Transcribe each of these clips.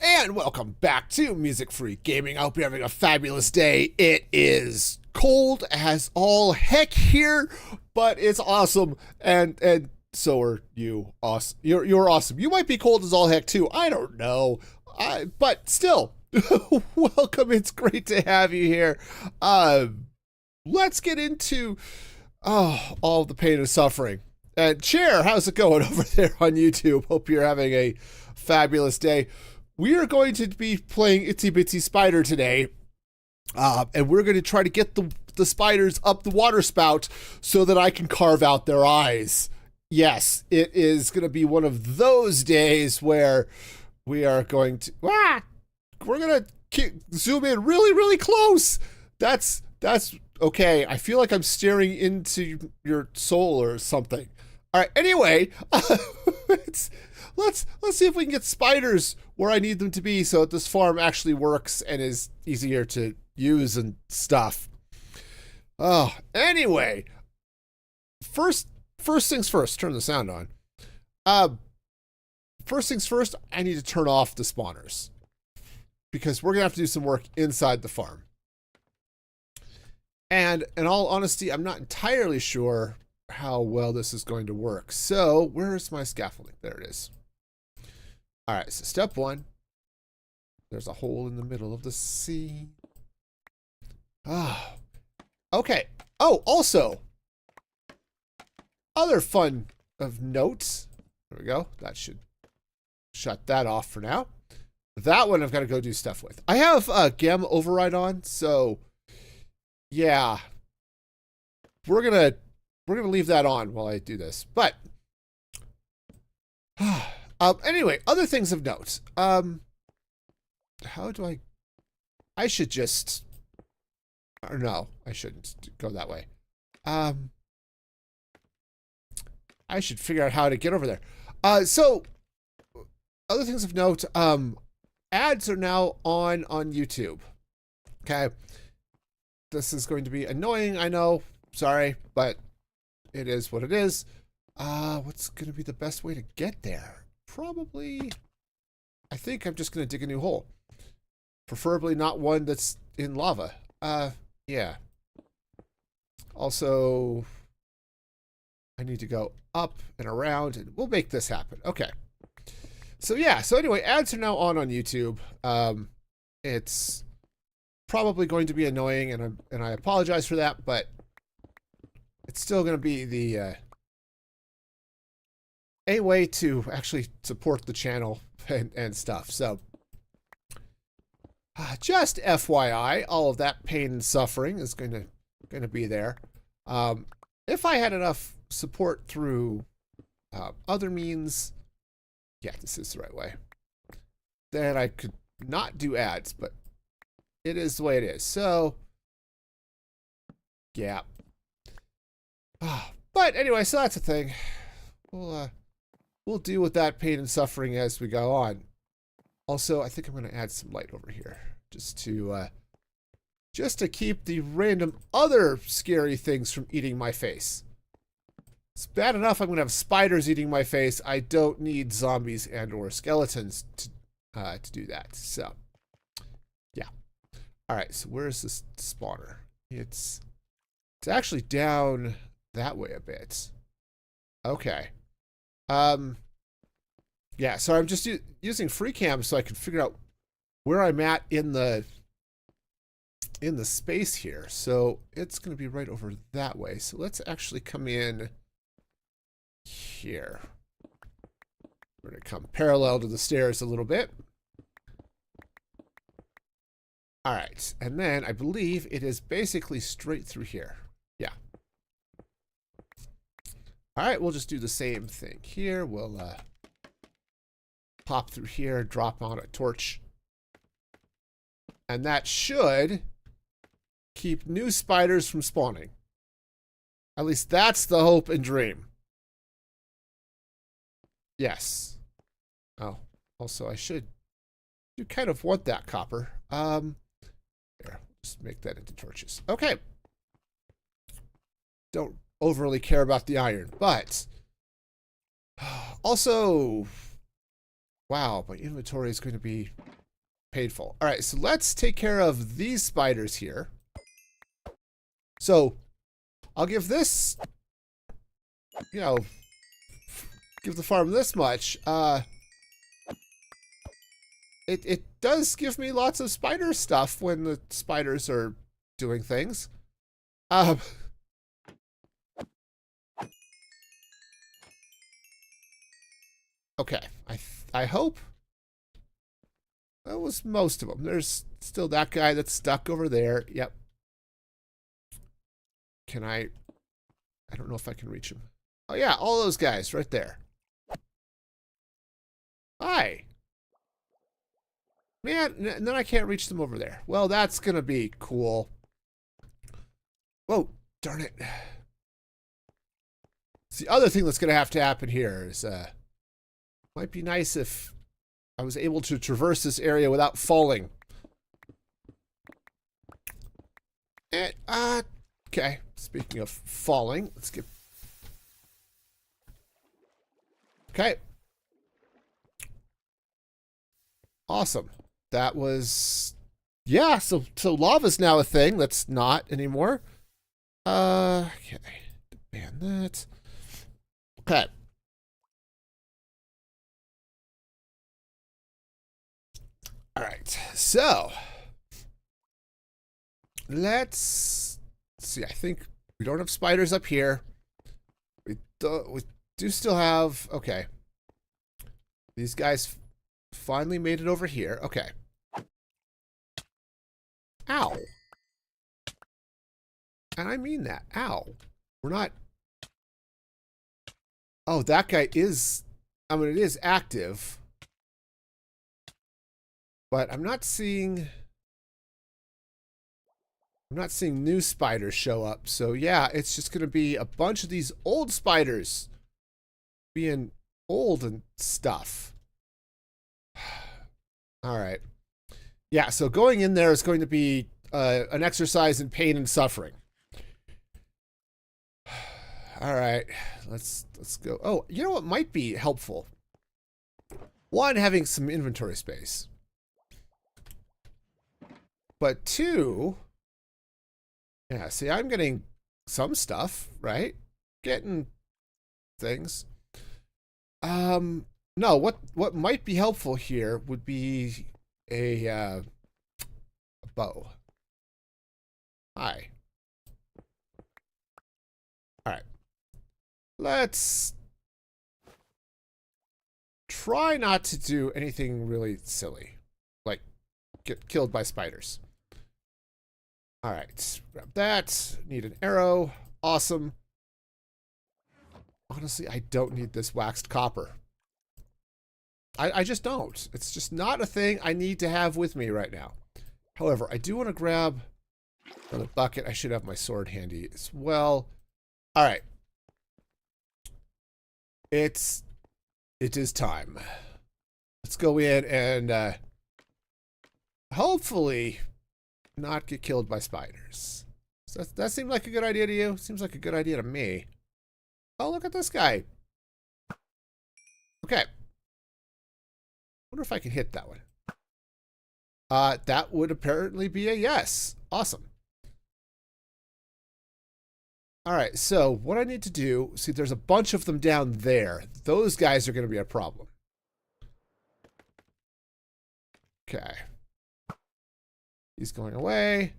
And welcome back to Music Free Gaming. I hope you're having a fabulous day. It is cold as all heck here, but it's awesome. And so are you. Awesome. You're awesome. You might be cold as all heck too. I don't know. But still, welcome. It's great to have you here. Let's get into all the pain and suffering. And Chair, how's it going over there on YouTube? Hope you're having a fabulous day. We are going to be playing Itsy-Bitsy-Spider today, and we're going to try to get the spiders up the water spout so that I can carve out their eyes. Yes, it is going to be one of those days where we are going to... we're going to zoom in really, really close. That's okay. I feel like I'm staring into your soul or something. All right, anyway, let's see if we can get spiders where I need them to be so that this farm actually works and is easier to use and stuff. Oh, anyway, first things first, turn the sound on. First things first, I need to turn off the spawners because we're gonna have to do some work inside the farm. And in all honesty, I'm not entirely sure how well this is going to work. So where's my scaffolding? There it is. All right, so step one, there's a hole in the middle of the sea. Ah, okay. Oh, also, other fun of note. There we go. That should shut that off for now. That one I've got to go do stuff with. I have gamma override on, so yeah, we're gonna leave that on while I do this. But anyway, other things of note. How do I should just, or no, I shouldn't go that way. I should figure out how to get over there. So other things of note, ads are now on YouTube. Okay. This is going to be annoying, I know. Sorry, but it is what it is. What's going to be the best way to get there? Probably, I think I'm just going to dig a new hole. Preferably not one that's in lava. Yeah. Also, I need to go up and around, and we'll make this happen. Okay. So yeah, so anyway, ads are now on YouTube. It's probably going to be annoying, and I apologize for that, but it's still going to be the a way to actually support the channel and stuff. So just FYI, all of that pain and suffering is going to be there. If I had enough support through other means, yeah, this is the right way, then I could not do ads, but it is the way it is. So yeah. But anyway, so that's the thing. We'll deal with that pain and suffering as we go on. Also, I think I'm going to add some light over here just to keep the random other scary things from eating my face. It's bad enough I'm going to have spiders eating my face. I don't need zombies and or skeletons to do that. So, yeah. All right, so where's this spawner? It's actually down that way a bit. Okay. Yeah, so I'm just using FreeCam so I can figure out where I'm at in the space here. So it's going to be right over that way. So let's actually come in here. We're going to come parallel to the stairs a little bit. All right, and then I believe it is basically straight through here. Yeah. All right, we'll just do the same thing here. We'll pop through here, drop on a torch. And that should keep new spiders from spawning. At least that's the hope and dream. Yes. Oh, also I should, you kind of want that copper. Here, just make that into torches. Okay. Don't overly care about the iron, but also Wow, my inventory is going to be painful. All right, so let's take care of these spiders here. So I'll give this, you know, give the farm this much. It does give me lots of spider stuff when the spiders are doing things. Okay, I hope that was most of them. There's still that guy that's stuck over there. Yep. Can I don't know if I can reach him. Oh yeah, all those guys right there. Hi. Man, and then I can't reach them over there. Well, that's gonna be cool. Whoa, darn it. It's the other thing that's gonna have to happen here is might be nice if I was able to traverse this area without falling. And, okay. Speaking of falling, let's get... Okay. Awesome. That was... Yeah, so lava's now a thing that's not anymore. Okay. Ban that. Okay. All right, so let's see. I think we don't have spiders up here. We do still have. Okay, these guys finally made it over here. Okay. Ow. And I mean that. Ow. We're not. Oh, that guy is. I mean, it is active. But I'm not seeing new spiders show up. So yeah, it's just gonna be a bunch of these old spiders being old and stuff. All right. Yeah, so going in there is going to be an exercise in pain and suffering. All right, let's go. Oh, you know what might be helpful? One, having some inventory space. But two, yeah, see, I'm getting some stuff, right? Getting things. No, what might be helpful here would be a bow. Hi. All right. Let's try not to do anything really silly, like get killed by spiders. All right, grab that. Need an arrow. Awesome. Honestly, I don't need this waxed copper. I just don't. It's just not a thing I need to have with me right now. However, I do want to grab another bucket. I should have my sword handy as well. All right. It is time. Let's go in and hopefully not get killed by spiders. Does that seem like a good idea to you? Seems like a good idea to me. Oh, look at this guy. Okay. Wonder if I can hit that one. That would apparently be a yes. Awesome. All right, so what I need to do, see, there's a bunch of them down there. Those guys are going to be a problem. Okay. He's going away.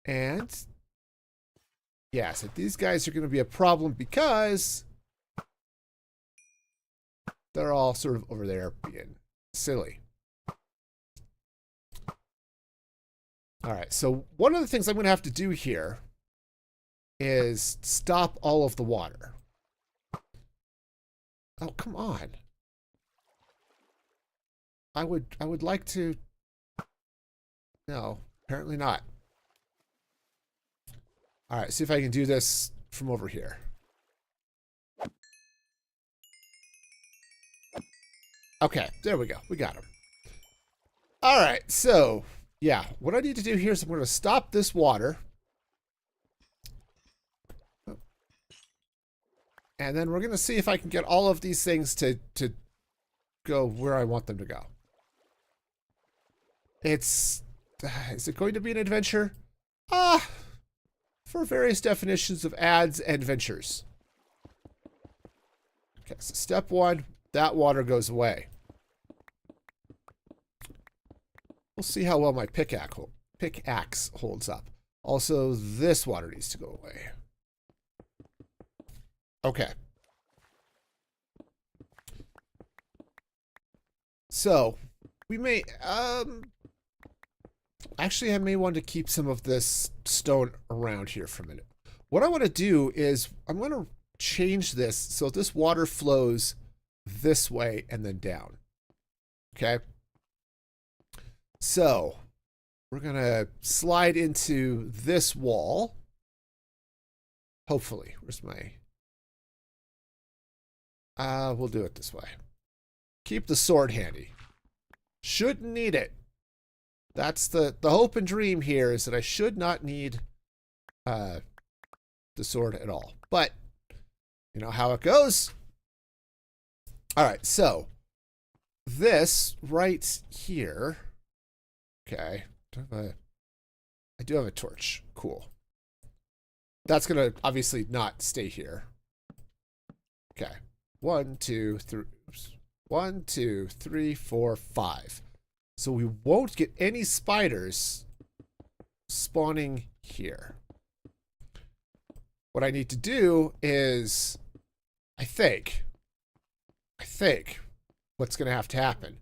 And yeah, so these guys are going to be a problem because they're all sort of over there being silly. All right, so one of the things I'm going to have to do here is stop all of the water. Oh, come on. I would like to. No, apparently not. All right, see if I can do this from over here. Okay, there we go. We got him. All right, so yeah, what I need to do here is I'm going to stop this water. And then we're going to see if I can get all of these things to go where I want them to go. Is it going to be an adventure? For various definitions of ads and ventures. Okay, so step one, that water goes away. We'll see how well my pickaxe holds up. Also, this water needs to go away. Okay. So, we may, actually, I may want to keep some of this stone around here for a minute. What I want to do is, I'm going to change this so this water flows this way and then down. Okay? So, we're going to slide into this wall. Hopefully. Where's my... we'll do it this way. Keep the sword handy. Shouldn't need it. That's the hope and dream here, is that I should not need the sword at all. But, you know how it goes. Alright, so this right here. Okay. I do have a torch. Cool. That's going to obviously not stay here. Okay. 1, 2, 3. Oops. 1, 2, 3, 4, 5. So we won't get any spiders spawning here. What I need to do is, I think what's going to have to happen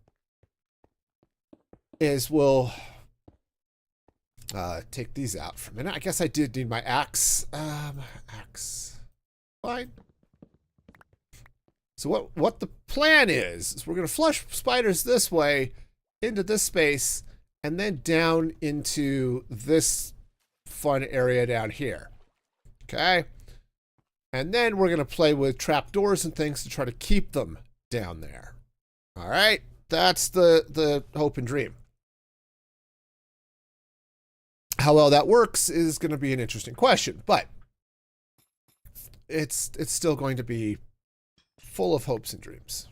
is we'll take these out for a minute. I guess I did need my axe. Axe. Fine. So what the plan is we're going to flush spiders this way into this space and then down into this fun area down here. Okay? And then we're going to play with trapdoors and things to try to keep them down there. All right? That's the hope and dream. How well that works is going to be an interesting question, but it's still going to be full of hopes and dreams.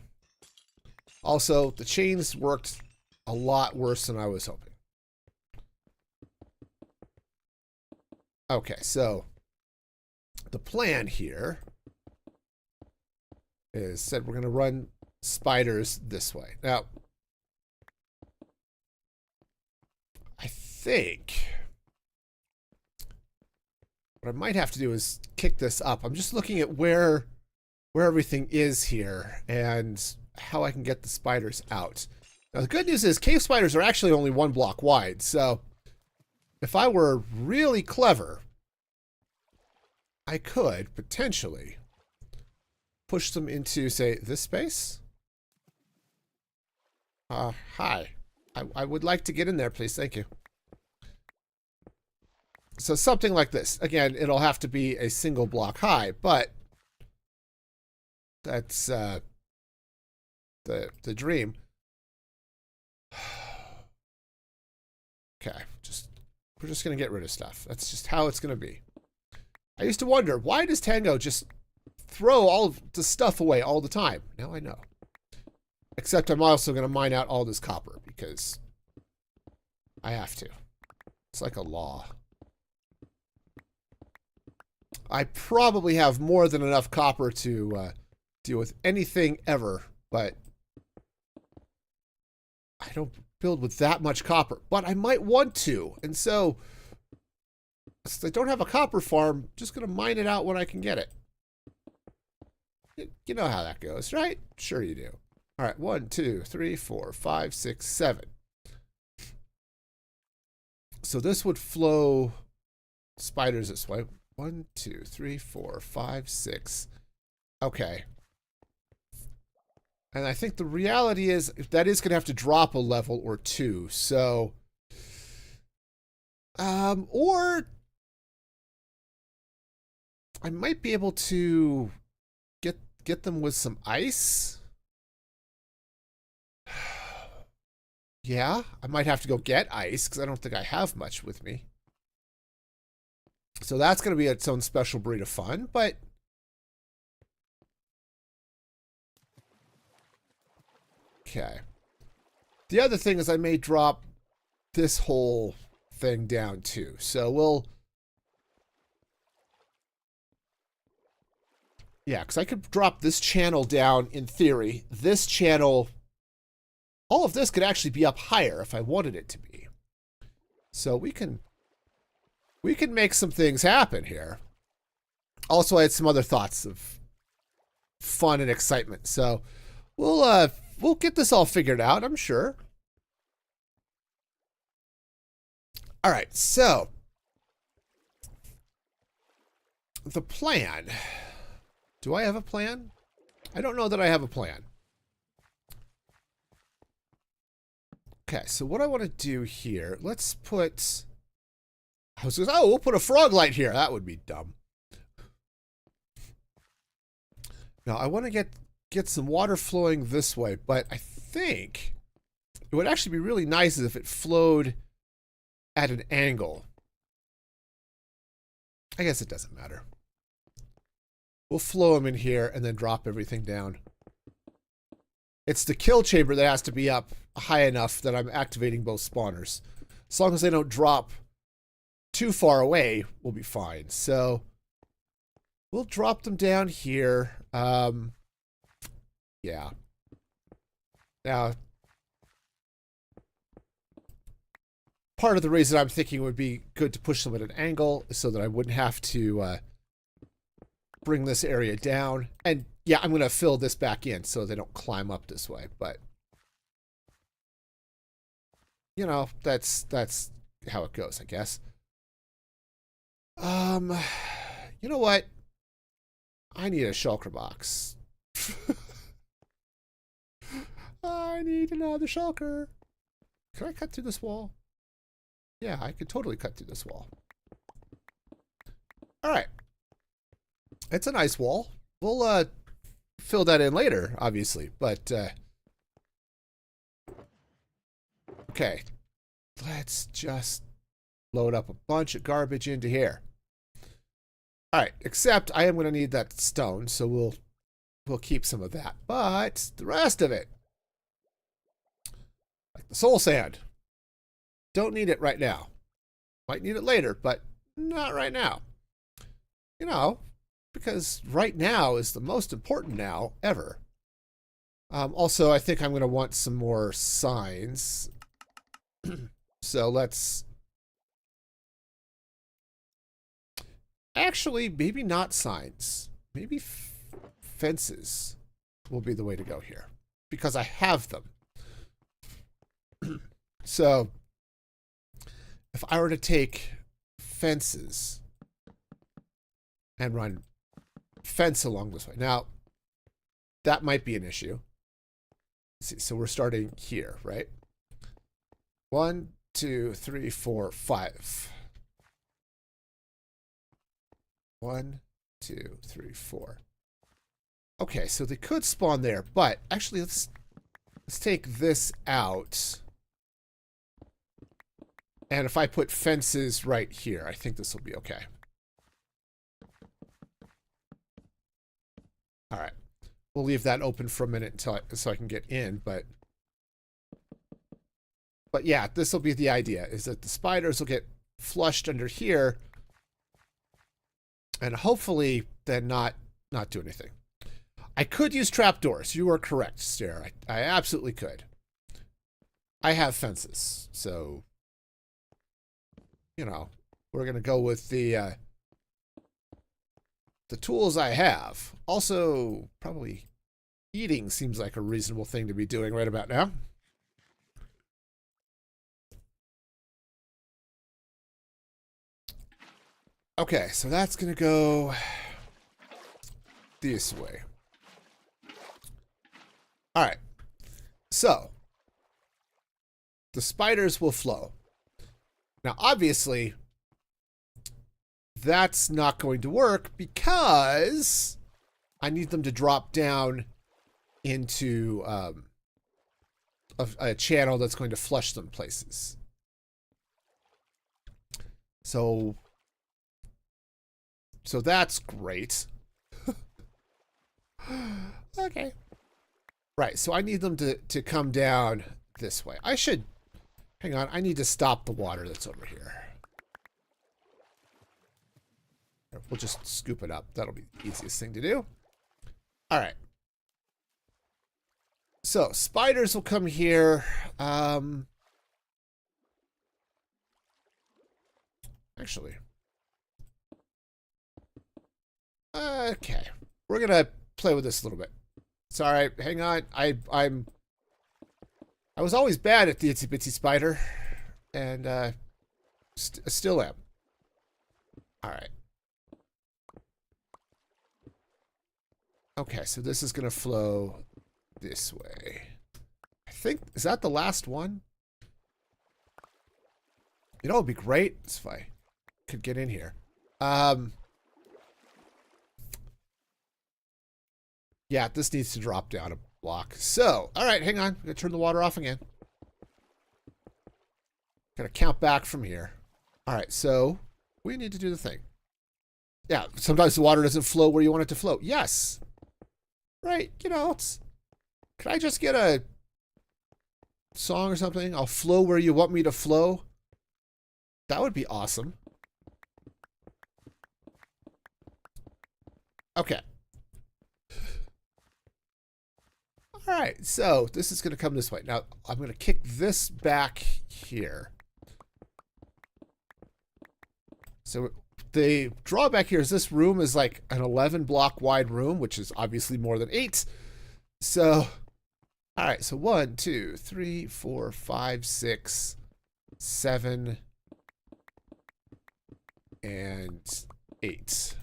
Also, the chains worked a lot worse than I was hoping. Okay, so the plan here is said we're going to run spiders this way. Now, I think what I might have to do is kick this up. I'm just looking at where everything is here and how I can get the spiders out. Now, the good news is cave spiders are actually only 1 block wide, so if I were really clever, I could potentially push them into, say, this space. Hi. I would like to get in there, please. Thank you. So something like this. Again, it'll have to be a single block high, but that's the dream. Okay, we're just gonna get rid of stuff. That's just how it's gonna be. I used to wonder, why does Tango just throw all of the stuff away all the time? Now I know. Except I'm also gonna mine out all this copper because I have to. It's like a law. I probably have more than enough copper to deal with anything ever, but I don't build with that much copper. But I might want to, and so since I don't have a copper farm, just going to mine it out when I can get it. You know how that goes, right? Sure you do. All right, 1, 2, 3, 4, 5, 6, 7. So this would flow spiders this way. 1, 2, 3, 4, 5, 6. Okay. And I think the reality is that is going to have to drop a level or 2. So, or I might be able to get them with some ice. Yeah, I might have to go get ice because I don't think I have much with me. So that's going to be its own special breed of fun, but Okay. The other thing is I may drop this whole thing down too. So we'll... Yeah, because I could drop this channel down in theory. This channel... All of this could actually be up higher if I wanted it to be. So we can make some things happen here. Also, I had some other thoughts of fun and excitement. So we'll get this all figured out, I'm sure. All right, so the plan. Do I have a plan? I don't know that I have a plan. Okay, so what I want to do here, let's put... I was going to say, oh, we'll put a frog light here. That would be dumb. Now, I want to get some water flowing this way, but I think it would actually be really nice if it flowed at an angle. I guess it doesn't matter. We'll flow them in here and then drop everything down. It's the kill chamber that has to be up high enough that I'm activating both spawners. As long as they don't drop too far away, we'll be fine. So we'll drop them down here. Yeah. Now, part of the reason I'm thinking it would be good to push them at an angle is so that I wouldn't have to bring this area down. And yeah, I'm going to fill this back in so they don't climb up this way. But, you know, that's how it goes, I guess. You know what? I need a shulker box. I need another shulker. Can I cut through this wall? Yeah, I could totally cut through this wall. All right. It's a nice wall. We'll fill that in later, obviously, but okay. Let's just load up a bunch of garbage into here. All right, except I am going to need that stone, so we'll keep some of that. But the rest of it, like the soul sand, don't need it right now. Might need it later, but not right now. You know, because right now is the most important now ever. Also, I think I'm going to want some more signs. So let's... Actually, maybe not signs. Maybe fences will be the way to go here. Because I have them. So, if I were to take fences and run fence along this way. Now, that might be an issue. Let's see, so we're starting here, right? 1, 2, 3, 4, 5. 1, 2, 3, 4. Okay, so they could spawn there, but actually let's take this out. And if I put fences right here, I think this will be okay. All right. We'll leave that open for a minute until so I can get in, but yeah, this will be the idea, is that the spiders will get flushed under here and hopefully then not do anything. I could use trapdoors. You are correct, Stare. I absolutely could. I have fences, so you know, we're gonna go with the tools I have. Also, probably eating seems like a reasonable thing to be doing right about now. Okay, so that's gonna go this way. All right, so the spiders will flow. Now, obviously, that's not going to work because I need them to drop down into a channel that's going to flush them places. So that's great. Okay. Right, so I need them to come down this way. I should, hang on, I need to stop the water that's over here. We'll just scoop it up. That'll be the easiest thing to do. All right. So spiders will come here. Actually. Okay. We're gonna play with this a little bit. Sorry, hang on. I was always bad at the Itsy-Bitsy-Spider, and still am. All right. Okay, so this is gonna flow this way. I think, is that the last one? You know, it'd be great if I could get in here. Yeah, this needs to drop down a block. So, all right, hang on. I'm gonna turn the water off again. Gotta count back from here. All right, so we need to do the thing. Yeah, sometimes the water doesn't flow where you want it to flow. Yes. Right, you know, could I just get a song or something? I'll flow where you want me to flow. That would be awesome. Okay. All right, so this is going to come this way. Now, I'm going to kick this back here. So the drawback here is this room is like an 11 block wide room, which is obviously more than 8. So, all right, so 1, 2, 3, 4, 5, 6, 7, and 8.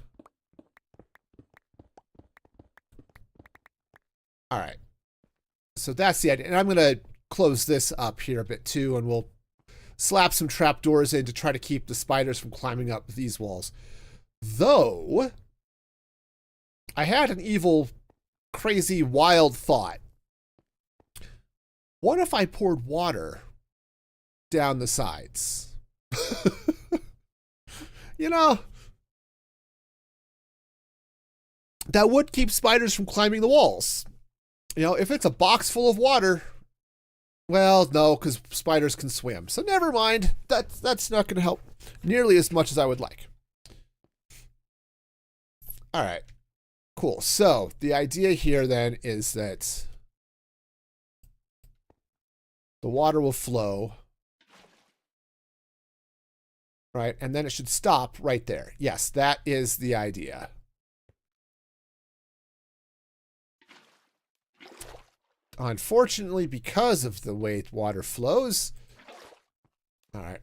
All right. So that's the idea. And I'm going to close this up here a bit too, and we'll slap some trapdoors in to try to keep the spiders from climbing up these walls. Though, I had an evil, crazy, wild thought. What if I poured water down the sides? You know, that would keep spiders from climbing the walls. You know, if it's a box full of water, well, no, because spiders can swim. So never mind. That's not going to help nearly as much as I would like. All right. Cool. So the idea here then is that the water will flow, right? And then it should stop right there. Yes, that is the idea. Unfortunately, because of the way water flows, all right,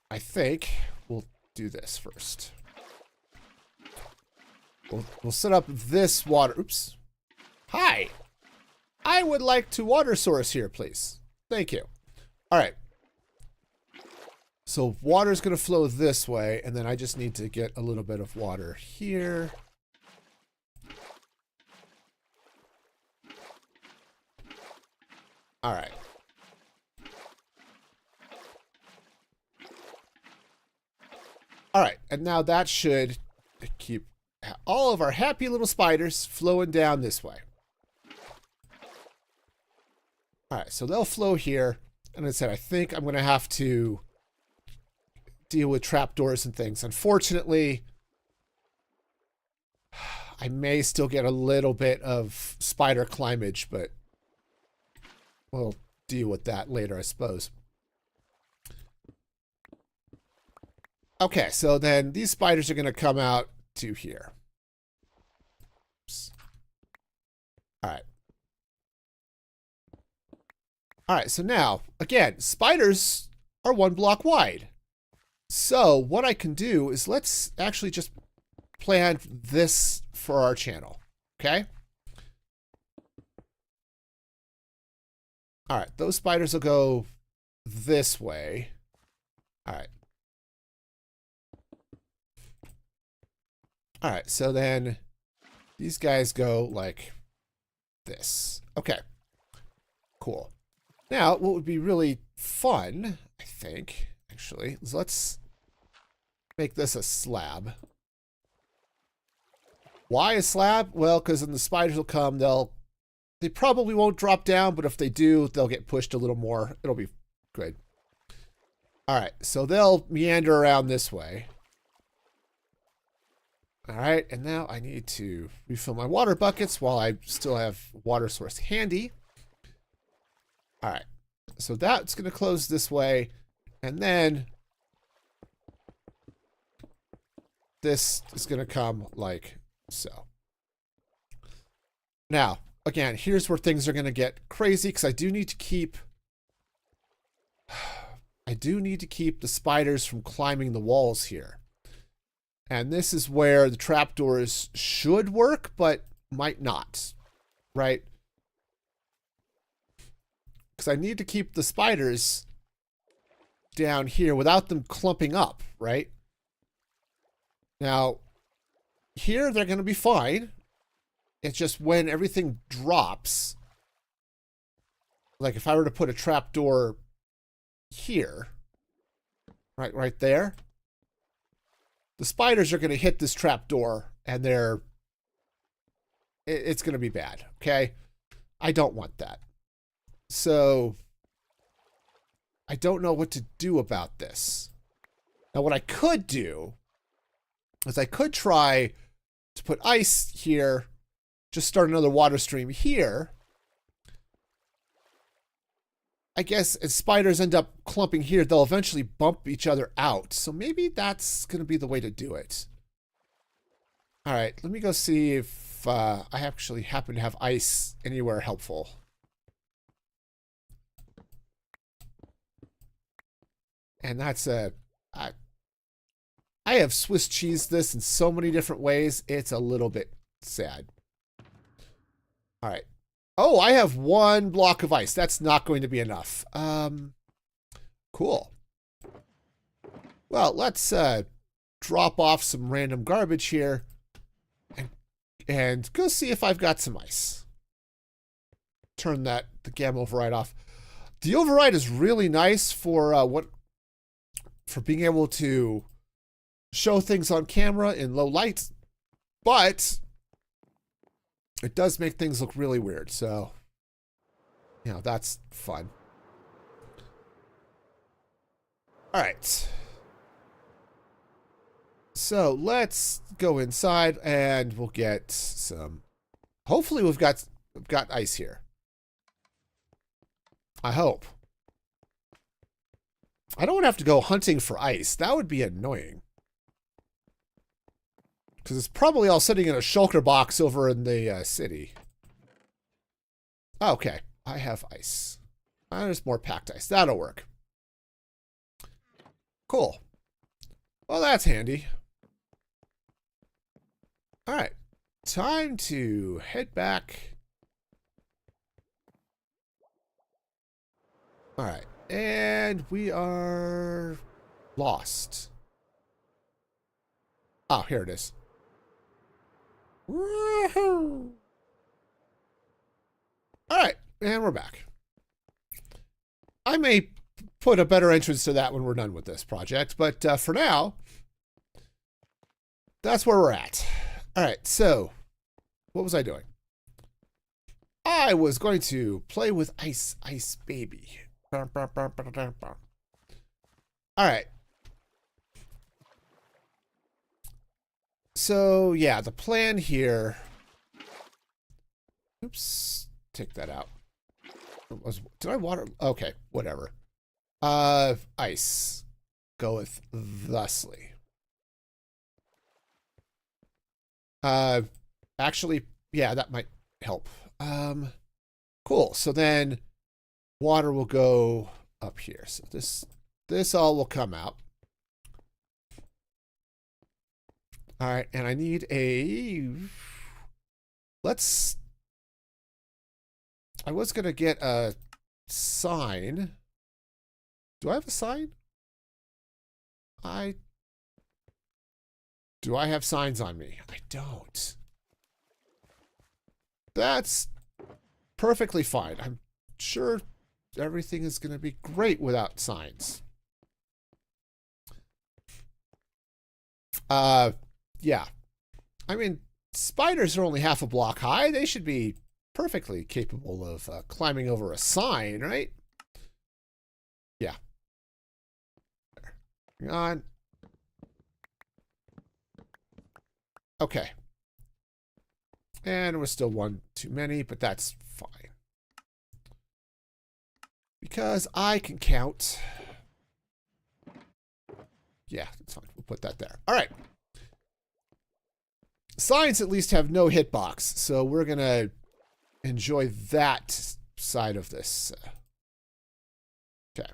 I think we'll do this first. We'll set up this water. Oops. Hi. I would like to water source here, please. Thank you. All right. So water's going to flow this way, and then I just need to get a little bit of water here. All right. All right, and now that should keep all of our happy little spiders flowing down this way. All right, so they'll flow here. And I said, I think I'm going to have to deal with trapdoors and things. Unfortunately, I may still get a little bit of spider climbage, but we'll deal with that later, I suppose. Okay, so then these spiders are going to come out to here. Oops. All right. All right, so now, again, spiders are 1 block wide. So what I can do is let's actually just plan this for our channel, okay? All right, those spiders will go this way. All right. All right, so then these guys go like this. Okay, cool. Now, what would be really fun, I think, actually, is let's make this a slab. Why a slab? Well, because when the spiders will come, they'll They probably won't drop down, but if they do, they'll get pushed a little more. It'll be good. All right, so they'll meander around this way. All right, and now I need to refill my water buckets while I still have water source handy. All right, so that's going to close this way, and then this is going to come like so. Now, again, here's where things are going to get crazy because I do need to keep the spiders from climbing the walls here. And this is where the trapdoors should work, but might not, right? Because I need to keep the spiders down here without them clumping up, right? Now, here they're going to be fine. It's just when everything drops, like if I were to put a trapdoor here, right there, the spiders are going to hit this trapdoor and it's going to be bad, okay? I don't want that. So I don't know what to do about this. Now, what I could do is I could try to put ice here, just start another water stream here. I guess as spiders end up clumping here, they'll eventually bump each other out. So maybe that's going to be the way to do it. All right, let me go see if I actually happen to have ice anywhere helpful. And that's I have Swiss cheese this in so many different ways. It's a little bit sad. All right. Oh, I have 1 block of ice. That's not going to be enough. Cool. Well, let's drop off some random garbage here and go see if I've got some ice. Turn the gamma override off. The override is really nice for for being able to show things on camera in low light, but it does make things look really weird. So, you know, that's fun. All right. So let's go inside and we'll get some, hopefully we've got ice here. I hope. I don't have to go hunting for ice. That would be annoying. Because it's probably all sitting in a shulker box over in the city. Okay, I have ice. There's more packed ice. That'll work. Cool. Well, that's handy. All right, time to head back. All right, and we are lost. Oh, here it is. Woohoo! All right, and we're back. I may put a better entrance to that when we're done with this project, but for now, that's where we're at. All right, so what was I doing? I was going to play with Ice Baby. All right. So, yeah, the plan here... Oops, take that out. Did I water? Okay, whatever. Ice goeth thusly. Actually, yeah, that might help. Cool. So then water will go up here. So this all will come out. All right, and I need I was going to get a sign. Do I have a sign? Do I have signs on me? I don't. That's perfectly fine. I'm sure everything is going to be great without signs. Yeah. I mean, spiders are only half a block high. They should be perfectly capable of climbing over a sign, right? Yeah. Hang on. Okay. And we're still one too many, but that's fine. Because I can count. Yeah, that's fine. We'll put that there. All right. Signs at least have no hitbox, so we're going to enjoy that side of this. Okay.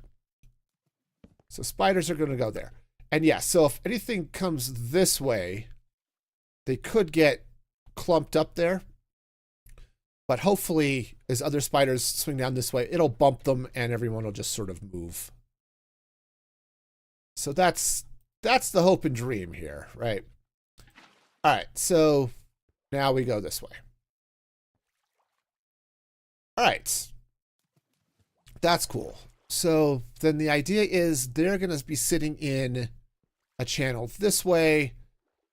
So spiders are going to go there. And yeah, so if anything comes this way, they could get clumped up there. But hopefully, as other spiders swing down this way, it'll bump them and everyone will just sort of move. So that's the hope and dream here, right? All right, so now we go this way. All right. That's cool. So then the idea is they're going to be sitting in a channel this way.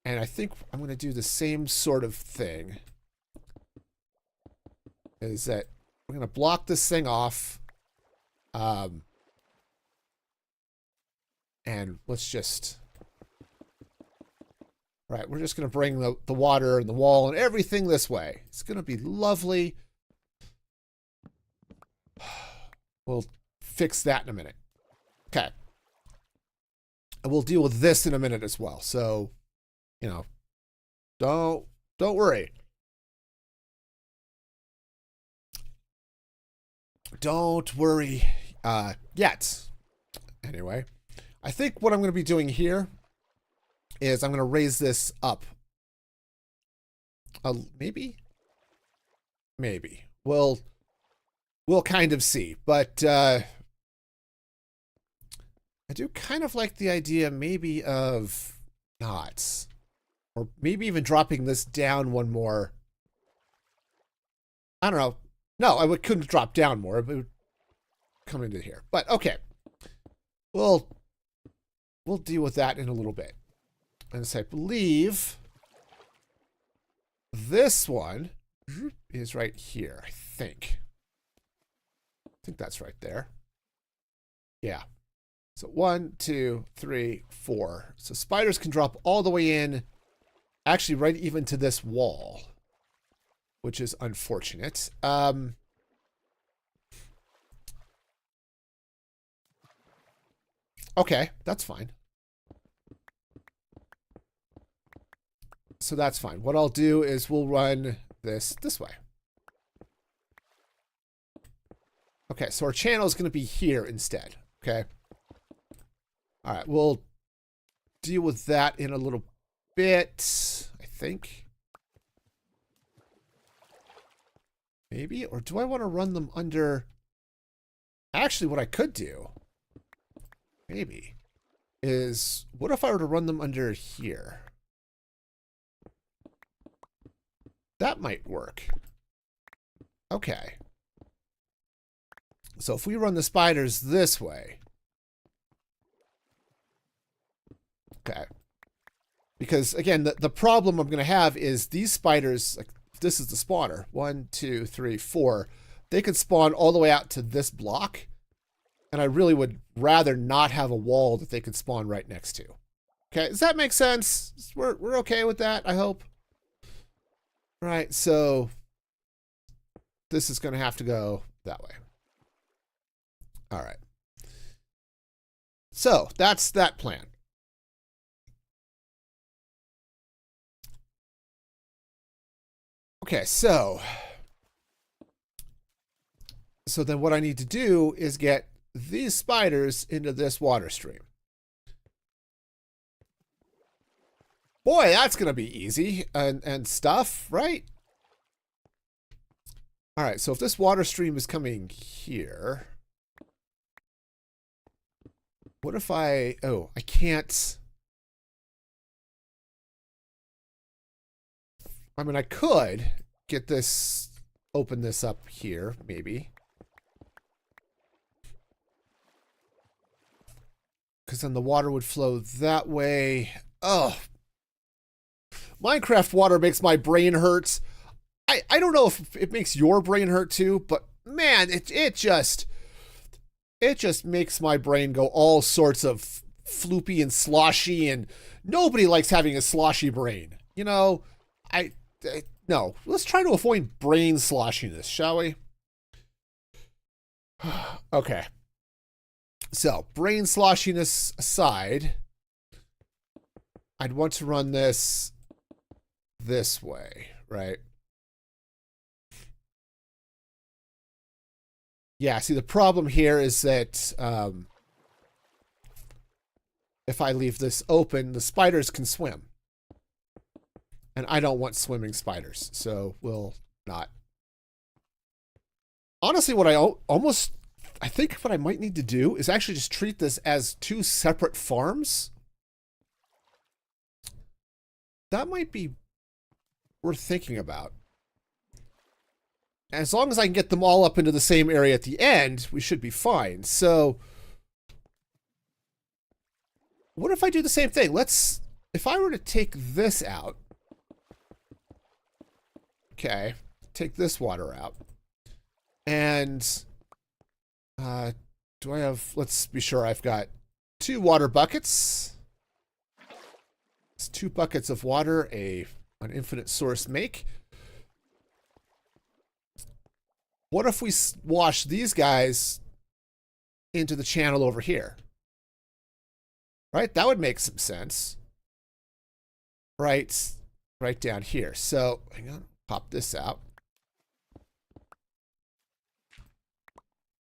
And I think I'm going to do the same sort of thing. Is that we're going to block this thing off. And let's just... Right, we're just going to bring the water and the wall and everything this way. It's going to be lovely. We'll fix that in a minute. Okay. And we'll deal with this in a minute as well. So, you know, don't worry. Don't worry yet. Anyway, I think what I'm going to be doing here is I'm going to raise this up. Maybe? Maybe. We'll kind of see. But I do kind of like the idea maybe of knots. Or maybe even dropping this down one more. I don't know. No, I couldn't drop down more. It would come into here. But okay. We'll deal with that in a little bit. And so I believe this one is right here, I think. I think that's right there. Yeah. So 1, 2, 3, 4. So spiders can drop all the way in, actually right even to this wall, which is unfortunate. Okay, that's fine. So that's fine. What I'll do is we'll run this way. Okay, so our channel is going to be here instead. Okay. All right, we'll deal with that in a little bit, I think. Maybe, or do I want to run them under? Actually, what I could do, maybe, is what if I were to run them under here? That might work. Okay. So if we run the spiders this way. Okay. Because, again, the problem I'm going to have is these spiders, like, this is the spawner. 1, 2, 3, 4. They could spawn all the way out to this block. And I really would rather not have a wall that they could spawn right next to. Okay, does that make sense? We're okay with that, I hope. All right, so this is going to have to go that way. All right. So that's that plan. Okay, so then what I need to do is get these spiders into this water stream. Boy, that's going to be easy and stuff, right? All right, so if this water stream is coming here, what if I can't. I mean, I could get this, open this up here, maybe. Because then the water would flow that way. Oh, Minecraft water makes my brain hurt. I don't know if it makes your brain hurt too, but man, it just makes my brain go all sorts of floopy and sloshy, and nobody likes having a sloshy brain. You know, no. Let's try to avoid brain sloshiness, shall we? Okay. So, brain sloshiness aside, I'd want to run this way, right? Yeah, see, the problem here is that if I leave this open, the spiders can swim. And I don't want swimming spiders, so we'll not. Honestly, what I think what I might need to do is actually just treat this as two separate farms. That might be worth thinking about. As long as I can get them all up into the same area at the end, we should be fine. So, what if I do the same thing? If I were to take this out, okay, take this water out, and do I have, let's be sure I've got 2 water buckets. It's 2 buckets of water, an infinite source make. What if we wash these guys into the channel over here? Right? That would make some sense. Right down here. So, hang on, pop this out.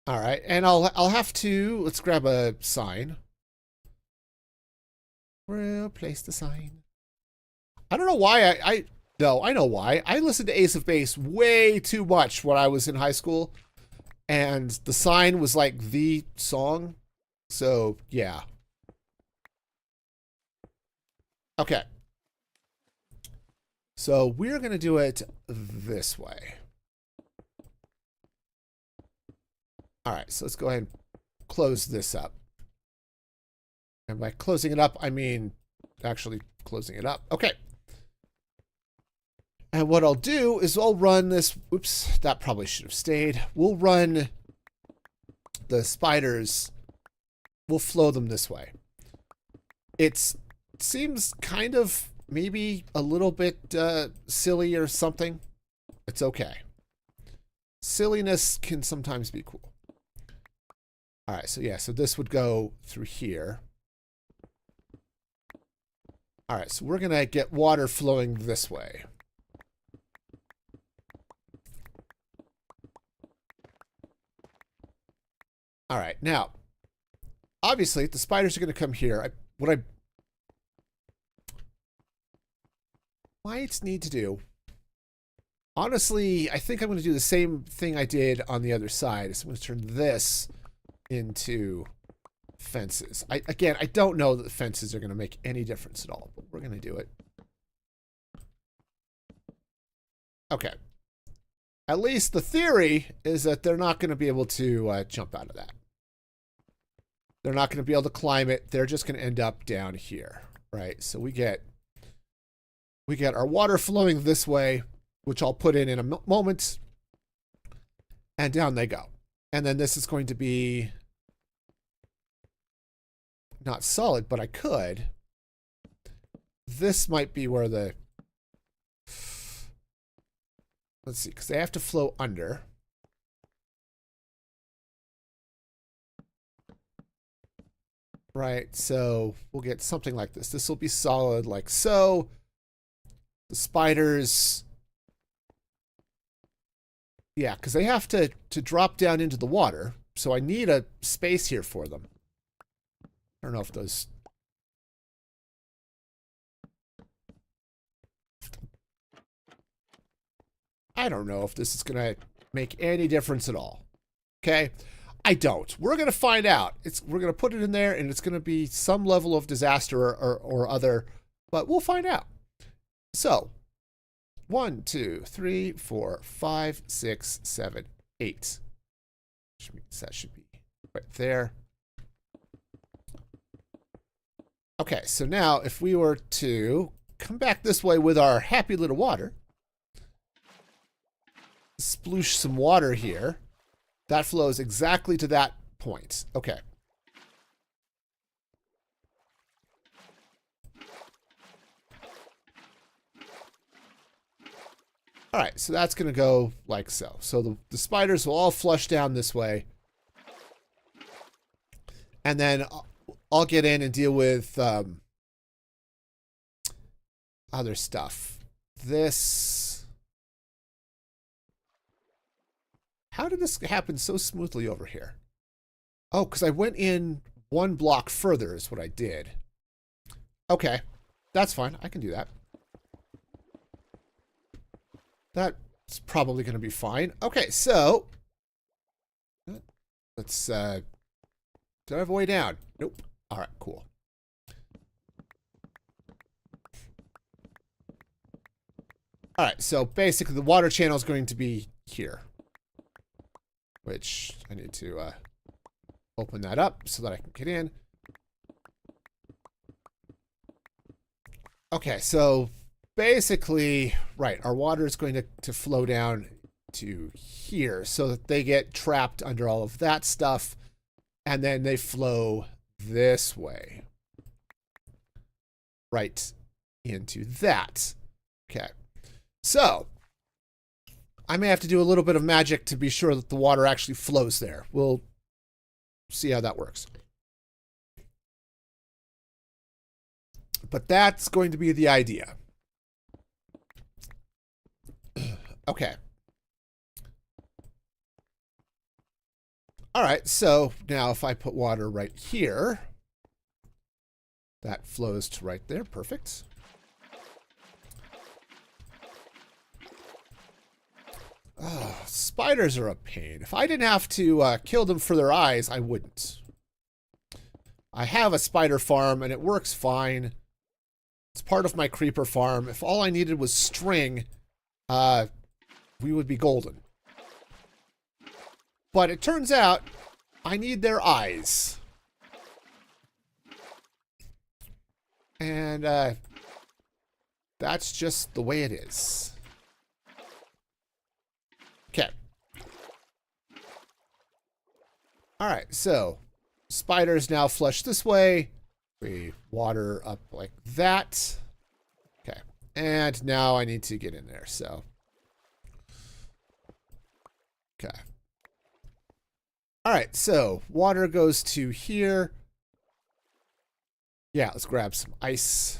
All right, and I'll have to, let's grab a sign. We'll place the sign. I don't know why no, I know why. I listened to Ace of Base way too much when I was in high school, and the sign was like the song. So, yeah. Okay. So, we're going to do it this way. All right, so let's go ahead and close this up. And by closing it up, I mean actually closing it up. Okay. And what I'll do is I'll run this. Oops, that probably should have stayed. We'll run the spiders. We'll flow them this way. It seems kind of maybe a little bit silly or something. It's okay. Silliness can sometimes be cool. All right, so yeah, so this would go through here. All right, so we're going to get water flowing this way. All right, now, obviously, the spiders are going to come here. What I might need to do, honestly, I think I'm going to do the same thing I did on the other side. So I'm going to turn this into fences. Again, I don't know that the fences are going to make any difference at all, but we're going to do it. Okay. At least the theory is that they're not going to be able to jump out of that. They're not going to be able to climb it. They're just going to end up down here, right? So we get our water flowing this way, which I'll put in a moment, and down they go. And then this is going to be not solid, but I could. This might be where the, let's see, because they have to flow under. Right, so we'll get something like this. This will be solid like so. The spiders, yeah, because they have to drop down into the water. So I need a space here for them. I don't know if those... I don't know if this is going to make any difference at all. Okay? I don't. We're going to find out. We're going to put it in there, and it's going to be some level of disaster or other, but we'll find out. So, 1, 2, 3, 4, 5, 6, 7, 8. Which means that should be right there. Okay, so now if we were to come back this way with our happy little water, sploosh some water here. That flows exactly to that point. Okay. All right, so that's going to go like so. So the spiders will all flush down this way. And then I'll get in and deal with other stuff. This... How did this happen so smoothly over here? Oh, because I went in one block further is what I did. Okay, that's fine. I can do that. That's probably going to be fine. Okay, so let's, do I have a way down? Nope. All right, cool. All right, so basically the water channel is going to be here, which I need to open that up so that I can get in. Okay, so basically, right, our water is going to flow down to here so that they get trapped under all of that stuff, and then they flow this way. Right into that. Okay. So, I may have to do a little bit of magic to be sure that the water actually flows there. We'll see how that works. But that's going to be the idea. Okay. All right, so now if I put water right here, that flows to right there. Perfect. Oh, spiders are a pain. If I didn't have to kill them for their eyes, I wouldn't. I have a spider farm, and it works fine. It's part of my creeper farm. If all I needed was string, we would be golden. But it turns out I need their eyes. And that's just the way it is. Okay. All right, so spiders now flush this way. We water up like that. Okay. And now I need to get in there, so. Okay. All right, so water goes to here. Yeah, let's grab some ice.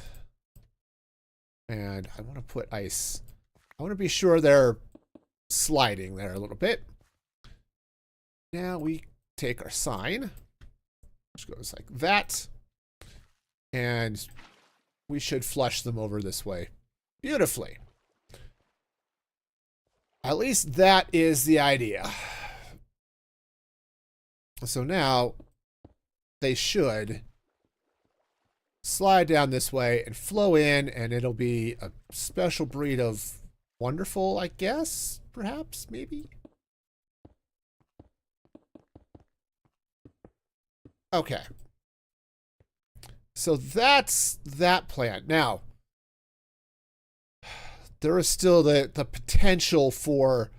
And I want to put ice. I want to be sure they're sliding there a little bit. Now we take our sign, which goes like that. And we should flush them over this way beautifully. At least that is the idea. So now they should slide down this way and flow in, and it'll be a special breed of wonderful, I guess, perhaps, maybe. Okay. So that's that plan. Now, there is still the potential for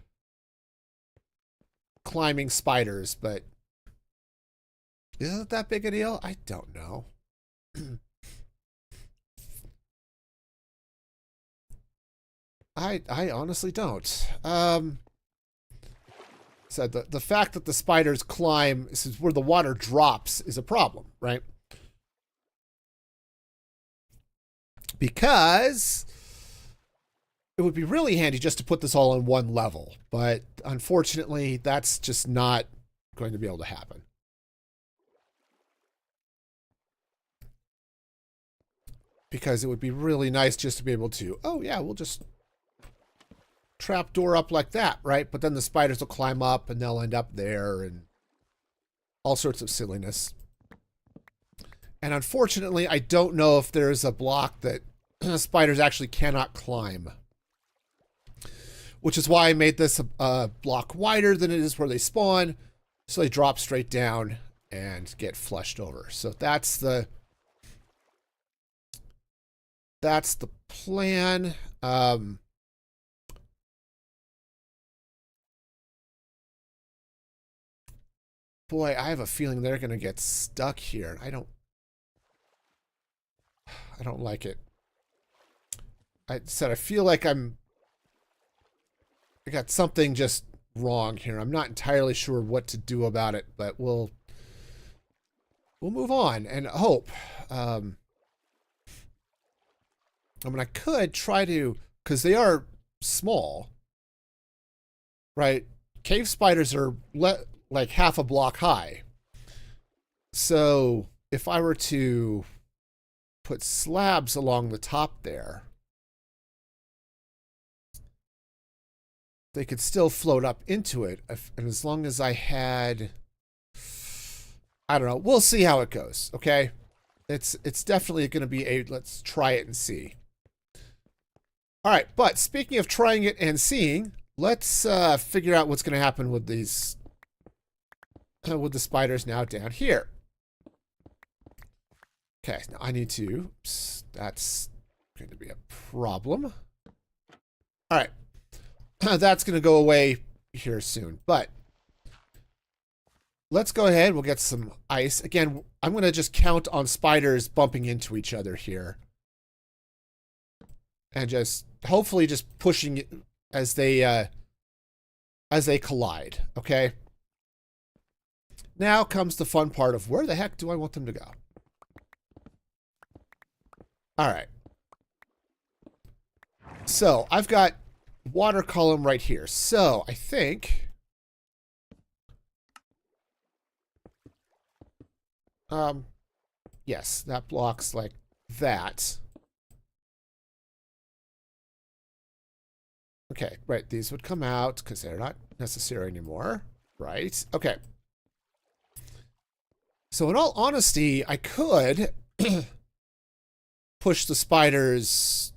climbing spiders, but is it that big a deal? I don't know. I honestly don't. So the fact that the spiders climb, this is where the water drops, is a problem, right? Because it would be really handy just to put this all on one level, but unfortunately, that's just not going to be able to happen. Because it would be really nice just to be able to, oh yeah, we'll just trap door up like that, right? But then the spiders will climb up and they'll end up there and all sorts of silliness. And unfortunately, I don't know if there's a block that spiders actually cannot climb. Which is why I made this a block wider than it is where they spawn. So they drop straight down and get flushed over. So that's the plan. boy, I have a feeling they're going to get stuck here. I don't like it. I feel like I got something just wrong here. I'm not entirely sure what to do about it, but we'll move on and hope. I mean, I could try to, because they are small, right? Cave spiders are like half a block high. So if I were to put slabs along the top there, they could still float up into it. And as long as I had, I don't know, we'll see how it goes, okay? It's definitely going to be let's try it and see. All right, but speaking of trying it and seeing, let's figure out what's going to happen with these, with the spiders now down here. Okay, now I need to, oops, that's going to be a problem. All right, that's going to go away here soon, but let's go ahead. We'll get some ice. Again, I'm going to just count on spiders bumping into each other here. And just hopefully just pushing it as they collide, okay? Now comes the fun part of where the heck do I want them to go? All right. So I've got water column right here. So I think yes, that blocks like that. Okay, right, these would come out because they're not necessary anymore. Right, okay. So in all honesty, I could push the spiders.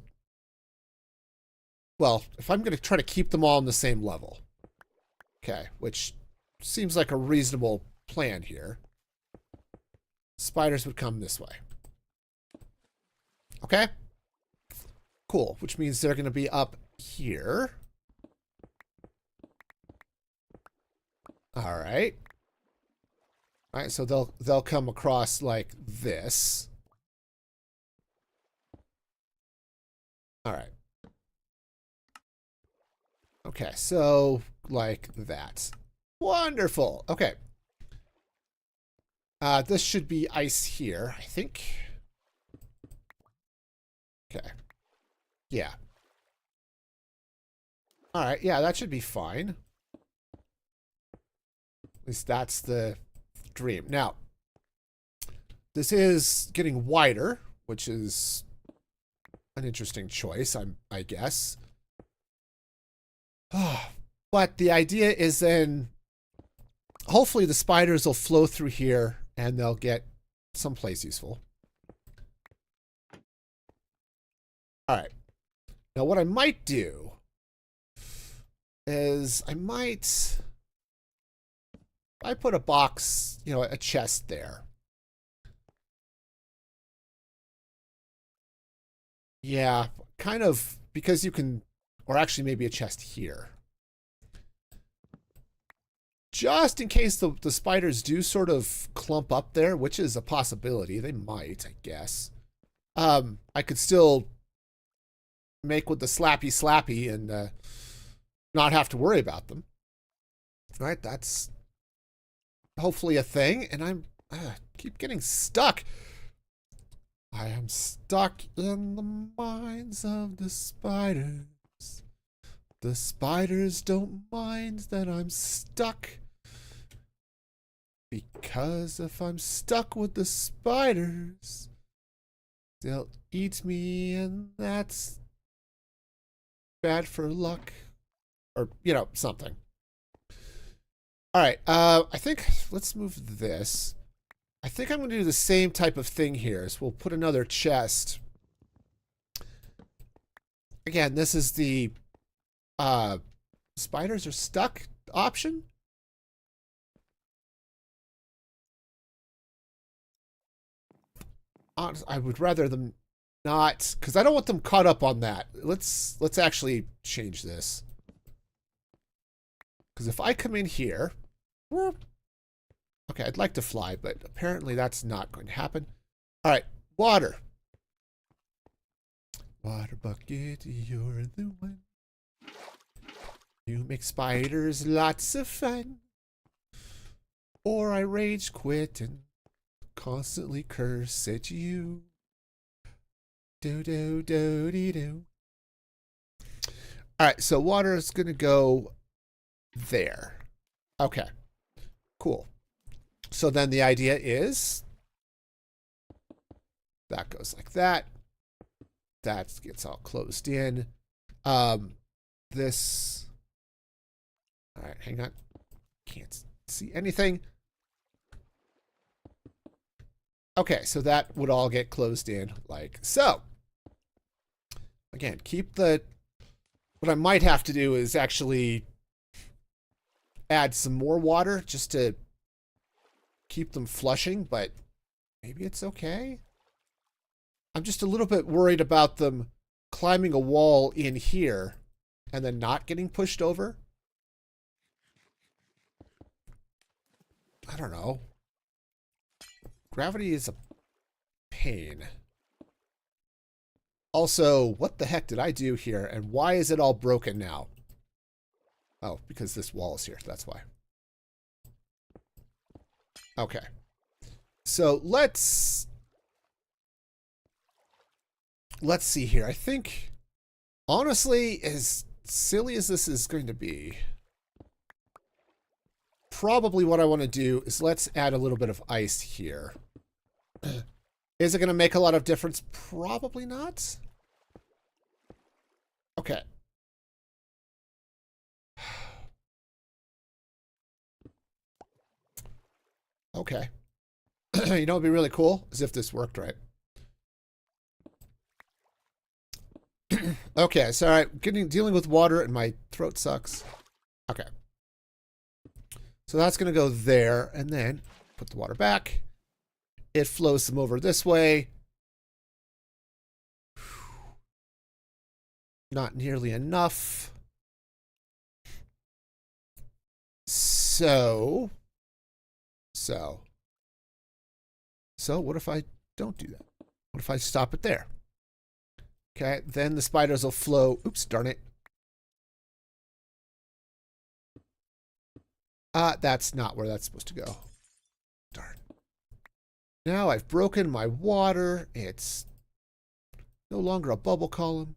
Well, if I'm going to try to keep them all on the same level. Okay, which seems like a reasonable plan here. Spiders would come this way. Okay? Cool, which means they're going to be up here. All right. All right, so they'll come across like this. All right. Okay, so like that. Wonderful. Okay. This should be ice here, I think. Okay. Yeah. All right, yeah, that should be fine. At least that's the dream. Now, this is getting wider, which is an interesting choice, I guess. But the idea is then hopefully the spiders will flow through here and they'll get someplace useful. All right. Now what I might do is I put a box, you know, a chest there. Yeah, kind of, because you can, or actually maybe a chest here. Just in case the spiders do sort of clump up there, which is a possibility. They might, I guess. I could still make with the slappy and not have to worry about them. All right, that's hopefully a thing. And I'm keep getting stuck. I am stuck in the minds of the spiders. The spiders don't mind that I'm stuck. Because if I'm stuck with the spiders, they'll eat me, and that's bad for luck. Or, you know, something. All right, I think, let's move this. I think I'm going to do the same type of thing here. So we'll put another chest. Again, this is the spiders are stuck option. I would rather them not, because I don't want them caught up on that. Let's actually change this. Because if I come in here, Okay, I'd like to fly, but apparently that's not going to happen. All right, water. Water bucket, you're the one. You make spiders lots of fun. Or I rage quit and constantly curse at you. Do do do dee do. All right, so water is going to go there. Okay, cool. So then the idea is that goes like that. That gets all closed in. This. All right, hang on. Can't see anything. Okay, so that would all get closed in like so. Again, keep the... What I might have to do is actually add some more water just to keep them flushing, but maybe it's okay. I'm just a little bit worried about them climbing a wall in here and then not getting pushed over. I don't know. Gravity is a pain. Also, what the heck did I do here, and why is it all broken now? Oh, because this wall is here, that's why. Okay. So let's see here. I think, honestly, as silly as this is going to be, probably what I want to do is let's add a little bit of ice here. Is it going to make a lot of difference? Probably not. Okay. Okay. You know what would be really cool? Is if this worked right. Okay, so all right, dealing with water and my throat sucks. Okay. So that's going to go there, and then put the water back. It flows them over this way. Not nearly enough. So what if I don't do that? What if I stop it there? Okay, then the spiders will flow. Oops, darn it. That's not where that's supposed to go. Darn. Now I've broken my water. It's no longer a bubble column.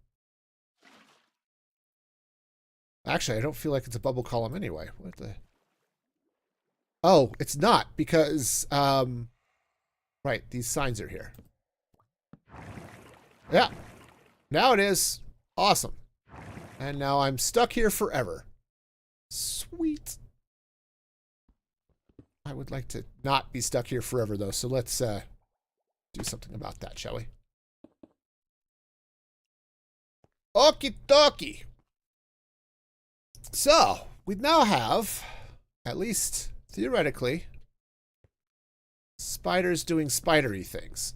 Actually, I don't feel like it's a bubble column anyway. What the? Oh, it's not because, right, these signs are here. Yeah. Now it is. Awesome. And now I'm stuck here forever. Sweet. I would like to not be stuck here forever, though, so let's do something about that, shall we? Okie dokie. So, we now have, at least theoretically, spiders doing spidery things.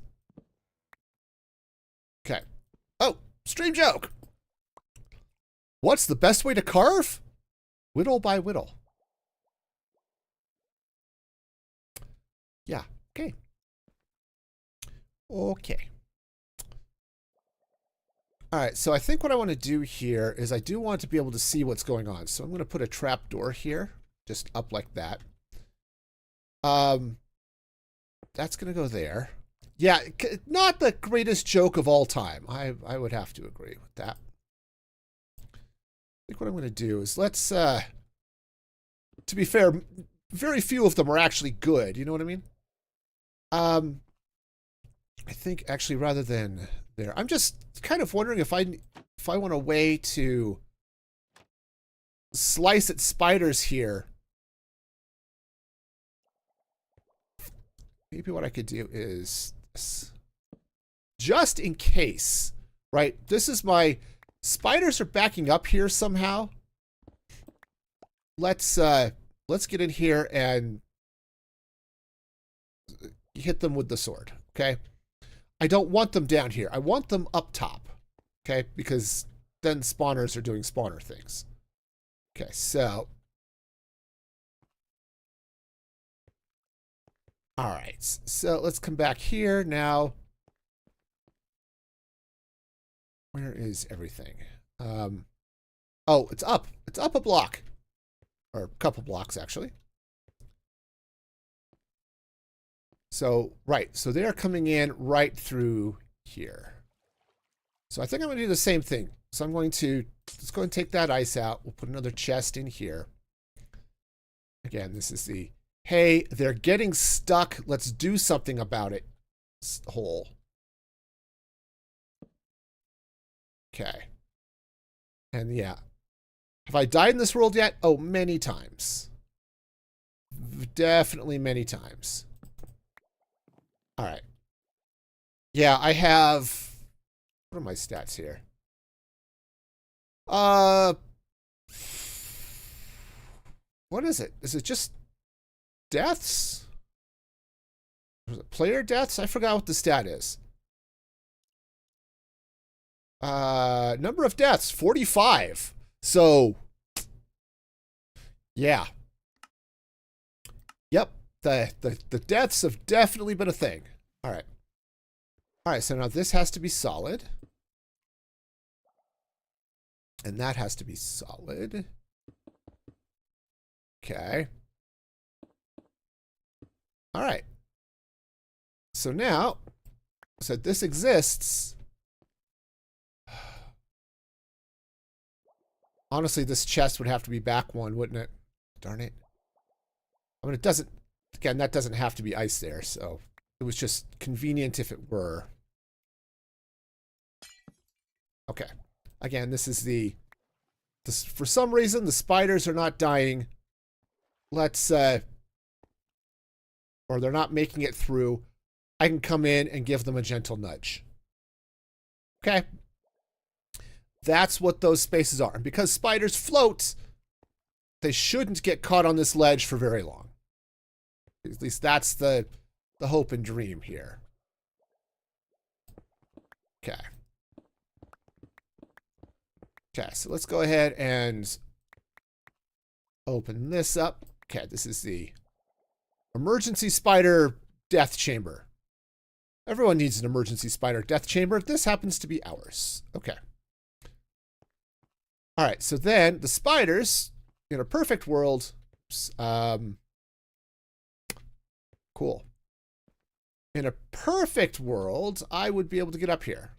Okay. Oh, stream joke. What's the best way to carve? Whittle by whittle. Yeah, okay. Okay. All right, so I think what I want to do here is I do want to be able to see what's going on. So I'm going to put a trap door here, just up like that. That's going to go there. Yeah, not the greatest joke of all time. I would have to agree with that. I think what I'm going to do is let's, to be fair, very few of them are actually good. You know what I mean? I think actually rather than there, I'm just kind of wondering if I want a way to slice at spiders here. Maybe what I could do is just in case, right? This is my spiders are backing up here somehow. Let's get in here and hit them with the sword, okay? I don't want them down here. I want them up top, okay? Because then spawners are doing spawner things. Okay, so All right, so let's come back here now. Where is everything? Oh, it's up. It's up a block. Or a couple blocks, actually. So, right. So they're coming in right through here. So I think I'm going to do the same thing. So I'm going to, let's go and take that ice out. We'll put another chest in here. Again, this is the, hey, they're getting stuck. Let's do something about it. Hole. Okay. And yeah. Have I died in this world yet? Oh, many times. Definitely many times. All right. Yeah, I have... What are my stats here? What is it? Is it just deaths? Was it player deaths? I forgot what the stat is. Number of deaths, 45. So, yeah. Yep, the deaths have definitely been a thing. All right. All right, so now this has to be solid. And that has to be solid. Okay. All right. So now, so this exists. Honestly, this chest would have to be back one, wouldn't it? Darn it. I mean, it doesn't, again, that doesn't have to be ice there, so it was just convenient if it were. Okay. Again, this is this, for some reason, the spiders are not dying. Let's, or they're not making it through. I can come in and give them a gentle nudge. Okay. That's what those spaces are. And because spiders float, they shouldn't get caught on this ledge for very long. At least that's the hope and dream here. Okay. Okay, so let's go ahead and open this up. Okay, this is the emergency spider death chamber. Everyone needs an emergency spider death chamber. This happens to be ours. Okay. All right, so then the spiders, in a perfect world, cool. In a perfect world, I would be able to get up here.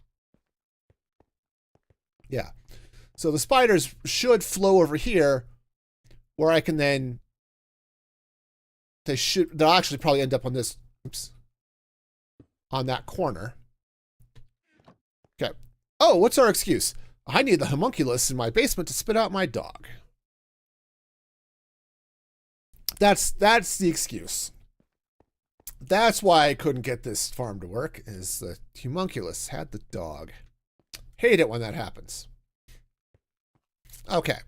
Yeah. So the spiders should flow over here, where I can then, they'll actually probably end up on this, oops, on that corner. Okay. Oh, what's our excuse? I need the homunculus in my basement to spit out my dog. That's the excuse. That's why I couldn't get this farm to work, is the homunculus had the dog. Hate it when that happens. Okay.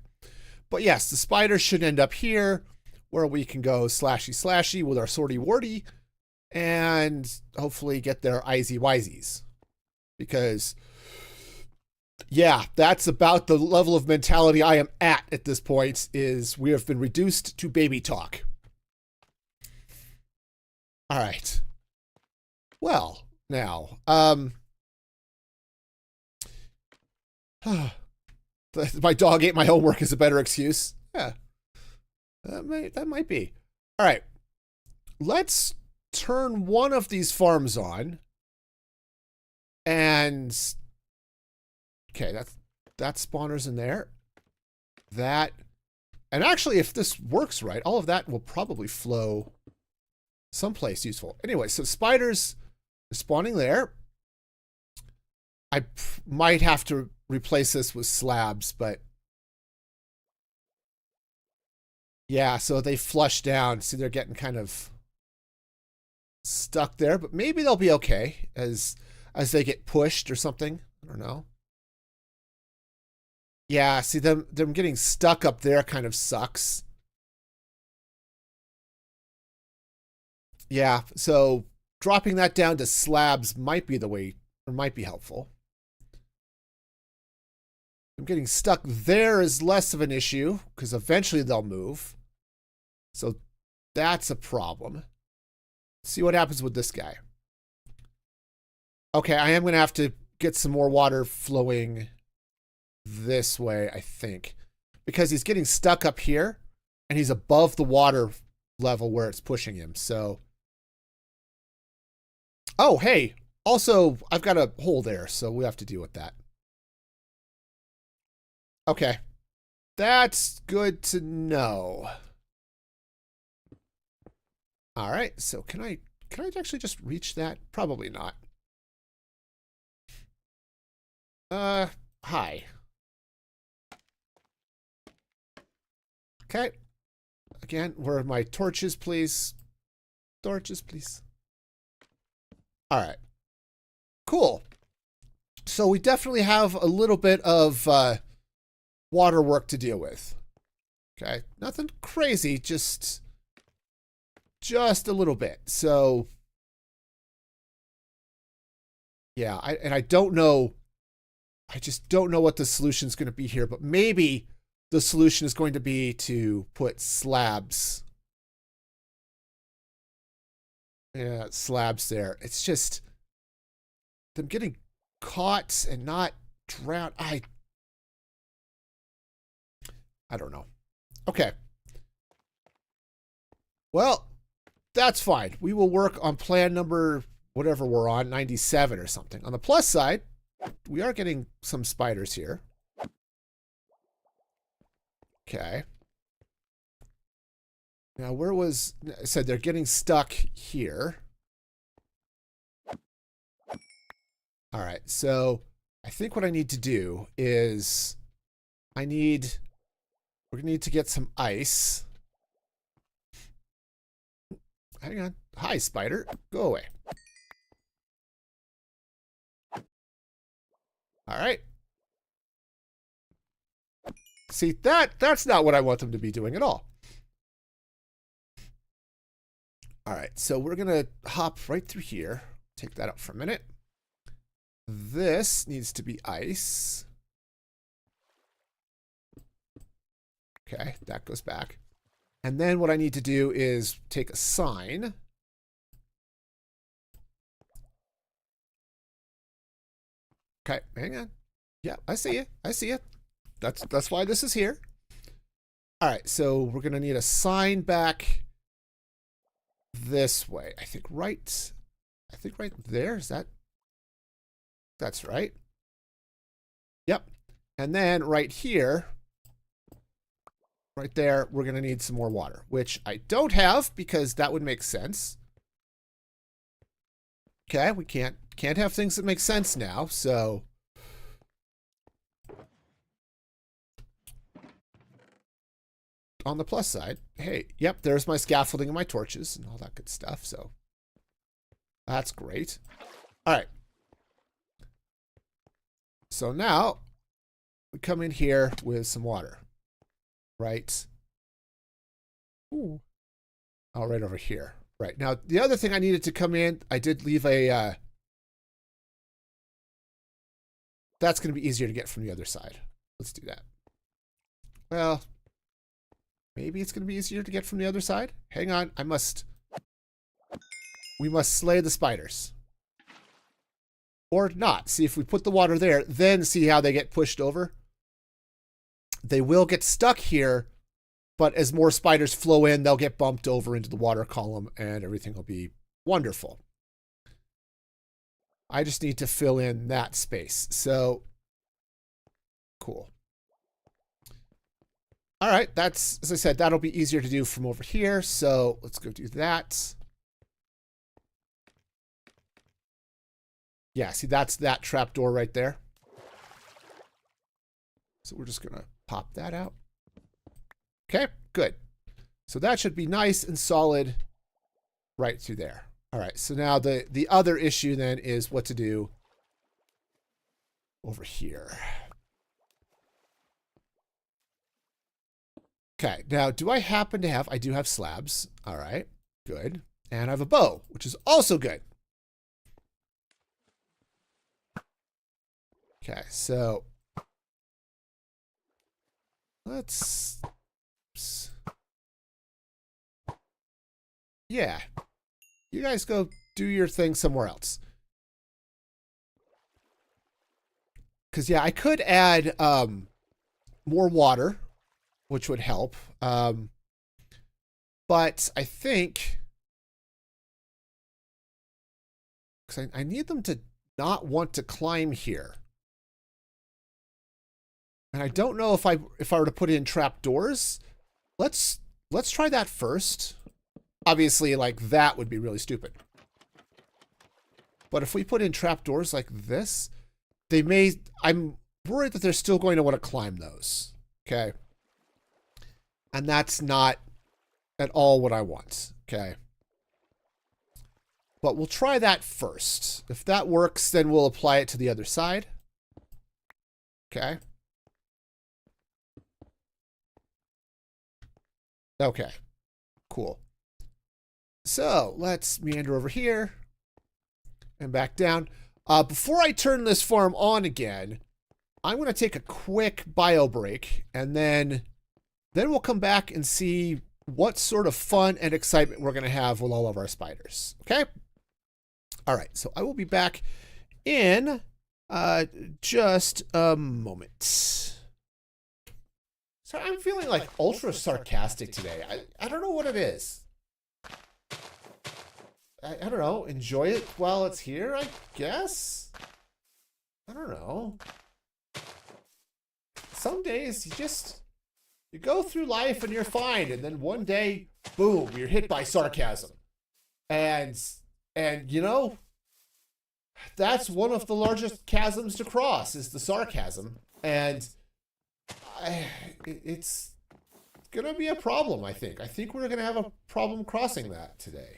But yes, the spiders should end up here, where we can go slashy slashy with our sorty warty and hopefully get their eyesy wisies. Because, yeah, that's about the level of mentality I am at this point, is we have been reduced to baby talk. All right. Well, now, my dog ate my homework is a better excuse. Yeah, that might be. All right. Let's turn one of these farms on. And, okay, that spawner's in there. That, and actually, if this works right, all of that will probably flow someplace useful. Anyway, so spiders are spawning there. I might have to replace this with slabs, but yeah, so they flush down. See, they're getting kind of stuck there, but maybe they'll be okay as they get pushed or something. I don't know. Yeah, see, them getting stuck up there kind of sucks. Yeah, so dropping that down to slabs might be the way, or might be helpful. I'm getting stuck there is less of an issue, because eventually they'll move. So that's a problem. see what happens with this guy. Okay, I am going to have to get some more water flowing this way, I think. Because he's getting stuck up here, and he's above the water level where it's pushing him, so... Oh, hey! Also, I've got a hole there, so we have to deal with that. Okay. That's good to know. Alright, so can I actually just reach that? Probably not. Hi. Okay. Again, where are my torches, please? Torches, please. Alright. Cool. So we definitely have a little bit of water work to deal with. Okay. Nothing crazy, just a little bit. So yeah, I don't know. I just don't know what the solution is going to be here, but maybe the solution is going to be to put slabs. Yeah, slabs there. It's just them getting caught and not drowned. I don't know. Okay. Well, that's fine. We will work on plan number whatever we're on, 97 or something. On the plus side, we are getting some spiders here. Okay. Now, where was... I said they're getting stuck here. All right, so I think what I need to do is we're going to need to get some ice. Hang on. Hi, spider. Go away. All right. See, that's not what I want them to be doing at all. All right, so we're going to hop right through here. Take that out for a minute. This needs to be ice. Okay, that goes back. And then what I need to do is take a sign. Okay, hang on. Yeah, I see you. I see you. That's why this is here. All right, so we're going to need a sign back this way. I think right there. Is that? That's right. Yep. And then right here, right there, we're going to need some more water, which I don't have because that would make sense. Okay, we can't have things that make sense now, so on the plus side, hey, yep, there's my scaffolding and my torches and all that good stuff, so that's great. All right. So now we come in here with some water, right? Ooh. Oh, right over here. Right. Now, the other thing I needed to come in, I did leave a, that's going to be easier to get from the other side. Let's do that. Well, maybe it's going to be easier to get from the other side. Hang on. We must slay the spiders. Or not. See, if we put the water there, then see how they get pushed over. They will get stuck here, but as more spiders flow in, they'll get bumped over into the water column and everything will be wonderful. I just need to fill in that space. So, cool. All right, that's, as I said, that'll be easier to do from over here. So let's go do that. Yeah, see, that's that trapdoor right there. So we're just going to pop that out. Okay, good. So that should be nice and solid right through there. All right, so now the other issue then is what to do over here. Okay, now do I happen to have, I do have slabs. All right, good. And I have a bow, which is also good. Okay, so let's, yeah. You guys go do your thing somewhere else. Because, yeah, I could add more water, which would help. But I think... because I need them to not want to climb here. And I don't know if I were to put in trapdoors. Let's try that first. Obviously, like, that would be really stupid. But if we put in trapdoors like this, they may... I'm worried that they're still going to want to climb those. Okay? And that's not at all what I want. Okay? But we'll try that first. If that works, then we'll apply it to the other side. Okay? Okay. Cool. So, let's meander over here. And back down. Before I turn this farm on again, I'm going to take a quick bio break. And then we'll come back and see what sort of fun and excitement we're going to have with all of our spiders. Okay? All right, so I will be back in just a moment. So I'm feeling like ultra sarcastic today. I don't know what it is. I don't know. Enjoy it while it's here, I guess? I don't know. Some days you go through life and you're fine, and then one day, boom, you're hit by sarcasm. And you know, that's one of the largest chasms to cross, is the sarcasm. And it's going to be a problem, I think. I think we're going to have a problem crossing that today.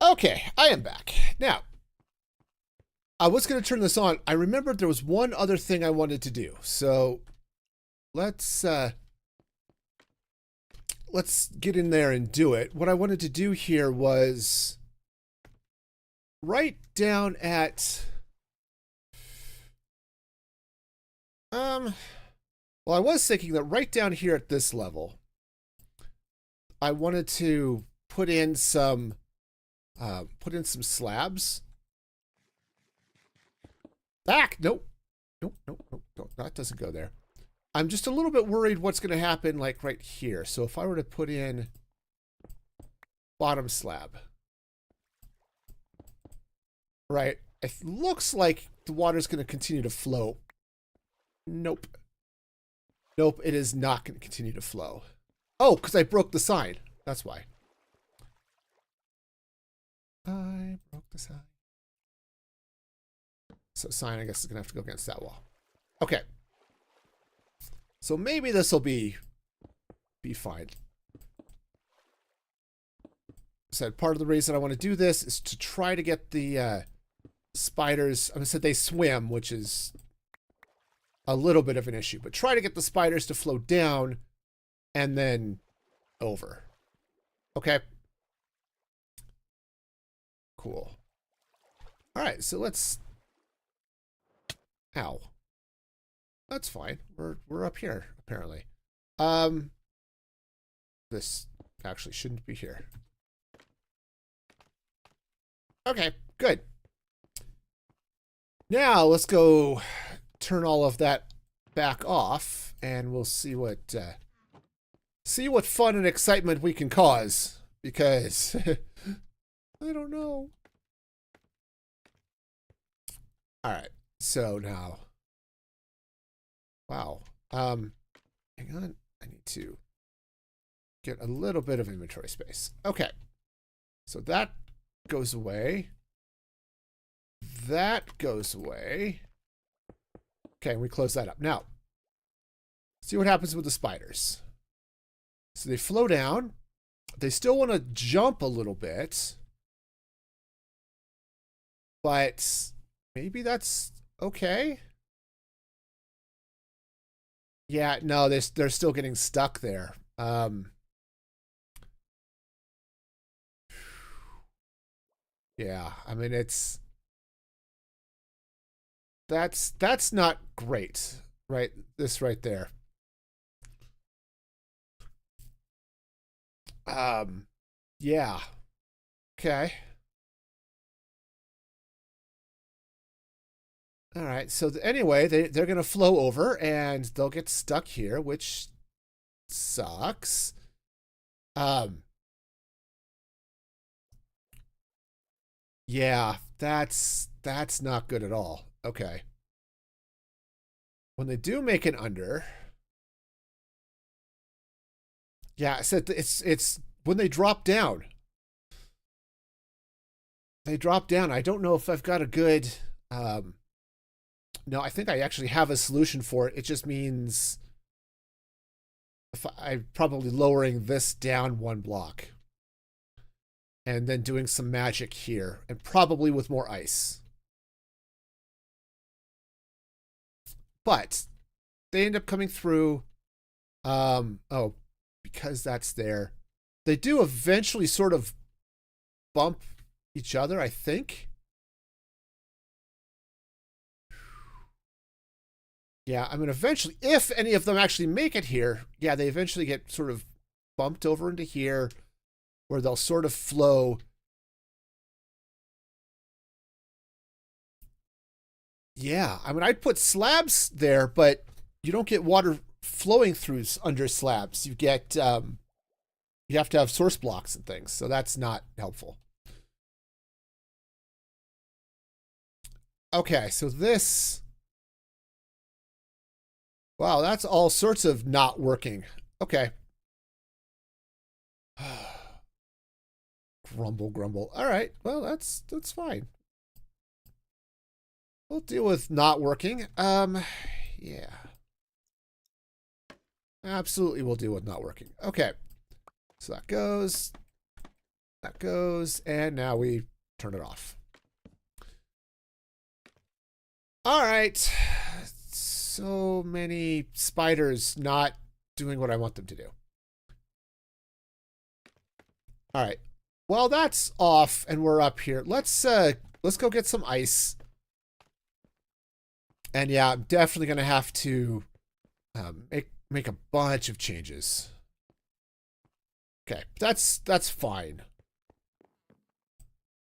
Okay, I am back. Now, I was going to turn this on. I remembered there was one other thing I wanted to do. So let's get in there and do it. What I wanted to do here was right down at well, I was thinking that right down here at this level, I wanted to put in some slabs. Back. Nope. Nope. That doesn't go there. I'm just a little bit worried what's going to happen, like right here. So if I were to put in bottom slab, right? It looks like the water's going to continue to flow. Nope. Nope, it is not going to continue to flow. Oh, because I broke the sign. That's why. I broke the sign. So sign, I guess, is going to have to go against that wall. Okay. So maybe this will be fine. So part of the reason I want to do this is to try to get the spiders. I said they swim, which is a little bit of an issue, but try to get the spiders to flow down and then over. Okay. Cool. All right, so let's... Ow. That's fine. We're up here, apparently. This actually shouldn't be here. Okay, good. Now let's go turn all of that back off, and we'll see what fun and excitement we can cause, because I don't know. All right. So now, wow. Hang on. I need to get a little bit of inventory space. Okay. So that goes away. that goes away. Okay, we close that up. Now, see what happens with the spiders. So they flow down. They still want to jump a little bit. But maybe that's okay. Yeah, no, they're still getting stuck there. Yeah, I mean that's not great, right? This right there. Yeah. Okay. All right. So anyway, they're gonna flow over and they'll get stuck here, which sucks. Um. Yeah, that's not good at all. Okay. When they do make an under, yeah, so it's when they drop down. They drop down. I don't know if I've got a good. No, I think I actually have a solution for it. It just means if I'm probably lowering this down one block. And then doing some magic here. And probably with more ice. But they end up coming through. Oh, because that's there. They do eventually sort of bump each other, I think. Yeah, I mean, eventually, if any of them actually make it here, yeah, they eventually get sort of bumped over into here, where they'll sort of flow. Yeah, I mean, I'd put slabs there, but you don't get water flowing through under slabs. You get, you have to have source blocks and things, so that's not helpful. Okay, so this... Wow, that's all sorts of not working. Okay. Grumble, grumble. All right, well, that's fine. We'll deal with not working. Yeah. Absolutely, we'll deal with not working. Okay. So that goes, and now we turn it off. All right. So many spiders not doing what I want them to do. All right. Well, that's off, and we're up here. Let's go get some ice. And yeah, I'm definitely gonna have to make a bunch of changes. Okay, that's fine.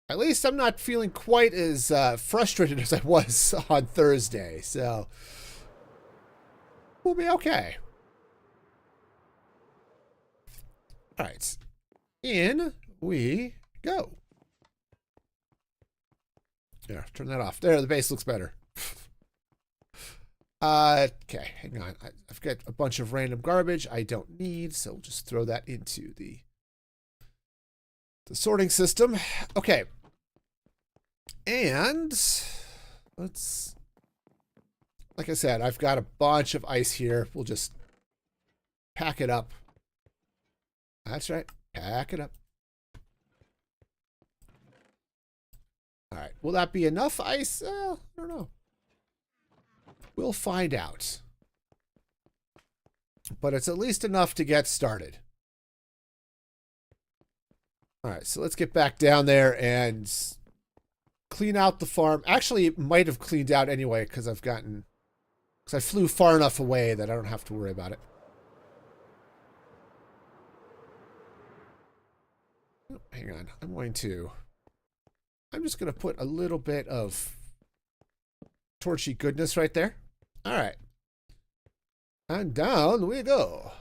At least I'm not feeling quite as frustrated as I was on Thursday, so we'll be okay. All right, in we go. Yeah, turn that off. There, the base looks better. Okay, hang on. I've got a bunch of random garbage I don't need, so we'll just throw that into the sorting system. Okay. And let's, like I said, I've got a bunch of ice here. We'll just pack it up. That's right. Pack it up. All right. Will that be enough ice? I don't know. We'll find out. But it's at least enough to get started. All right, so let's get back down there and clean out the farm. Actually, it might have cleaned out anyway because I flew far enough away that I don't have to worry about it. Oh, hang on, I'm just going to put a little bit of torchy goodness right there. All right. And down we go.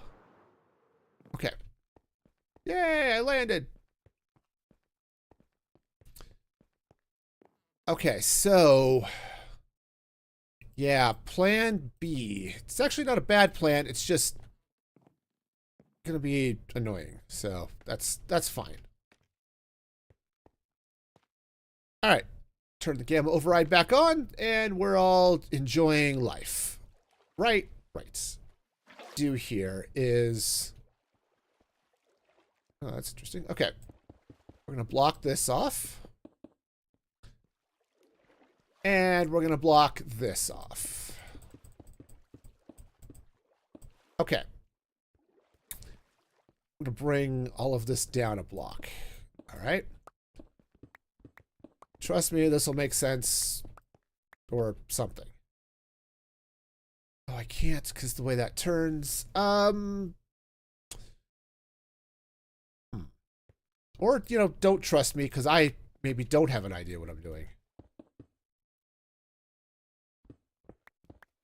Okay. Yay, I landed. Okay, so yeah, plan B. It's actually not a bad plan. It's just gonna be annoying. So that's fine. All right. turn the gamma override back on, and we're all enjoying life. Right. Do here is... Oh, that's interesting. Okay. We're going to block this off. And we're going to block this off. Okay. I'm going to bring all of this down a block. All right. Trust me, this will make sense. Or something. Oh, I can't because the way that turns. Or, you know, don't trust me because I maybe don't have an idea what I'm doing.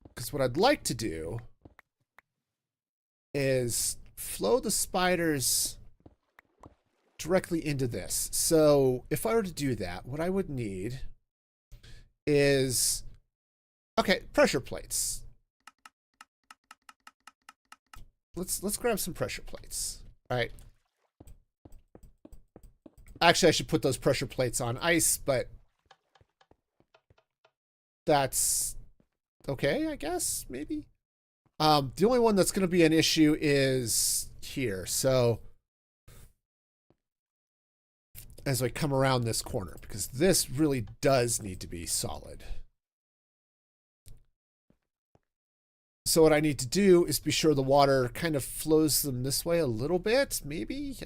Because what I'd like to do is flow the spiders directly into this. So if I were to do that, what I would need is, okay, pressure plates. Let's grab some pressure plates. All right. Actually, I should put those pressure plates on ice, but that's okay, I guess, maybe. The only one that's going to be an issue is here. So as I come around this corner, because this really does need to be solid. So what I need to do is be sure the water kind of flows them this way a little bit, maybe.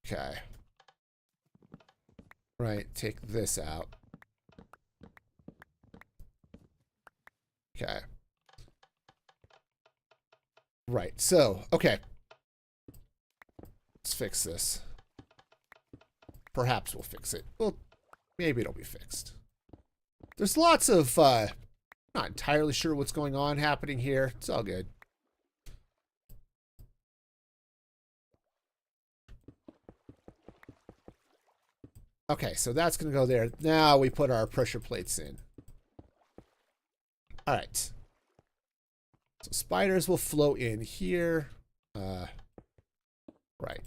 Okay. Right, take this out. Okay. Right, so, okay. Let's fix this. Perhaps we'll fix it. Well, maybe it'll be fixed. There's lots of, not entirely sure what's going on happening here. It's all good. Okay, so that's going to go there. Now we put our pressure plates in. All right. So spiders will flow in here. Right.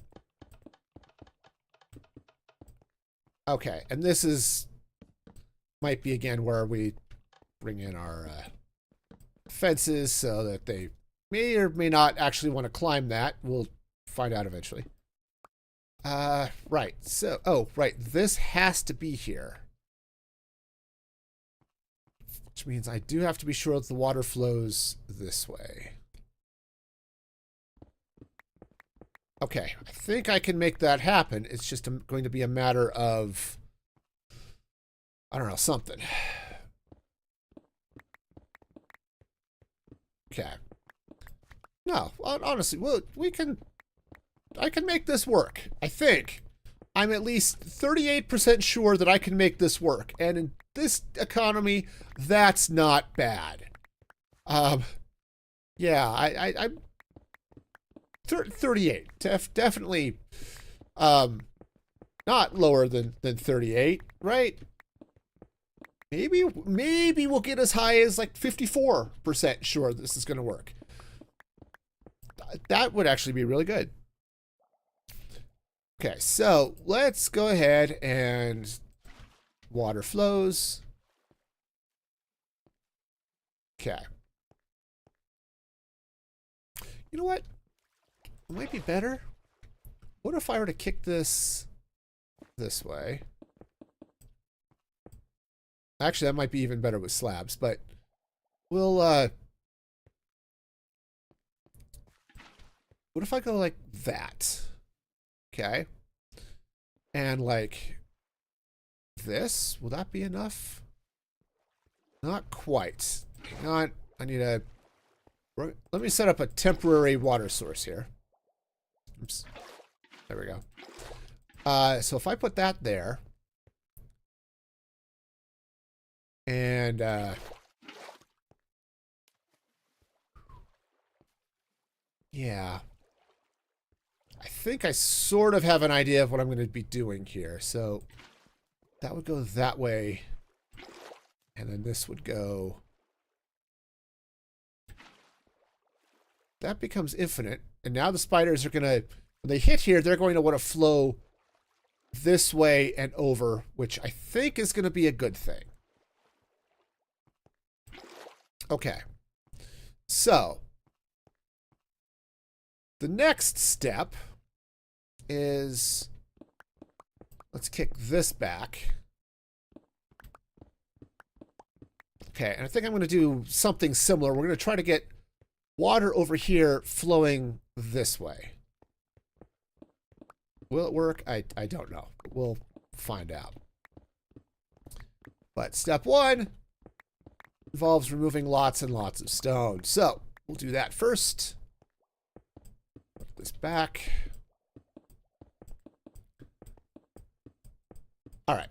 Okay, and this is might be again where we bring in our fences so that they may or may not actually want to climb that. We'll find out eventually. Right. So, oh, right. This has to be here. Which means I do have to be sure that the water flows this way. Okay. I think I can make that happen. It's just going to be a matter of, I don't know, something. Okay. No, honestly, I can make this work. I think. I'm at least 38% sure that I can make this work. And in this economy, that's not bad. Yeah, I'm 38. Definitely not lower than 38, right? Maybe we'll get as high as like 54% sure this is going to work. That would actually be really good. Okay, so let's go ahead and water flows. Okay. You know what? It might be better. What if I were to kick this way? Actually, that might be even better with slabs, but we'll, what if I go like that? Okay. And like this, will that be enough? Not quite. Hang on, I need a, let me set up a temporary water source here. Oops. There we go. So if I put that there, and yeah, I think I sort of have an idea of what I'm going to be doing here. So that would go that way, and then this would go. That becomes infinite, and now the spiders are going to, when they hit here, they're going to want to flow this way and over, which I think is going to be a good thing. Okay. So, the next step is, let's kick this back. Okay, and I think I'm going to do something similar. We're going to try to get water over here flowing this way. Will it work? I don't know. We'll find out. But step one involves removing lots and lots of stone. So we'll do that first. Put this back. All right,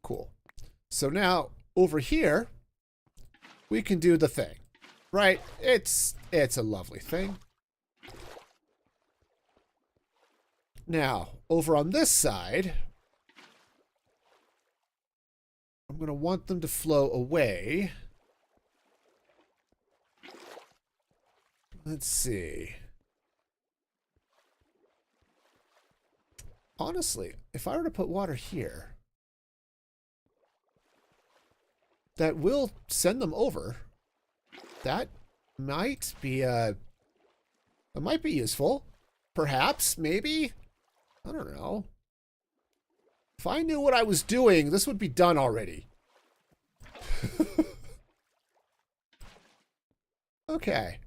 cool. So now over here, we can do the thing, right? It's a lovely thing. Now, over on this side, I'm going to want them to flow away. Let's see. Honestly, if I were to put water here, that will send them over. That might be useful. Perhaps, maybe. I don't know. If I knew what I was doing, this would be done already. Okay.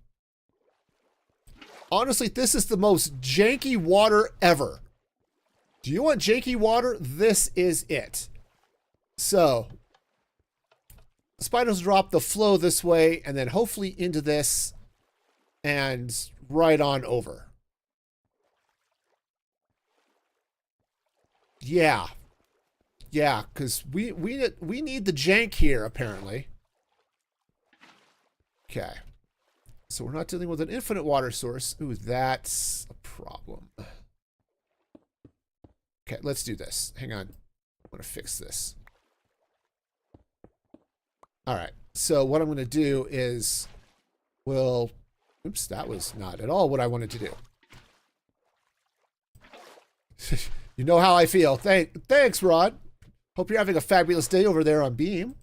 Honestly, this is the most janky water ever. Do you want janky water? This is it. So, spiders drop the flow this way, and then hopefully into this, and right on over. Yeah. Yeah, because we need the jank here, apparently. Okay. So we're not dealing with an infinite water source. Ooh, that's a problem. Okay, let's do this. Hang on. I'm going to fix this. All right. So what I'm going to do is, well, oops, that was not at all what I wanted to do. You know how I feel. Thanks, Rod. Hope you're having a fabulous day over there on Beam.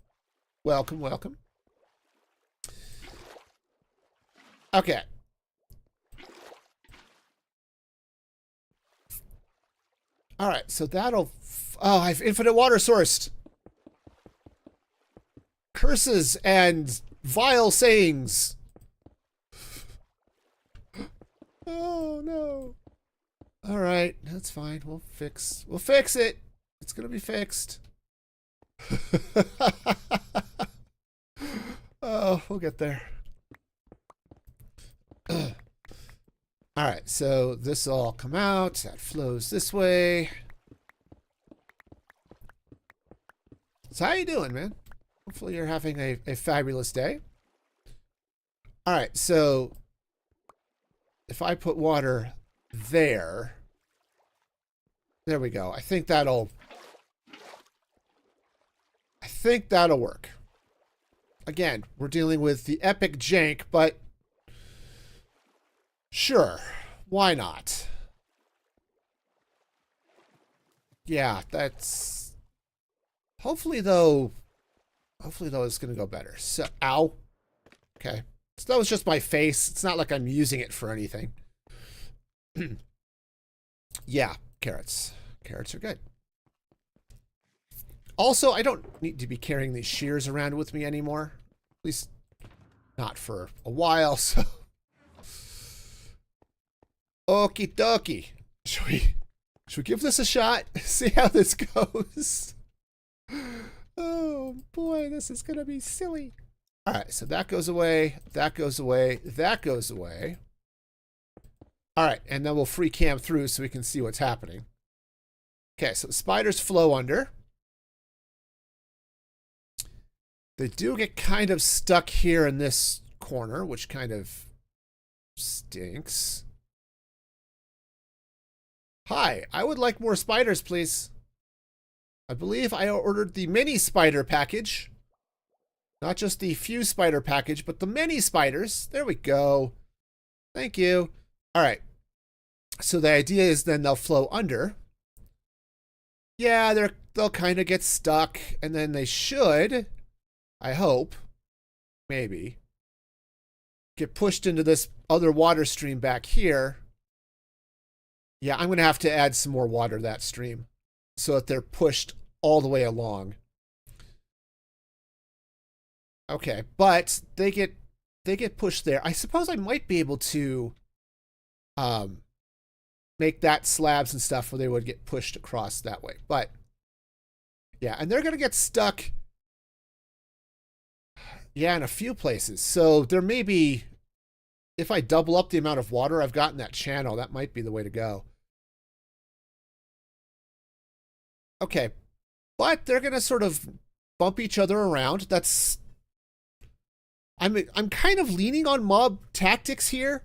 Welcome, welcome. Okay. All right, so that'll... Oh, I have infinite water sourced. Curses and vile sayings. Oh, no. All right, that's fine. We'll fix it. It's going to be fixed. Oh, we'll get there. All right, so this will all come out. That flows this way. So how you doing, man? Hopefully you're having a fabulous day. All right, so if I put water there we go. I think that'll work. Again, we're dealing with the epic jank, but sure, why not? Yeah, that's... Hopefully, though, it's going to go better. So, ow. Okay. So that was just my face. It's not like I'm using it for anything. Yeah, carrots. Carrots are good. Also, I don't need to be carrying these shears around with me anymore. At least not for a while, so... Okie dokie. Should we give this a shot? See how this goes? Oh boy, this is gonna be silly. Alright, so that goes away, that goes away, that goes away. Alright, and then we'll free cam through so we can see what's happening. Okay, so the spiders flow under. They do get kind of stuck here in this corner, which kind of stinks. Hi, I would like more spiders, please. I believe I ordered the mini spider package. Not just the few spider package, but the many spiders. There we go. Thank you. All right. So the idea is then they'll flow under. Yeah, they'll kind of get stuck, and then they should, I hope, maybe, get pushed into this other water stream back here. Yeah, I'm going to have to add some more water to that stream so that they're pushed all the way along. Okay, but they get pushed there. I suppose I might be able to make that slabs and stuff where they would get pushed across that way. But yeah, and they're going to get stuck, yeah, in a few places. So there may be, if I double up the amount of water I've got in that channel, that might be the way to go. Okay, but they're going to sort of bump each other around. That's, I'm kind of leaning on mob tactics here.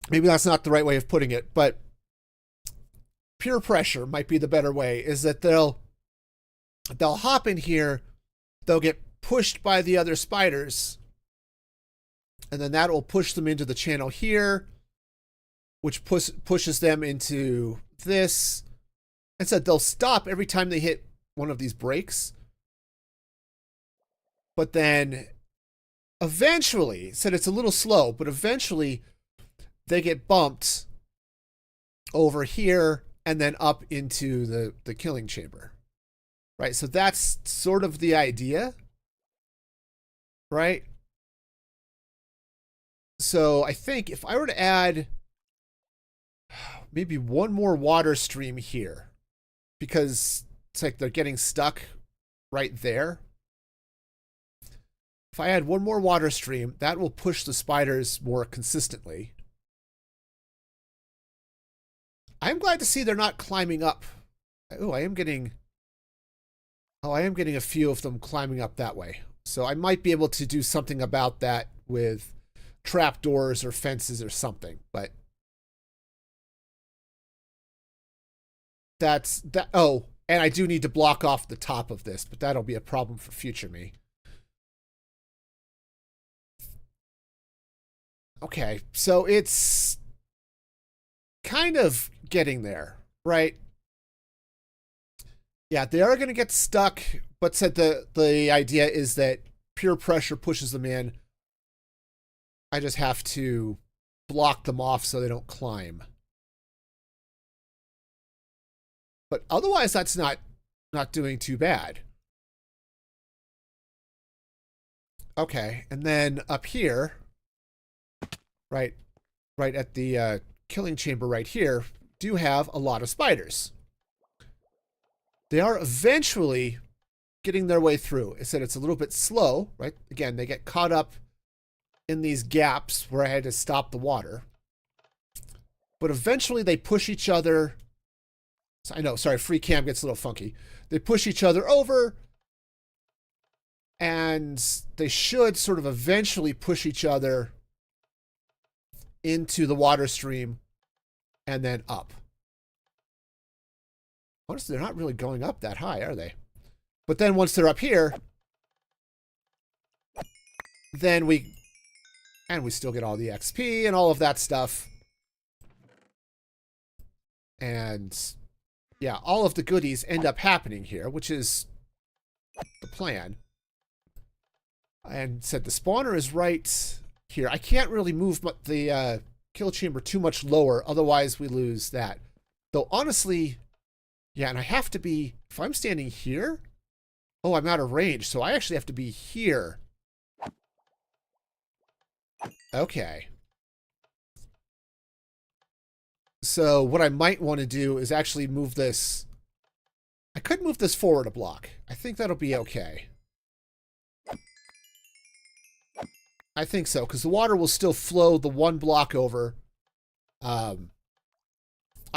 Maybe that's not the right way of putting it, but peer pressure might be the better way, is that they'll hop in here, they'll get pushed by the other spiders, and then that will push them into the channel here, which pushes them into this. And so they'll stop every time they hit one of these breaks. But then eventually, said it's a little slow, but eventually they get bumped over here and then up into the killing chamber. Right? So that's sort of the idea. Right? So I think if I were to add maybe one more water stream here, because it's like they're getting stuck right there. If I add one more water stream, that will push the spiders more consistently. I'm glad to see they're not climbing up. Oh, I am getting a few of them climbing up that way. So I might be able to do something about that with trapdoors or fences or something, but that's that. Oh, and I do need to block off the top of this, but that'll be a problem for future me. Okay, so it's kind of getting there, right? Yeah, they are going to get stuck, but said the idea is that peer pressure pushes them in. I just have to block them off so they don't climb. But otherwise, that's not doing too bad. Okay, and then up here, right at the killing chamber right here, do have a lot of spiders. They are eventually getting their way through. I said it's a little bit slow, right? Again, they get caught up in these gaps where I had to stop the water. But eventually they push each other. I know, sorry, free cam gets a little funky. They push each other over, and they should sort of eventually push each other into the water stream and then up. Honestly, they're not really going up that high, are they? But then once they're up here, then we still get all the XP and all of that stuff. And yeah, all of the goodies end up happening here, which is the plan. And said the spawner is right here. I can't really move the kill chamber too much lower, otherwise we lose that. Though honestly, yeah, and I have to be, if I'm standing here, oh, I'm out of range, so I actually have to be here. Okay. So what I might want to do is actually move this. I could move this forward a block. I think that'll be okay. I think so, because the water will still flow the one block over. I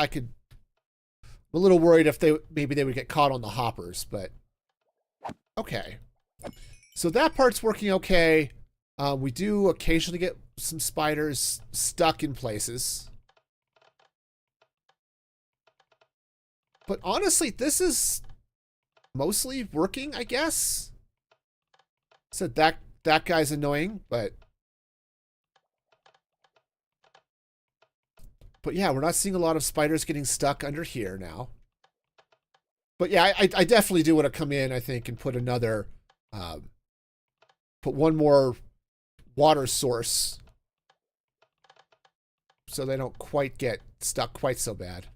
could. I'm a little worried if maybe they would get caught on the hoppers, but okay. So that part's working okay. We do occasionally get some spiders stuck in places. But honestly, this is mostly working, I guess. So that guy's annoying, but But yeah, we're not seeing a lot of spiders getting stuck under here now. But yeah, I definitely do want to come in, I think, and put another, put one more water source so they don't quite get stuck quite so bad.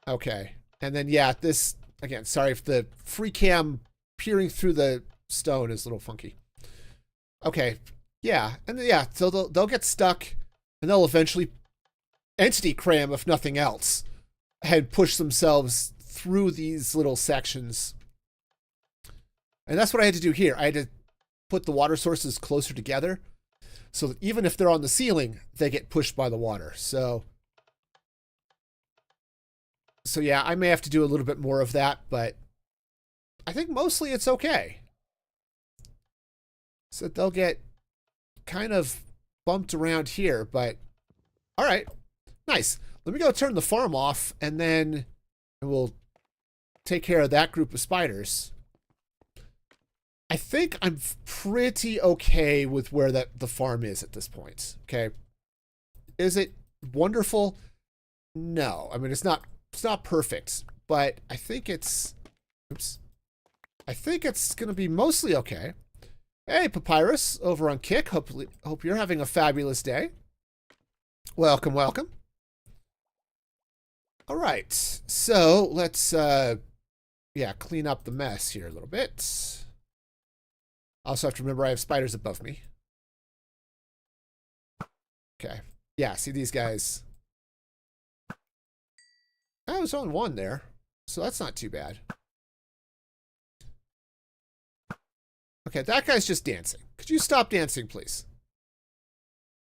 Okay. And then, yeah, this, again, sorry if the free cam peering through the stone is a little funky. Okay. Yeah. And yeah, so they'll get stuck and they'll eventually entity cram, if nothing else, and push themselves through these little sections. And that's what I had to do here. I had to put the water sources closer together so that even if they're on the ceiling, they get pushed by the water. So yeah, I may have to do a little bit more of that, but I think mostly it's okay. So they'll get kind of bumped around here, but all right, nice. Let me go turn the farm off, and then we'll take care of that group of spiders. I think I'm pretty okay with where the farm is at this point. Okay. Is it wonderful? No. I mean, it's not perfect, but I think it's, oops. I think it's going to be mostly okay. Hey, Papyrus over on Kick. Hope you're having a fabulous day. Welcome, welcome. All right. So let's, yeah, clean up the mess here a little bit. Also have to remember I have spiders above me. Okay. Yeah, see these guys. I was on one there, so that's not too bad. Okay, that guy's just dancing. Could you stop dancing, please?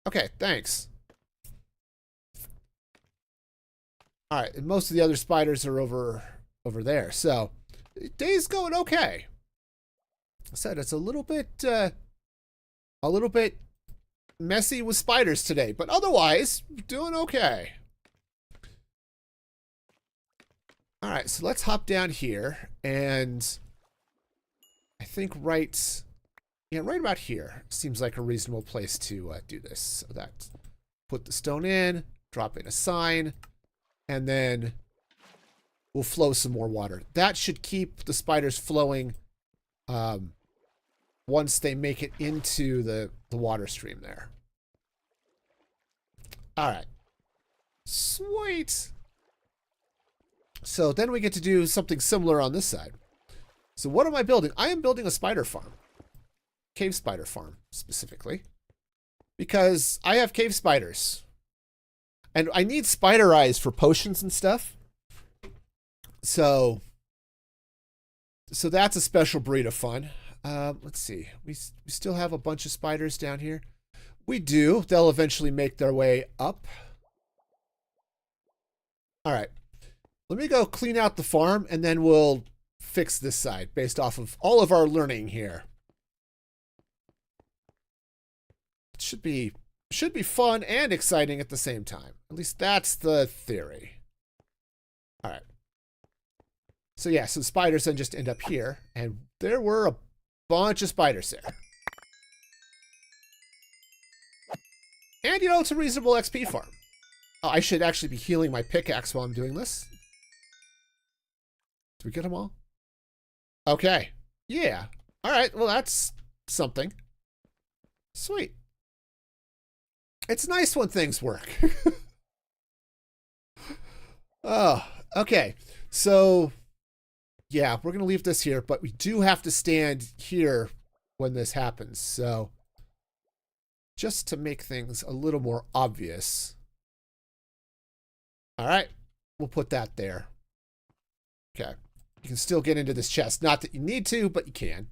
Okay, thanks. All right, and most of the other spiders are over there. So, day's going okay. I said it's a little bit messy with spiders today, but otherwise doing okay. All right, so let's hop down here, and I think right about here seems like a reasonable place to do this. So that, put the stone in, drop in a sign, and then we'll flow some more water. That should keep the spiders flowing once they make it into the water stream there. All right. Sweet. So then we get to do something similar on this side. So what am I building? I am building a spider farm. Cave spider farm, specifically. Because I have cave spiders. And I need spider eyes for potions and stuff. So that's a special breed of fun. Let's see. We still have a bunch of spiders down here. We do. They'll eventually make their way up. All right. Let me go clean out the farm, and then we'll fix this side based off of all of our learning here. It should be fun and exciting at the same time. At least that's the theory. All right. So yeah, so spiders then just end up here, and there were a bunch of spiders there. And, you know, it's a reasonable XP farm. Oh, I should actually be healing my pickaxe while I'm doing this. Did we get them all? Okay. Yeah. All right. Well, that's something. Sweet. It's nice when things work. Oh, okay. So, yeah, we're going to leave this here, but we do have to stand here when this happens. So, just to make things a little more obvious. All right. We'll put that there. Okay. You can still get into this chest. Not that you need to, but you can.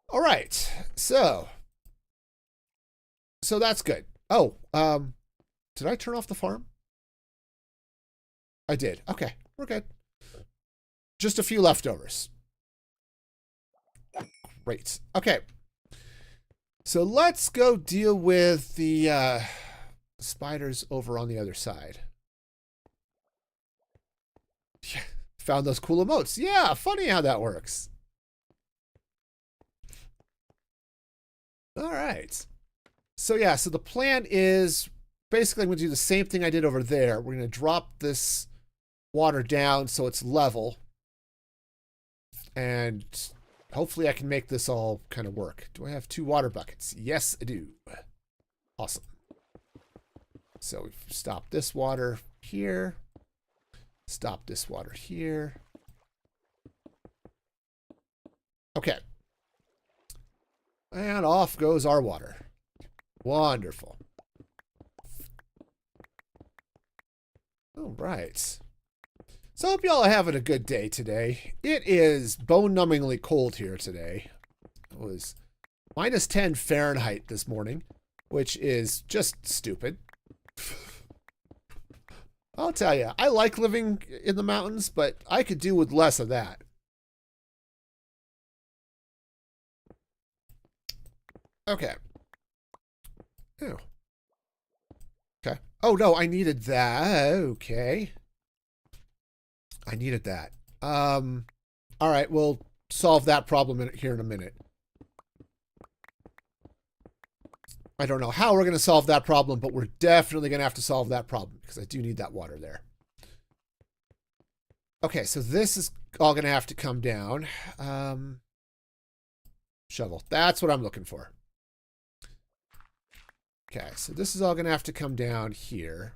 All right. So that's good. Oh, did I turn off the farm? I did. Okay. We're good. Just a few leftovers. Great. Okay. So let's go deal with the spiders over on the other side. Yeah, found those cool emotes. Yeah, funny how that works. All right. So yeah, so the plan is basically I'm going to do the same thing I did over there. We're going to drop this water down so it's level. And hopefully I can make this all kind of work. Do I have 2 water buckets? Yes, I do. Awesome. So we stop this water here. Stop this water here. Okay. And off goes our water. Wonderful. All right. So I hope y'all are having a good day today. It is bone-numbingly cold here today. It was minus 10 Fahrenheit this morning, which is just stupid. I'll tell you, I like living in the mountains, but I could do with less of that. Okay. Ew. Okay. Oh, no, I needed that. Okay. I needed that. All right, we'll solve that problem here in a minute. I don't know how we're going to solve that problem, but we're definitely going to have to solve that problem because I do need that water there. Okay, so this is all going to have to come down. Shovel. That's what I'm looking for. Okay, so this is all going to have to come down here.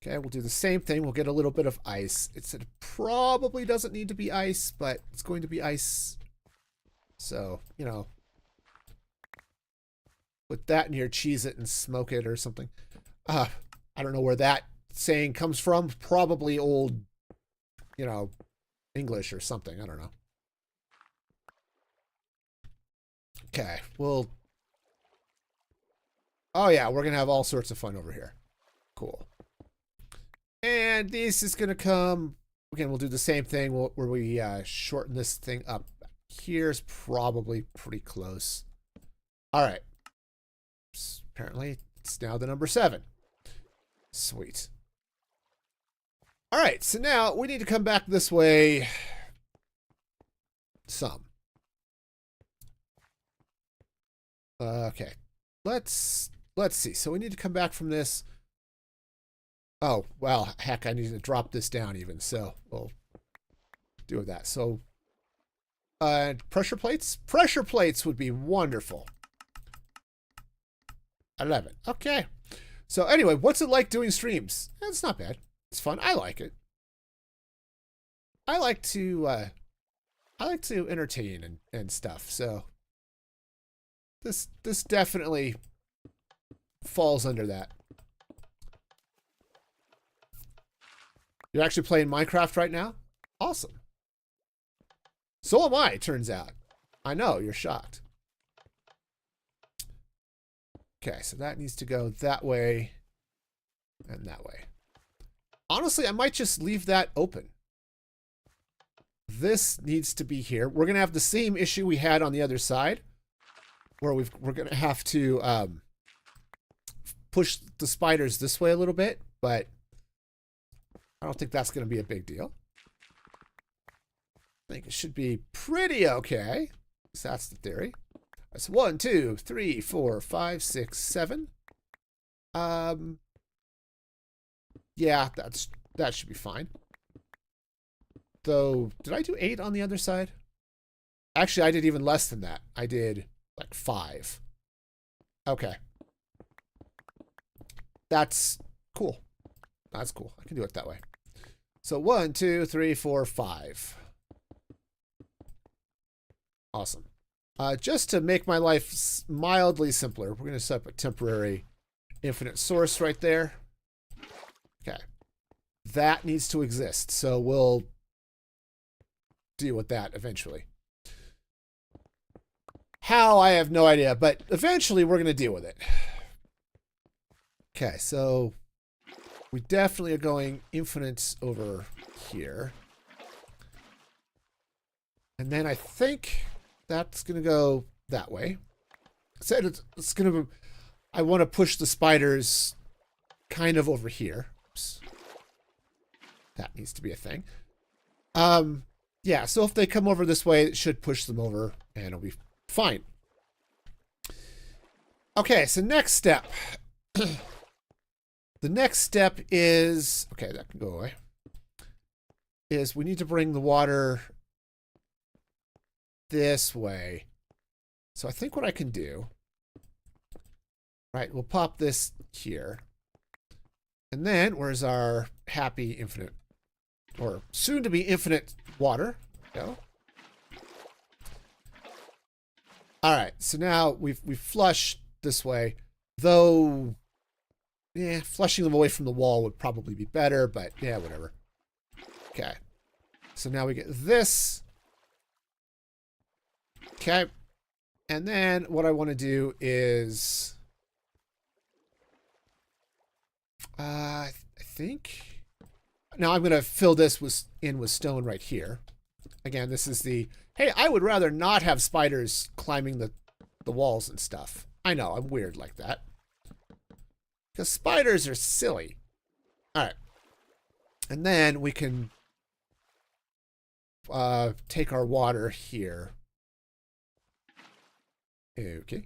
Okay, we'll do the same thing. We'll get a little bit of ice. It probably doesn't need to be ice, but it's going to be ice. So, you know, put that in here, cheese it, and smoke it or something. I don't know where that saying comes from. Probably old, you know, English or something. I don't know. Okay, we'll... Oh, yeah, we're going to have all sorts of fun over here. Cool. And this is going to come... Again, we'll do the same thing where we shorten this thing up. Here's probably pretty close. All right. Apparently, it's now the number 7. Sweet. All right, so now we need to come back this way some. Okay. Let's see. So we need to come back from this. Oh, well, heck, I need to drop this down even. So we'll do that. So pressure plates? Pressure plates would be wonderful. 11. Okay. So anyway, what's it like doing streams? It's not bad. It's fun. I like it. I like to entertain and stuff. So this definitely falls under that. You're actually playing Minecraft right now? Awesome. So am I, turns out. I know, you're shocked. Okay, so that needs to go that way and that way. Honestly, I might just leave that open. This needs to be here. We're going to have the same issue we had on the other side, where we're going to have to push the spiders this way a little bit, but I don't think that's going to be a big deal. I think it should be pretty okay. So that's the theory. That's 1, 2, 3, 4, 5, 6, 7. Yeah, that should be fine. Though, did I do 8 on the other side? Actually, I did even less than that. I did like 5. Okay. That's cool. That's cool. I can do it that way. So 1, 2, 3, 4, 5. Awesome. Just to make my life mildly simpler, we're going to set up a temporary infinite source right there. Okay. That needs to exist, so we'll deal with that eventually. How, I have no idea, but eventually we're going to deal with it. Okay, so we definitely are going infinite over here. And then I think that's going to go that way. I said it's going to... I want to push the spiders kind of over here. Oops. That needs to be a thing. Yeah, so if they come over this way, it should push them over, and it'll be fine. Okay, so next step. The next step is, okay, that can go away, is we need to bring the water this way. So I think what I can do, right, we'll pop this here. And then, where's our happy infinite, or soon to be infinite water? Go. All right, so now we've flushed this way, though, yeah, flushing them away from the wall would probably be better, but yeah, whatever. Okay, so now we get this. Okay, and then what I want to do is, I think, now I'm going to fill this in with stone right here. Again, this is the, hey, I would rather not have spiders climbing the walls and stuff. I know, I'm weird like that. Because spiders are silly. All right. And then we can take our water here. Okay.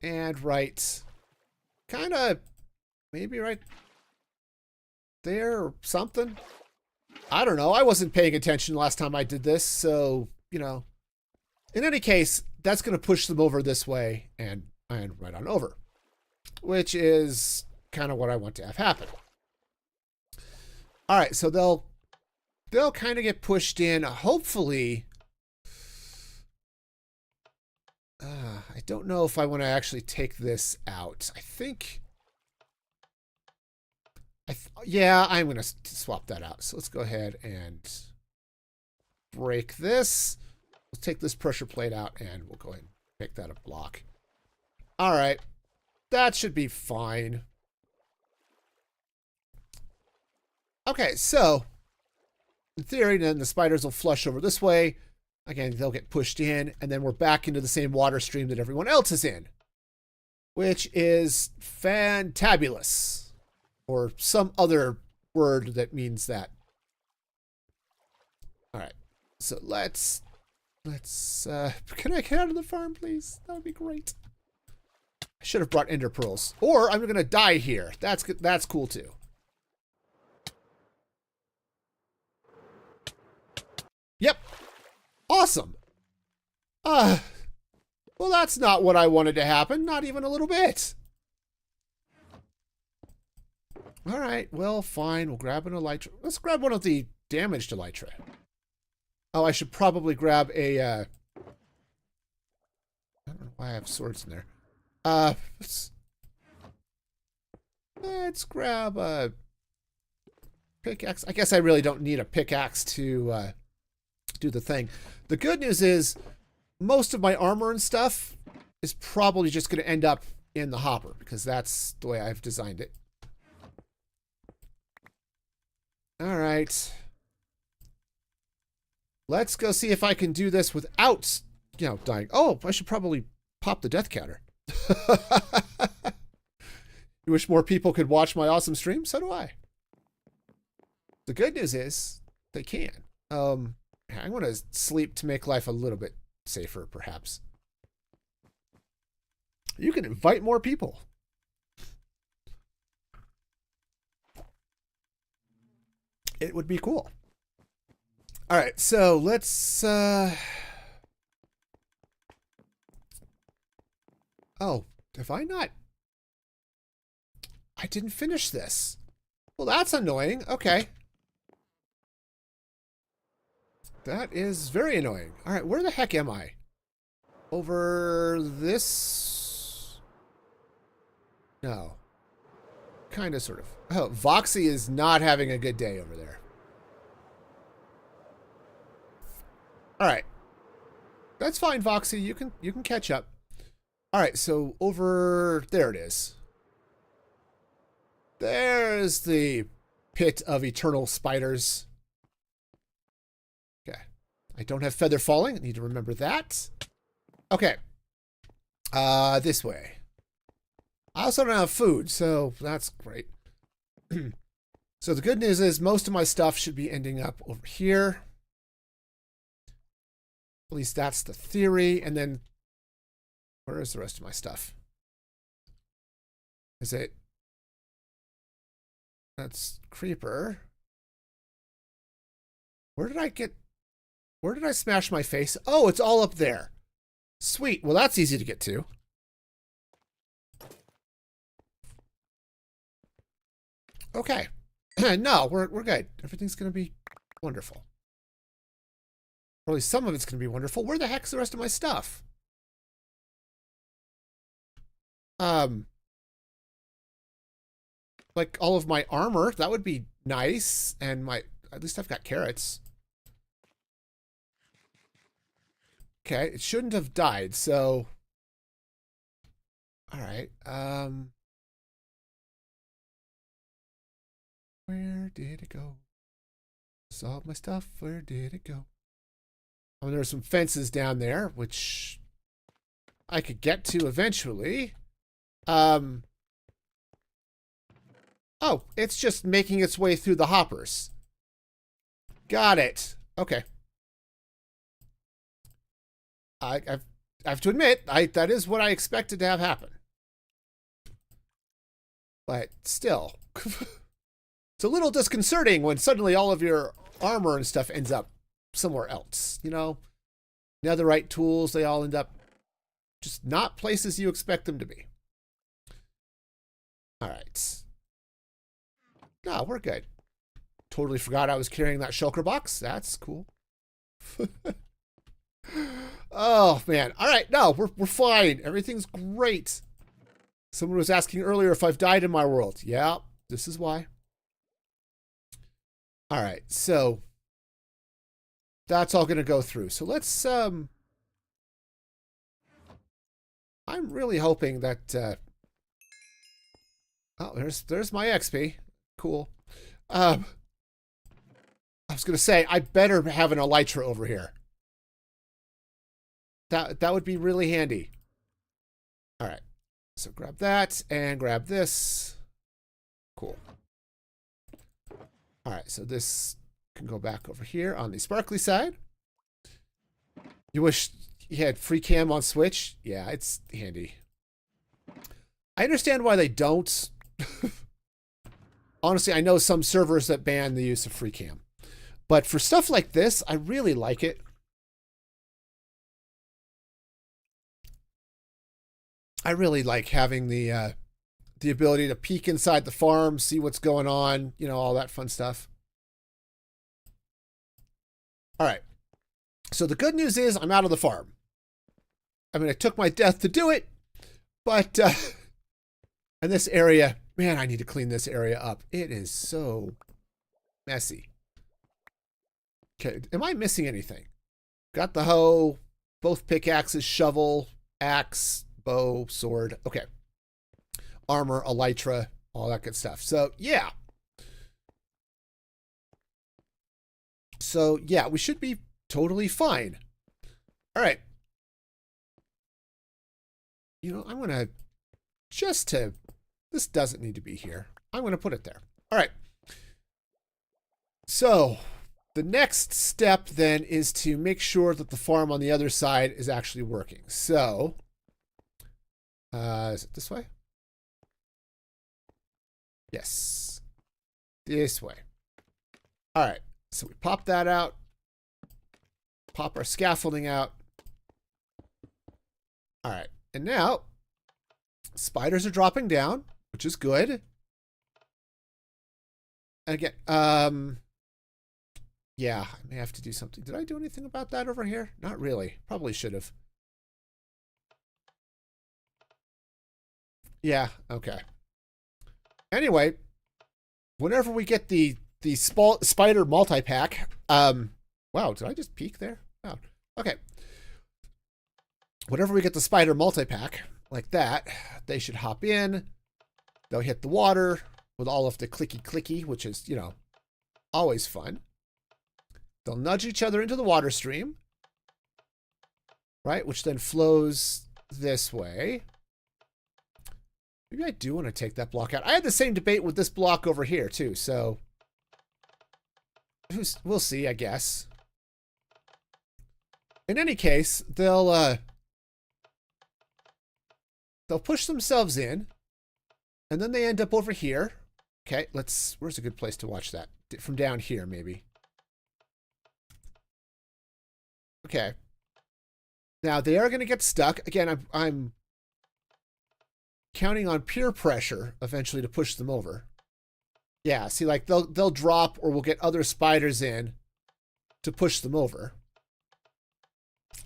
And right, kind of, maybe right there or something. I don't know. I wasn't paying attention last time I did this, so, you know. In any case, that's going to push them over this way and right on over, which is kind of what I want to have happen. All right, so they'll kind of get pushed in. Hopefully, I don't know if I want to actually take this out. I think, yeah, I'm going to swap that out. So let's go ahead and break this. Let's take this pressure plate out and we'll go ahead and make that a block. All right. That should be fine. Okay, so in theory, then the spiders will flush over this way. Again, they'll get pushed in, and then we're back into the same water stream that everyone else is in, which is fantabulous. Or some other word that means that. All right, so let's, can I get out of the farm, please? That would be great. I should have brought ender pearls, or I'm gonna die here. That's cool too. Yep, awesome. Well, that's not what I wanted to happen, not even a little bit. All right, well, fine. We'll grab an elytra. Let's grab one of the damaged elytra. Oh, I should probably grab a, I don't know why I have swords in there. Let's grab a pickaxe. I guess I really don't need a pickaxe to do the thing. The good news is most of my armor and stuff is probably just going to end up in the hopper because that's the way I've designed it. All right. Let's go see if I can do this without, you know, dying. Oh, I should probably pop the death counter. You wish more people could watch my awesome stream? So do I. The good news is they can. I'm going to sleep to make life a little bit safer, perhaps. You can invite more people. It would be cool. All right, so let's... Oh, have I not... I didn't finish this. Well, that's annoying. Okay. That is very annoying. All right, where the heck am I? Over this? No. Kind of, sort of. Oh, Voxy is not having a good day over there. All right. That's fine, Voxy. You can catch up. All right, so over there it is. There's the pit of eternal spiders. Okay. I don't have feather falling. I need to remember that. Okay. This way. I also don't have food, so that's great. So the good news is most of my stuff should be ending up over here. At least that's the theory. And then Where is the rest of my stuff? Is it? That's creeper. Where did I smash my face? Oh, it's all up there. Sweet. Well, that's easy to get to. Okay. No, we're good. Everything's going to be wonderful. Or at least some of it's going to be wonderful. Where the heck's the rest of my stuff? Like all of my armor, that would be nice. And at least I've got carrots. Okay, it shouldn't have died, so. All right. Where did it go? Saw my stuff. Where did it go? Oh, there are some fences down there, which I could get to eventually. Oh, it's just making its way through the hoppers. Got it. Okay. I have to admit, that is what I expected to have happen. But still, it's a little disconcerting when suddenly all of your armor and stuff ends up somewhere else. You know, netherite tools, they all end up just not places you expect them to be. All right. No, we're good. Totally forgot I was carrying that shulker box. That's cool. Oh, man. All right. No, we're fine. Everything's great. Someone was asking earlier if I've died in my world. Yeah, this is why. All right. So that's all going to go through. So let's, I'm really hoping that, oh, there's my XP. Cool. I was going to say, I better have an elytra over here. That would be really handy. All right. So grab that and grab this. Cool. All right. So this can go back over here on the sparkly side. You wish you had free cam on Switch? Yeah, it's handy. I understand why they don't. Honestly, I know some servers that ban the use of free cam. But for stuff like this, I really like it. I really like having the ability to peek inside the farm, see what's going on, you know, all that fun stuff. All right. So the good news is I'm out of the farm. I mean, it took my death to do it, but and this area, man, I need to clean this area up. It is so messy. Okay, am I missing anything? Got the hoe, both pickaxes, shovel, axe, bow, sword. Okay. Armor, elytra, all that good stuff. So, yeah. So, yeah, we should be totally fine. All right. You know, I'm going to this doesn't need to be here. I'm going to put it there. All right. So, the next step then is to make sure that the farm on the other side is actually working. So, is it this way? Yes. This way. All right. So we pop that out. Pop our scaffolding out. All right. And now, spiders are dropping down, which is good. And again, yeah, I may have to do something. Did I do anything about that over here? Not really. Probably should have. Yeah, okay. Anyway, whenever we get the spider multi-pack, wow, did I just peek there? Wow. Okay. Whenever we get the spider multi-pack like that, they should hop in. They'll hit the water with all of the clicky, which is, you know, always fun. They'll nudge each other into the water stream, right? Which then flows this way. Maybe I do want to take that block out. I had the same debate with this block over here, too, so we'll see, I guess. In any case, they'll they'll push themselves in, and then they end up over here. Okay, where's a good place to watch that? From down here, maybe. Okay. Now, they are going to get stuck. Again, I'm counting on peer pressure eventually to push them over. Yeah, see, like, they'll drop, or we'll get other spiders in to push them over.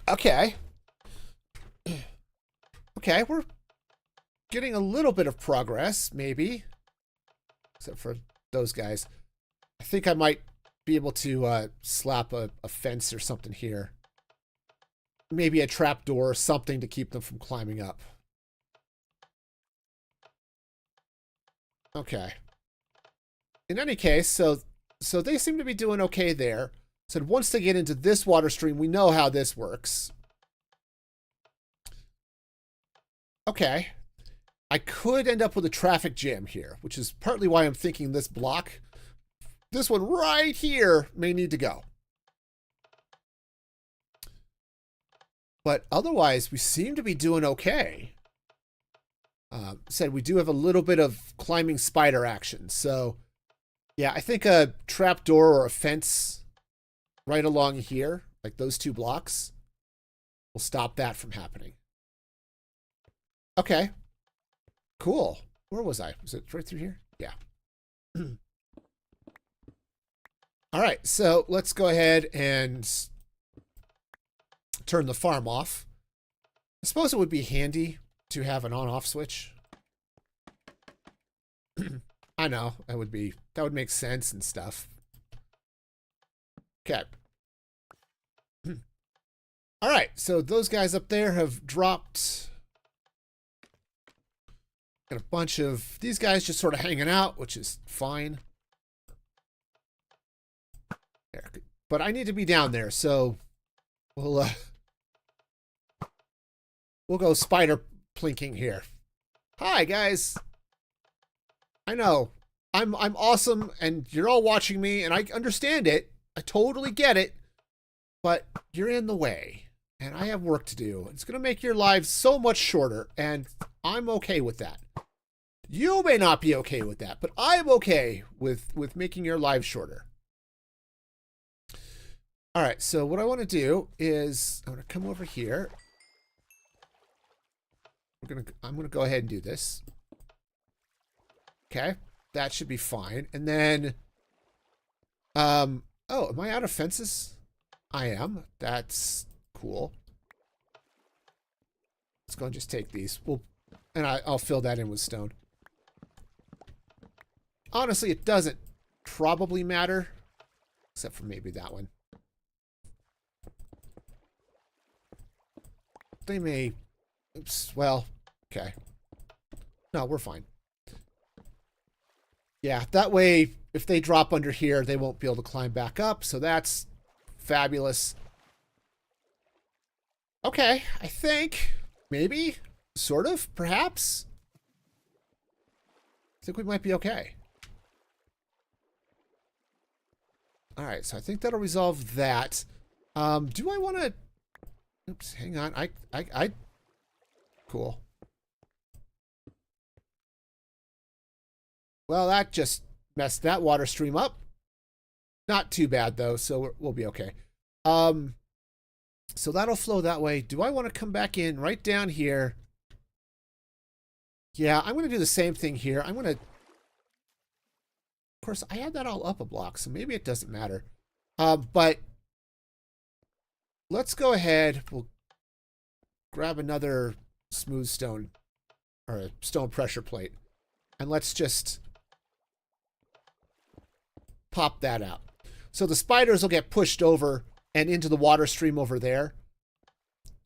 Okay. Okay, we're getting a little bit of progress, maybe. Except for those guys. I think I might be able to slap a fence or something here. Maybe a trap door or something to keep them from climbing up. Okay. In any case, so they seem to be doing okay there. So once they get into this water stream, we know how this works. Okay. I could end up with a traffic jam here, which is partly why I'm thinking this block, this one right here, may need to go. But otherwise, we seem to be doing okay. Said we do have a little bit of climbing spider action. So, yeah, I think a trapdoor or a fence right along here, like those two blocks, will stop that from happening. Okay. Cool. Where was I? Was it right through here? Yeah. All right, so let's go ahead and turn the farm off. I suppose it would be handy to have an on-off switch. I know, that would make sense and stuff. Okay. All right, so those guys up there have dropped. Got a bunch of these guys just sort of hanging out, which is fine. There. But I need to be down there, so we'll go spider plinking here. Hi guys. I know. I'm awesome and you're all watching me and I understand it. I totally get it. But you're in the way and I have work to do. It's going to make your lives so much shorter and I'm okay with that. You may not be okay with that, but I'm okay with making your lives shorter. All right, so what I want to do is I'm going to come over here. I'm going to go ahead and do this. Okay, that should be fine. And then, oh, am I out of fences? I am. That's cool. Let's go and just take these. And I'll fill that in with stone. Honestly, it doesn't probably matter, except for maybe that one. They may, oops, well, okay. No, we're fine. Yeah, that way, if they drop under here, they won't be able to climb back up, so that's fabulous. Okay, I think, maybe, sort of, perhaps. I think we might be okay. All right, so I think that'll resolve that. Do I want to... Oops, hang on. Cool. Well, that just messed that water stream up. Not too bad, though, so we'll be okay. So that'll flow that way. Do I want to come back in right down here? Yeah, I'm going to do the same thing here. I'm going to... Of course, I had that all up a block, so maybe it doesn't matter. But let's go ahead. We'll grab another smooth stone or a stone pressure plate. And let's just pop that out. So the spiders will get pushed over and into the water stream over there.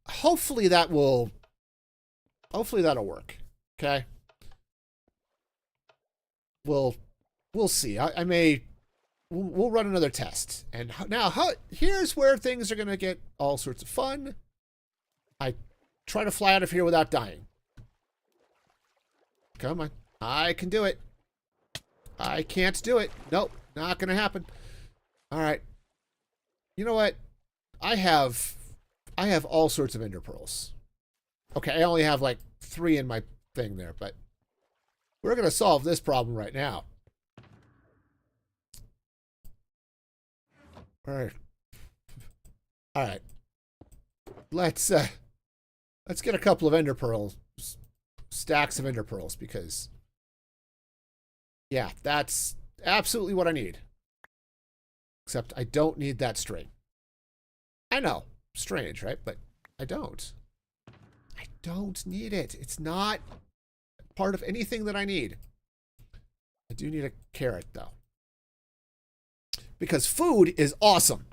Hopefully that'll work. Okay. We'll see. We'll run another test. And now, here's where things are going to get all sorts of fun. I try to fly out of here without dying. Come on. I can do it. I can't do it. Nope. Not going to happen. All right. You know what? I have all sorts of ender pearls. Okay, I only have like 3 in my thing there, but we're going to solve this problem right now. All right. All right. Let's get a couple of ender pearls, stacks of ender pearls, because yeah, that's absolutely what I need. Except I don't need that string. I know, strange, right? But I don't. I don't need it. It's not part of anything that I need. I do need a carrot though, because food is awesome.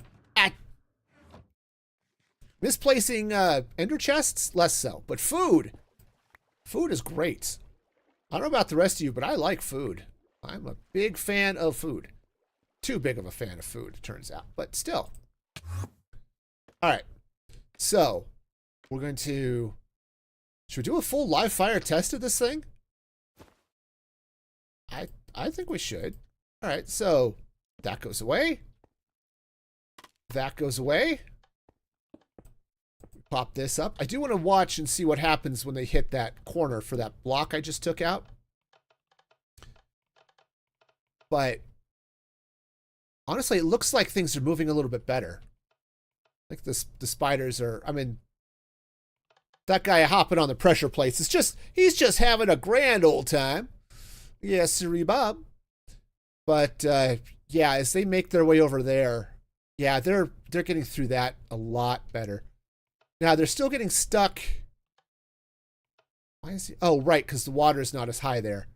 Misplacing ender chests, less so. But food is great. I don't know about the rest of you, but I like food. I'm a big fan of food. Too big of a fan of food, it turns out. But still. All right. So, we're going to... Should we do a full live fire test of this thing? I think we should. All right, so that goes away. That goes away. Pop this up. I do want to watch and see what happens when they hit that corner for that block I just took out. But honestly, it looks like things are moving a little bit better. Like the spiders are, I mean, that guy hopping on the pressure plates is just, he's just having a grand old time. Yes, sirree, Bob. But yeah, as they make their way over there, yeah, they're getting through that a lot better. Now, they're still getting stuck. Why is he? Oh, right, because the water is not as high there.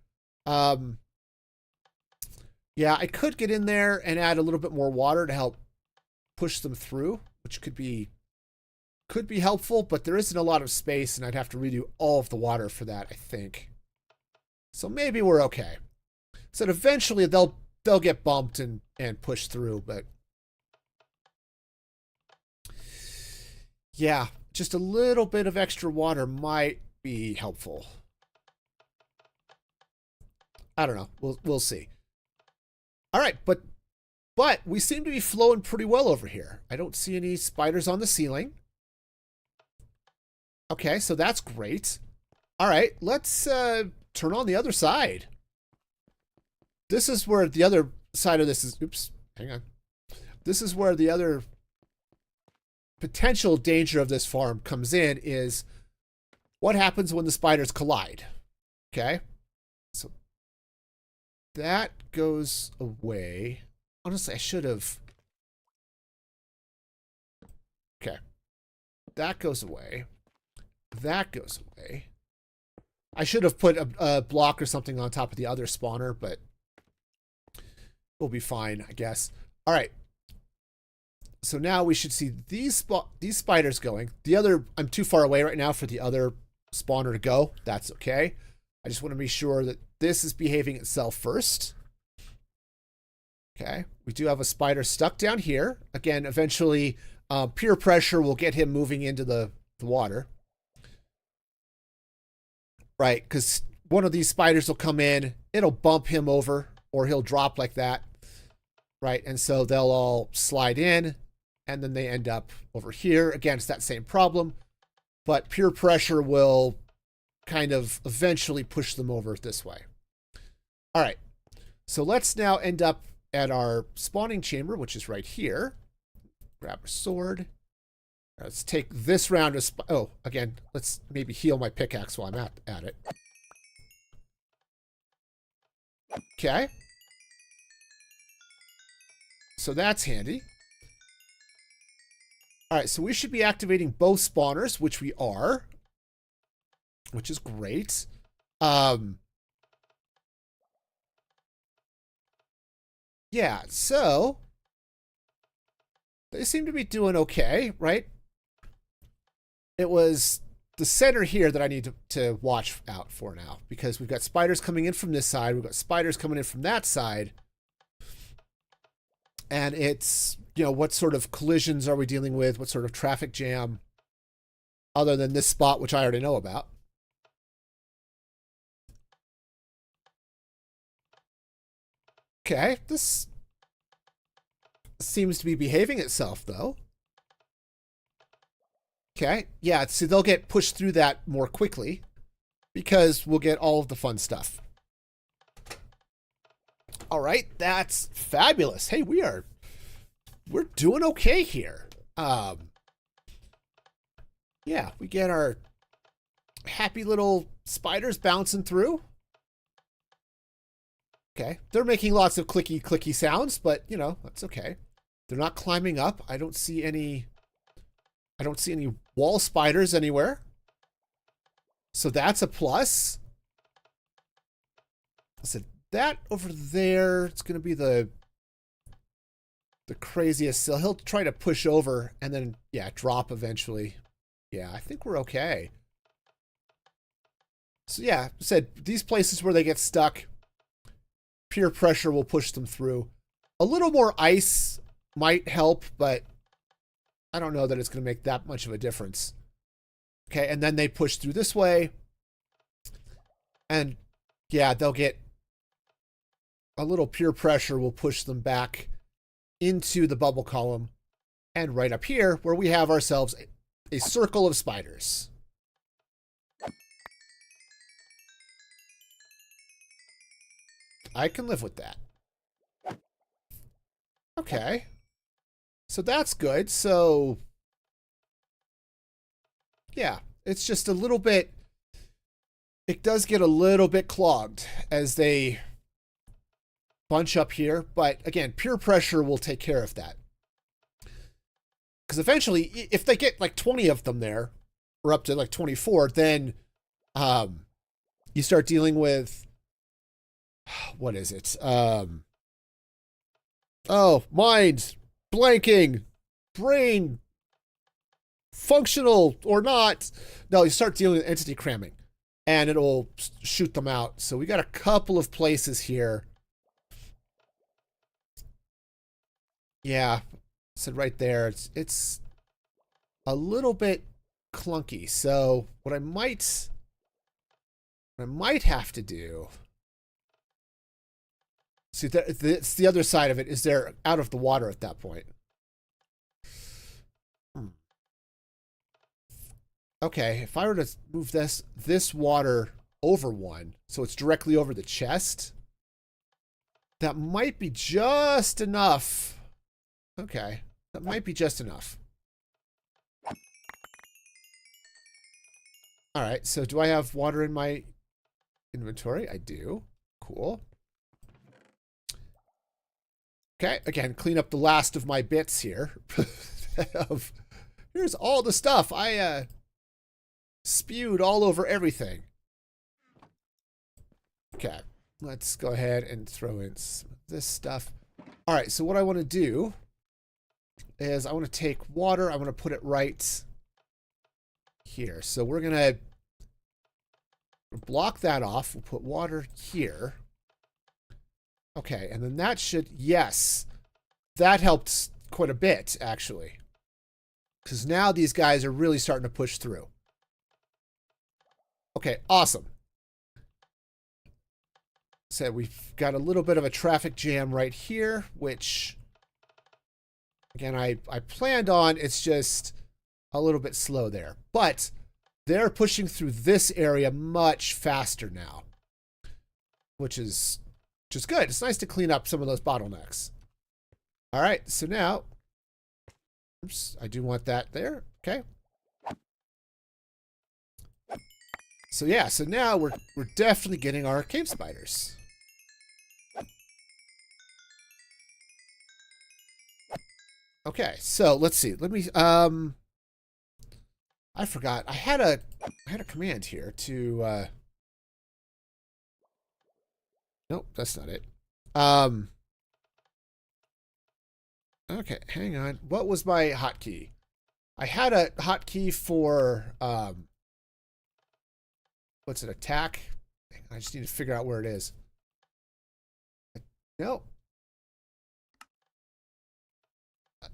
Yeah, I could get in there and add a little bit more water to help push them through, which could be helpful, but there isn't a lot of space, and I'd have to redo all of the water for that, I think. So maybe we're okay. So eventually they'll get bumped and pushed through, but yeah, just a little bit of extra water might be helpful. I don't know. We'll see. All right, but we seem to be flowing pretty well over here. I don't see any spiders on the ceiling. Okay, so that's great. All right, let's turn on the other side. This is where the other side of this is. Oops, hang on. This is where the other potential danger of this farm comes in, is what happens when the spiders collide. Okay, so that goes away. Honestly, I should have. Okay, that goes away. That goes away. I should have put a block or something on top of the other spawner, but we'll be fine, I guess. All right. So now we should see these spiders going. The other, I'm too far away right now for the other spawner to go. That's okay. I just want to be sure that this is behaving itself first. Okay. We do have a spider stuck down here. Again, eventually peer pressure will get him moving into the water. Right, because one of these spiders will come in, it'll bump him over, or he'll drop like that. Right, and so they'll all slide in, and then they end up over here. Again, it's that same problem, but peer pressure will kind of eventually push them over this way. All right, so let's now end up at our spawning chamber, which is right here. Grab a sword. Let's take this round of... Oh, again, let's maybe heal my pickaxe while I'm at it. Okay. So that's handy. All right, so we should be activating both spawners, which we are. Which is great. Yeah, so... They seem to be doing okay, right? It was the center here that I need to watch out for now, because we've got spiders coming in from this side. We've got spiders coming in from that side. And it's, you know, what sort of collisions are we dealing with? What sort of traffic jam? Other than this spot, which I already know about. Okay, this seems to be behaving itself, though. Okay, yeah, see, they'll get pushed through that more quickly because we'll get all of the fun stuff. All right, that's fabulous. Hey, we're doing okay here. Yeah, we get our happy little spiders bouncing through. Okay, they're making lots of clicky sounds, but you know, that's okay. They're not climbing up. I don't see any wall spiders anywhere. So that's a plus. I said that over there, it's going to be the craziest. So he'll try to push over and then, yeah, drop eventually. Yeah, I think we're okay. So yeah, I said these places where they get stuck, peer pressure will push them through. A little more ice might help, but I don't know that it's going to make that much of a difference. Okay, and then they push through this way. And yeah, they'll get a little peer pressure will push them back into the bubble column. And right up here, where we have ourselves a circle of spiders. I can live with that. Okay. So that's good. So, yeah, it's just a little bit, it does get a little bit clogged as they bunch up here. But again, peer pressure will take care of that. Because eventually, if they get like 20 of them there, or up to like 24, then you start dealing with, what is it? Oh, mind blanking, brain functional or not. No, you start dealing with entity cramming and it'll shoot them out. So we got a couple of places here. Yeah, said right there. It's a little bit clunky. So what I might have to do. See, it's the other side of it is they're out of the water at that point. Okay, if I were to move this water over one, so it's directly over the chest, that might be just enough. Okay, that might be just enough. All right, so do I have water in my inventory? I do. Cool. Okay, again, clean up the last of my bits here. Here's all the stuff I spewed all over everything. Okay, let's go ahead and throw in some of this stuff. All right, so what I want to do is I want to take water. I want to put it right here. So we're going to block that off. We'll put water here. Okay, and then that should, yes, that helped quite a bit, actually. Because now these guys are really starting to push through. Okay, awesome. So we've got a little bit of a traffic jam right here, which, again, I planned on. It's just a little bit slow there. But they're pushing through this area much faster now, which is just good. It's nice to clean up some of those bottlenecks. All right, so now, oops, I do want that there. Okay. So yeah, so now we're definitely getting our cave spiders. Okay, so let's see. Let me I forgot. I had a command here to nope, that's not it. Okay, hang on. What was my hotkey? I had a hotkey for what's it, attack? I just need to figure out where it is. Nope.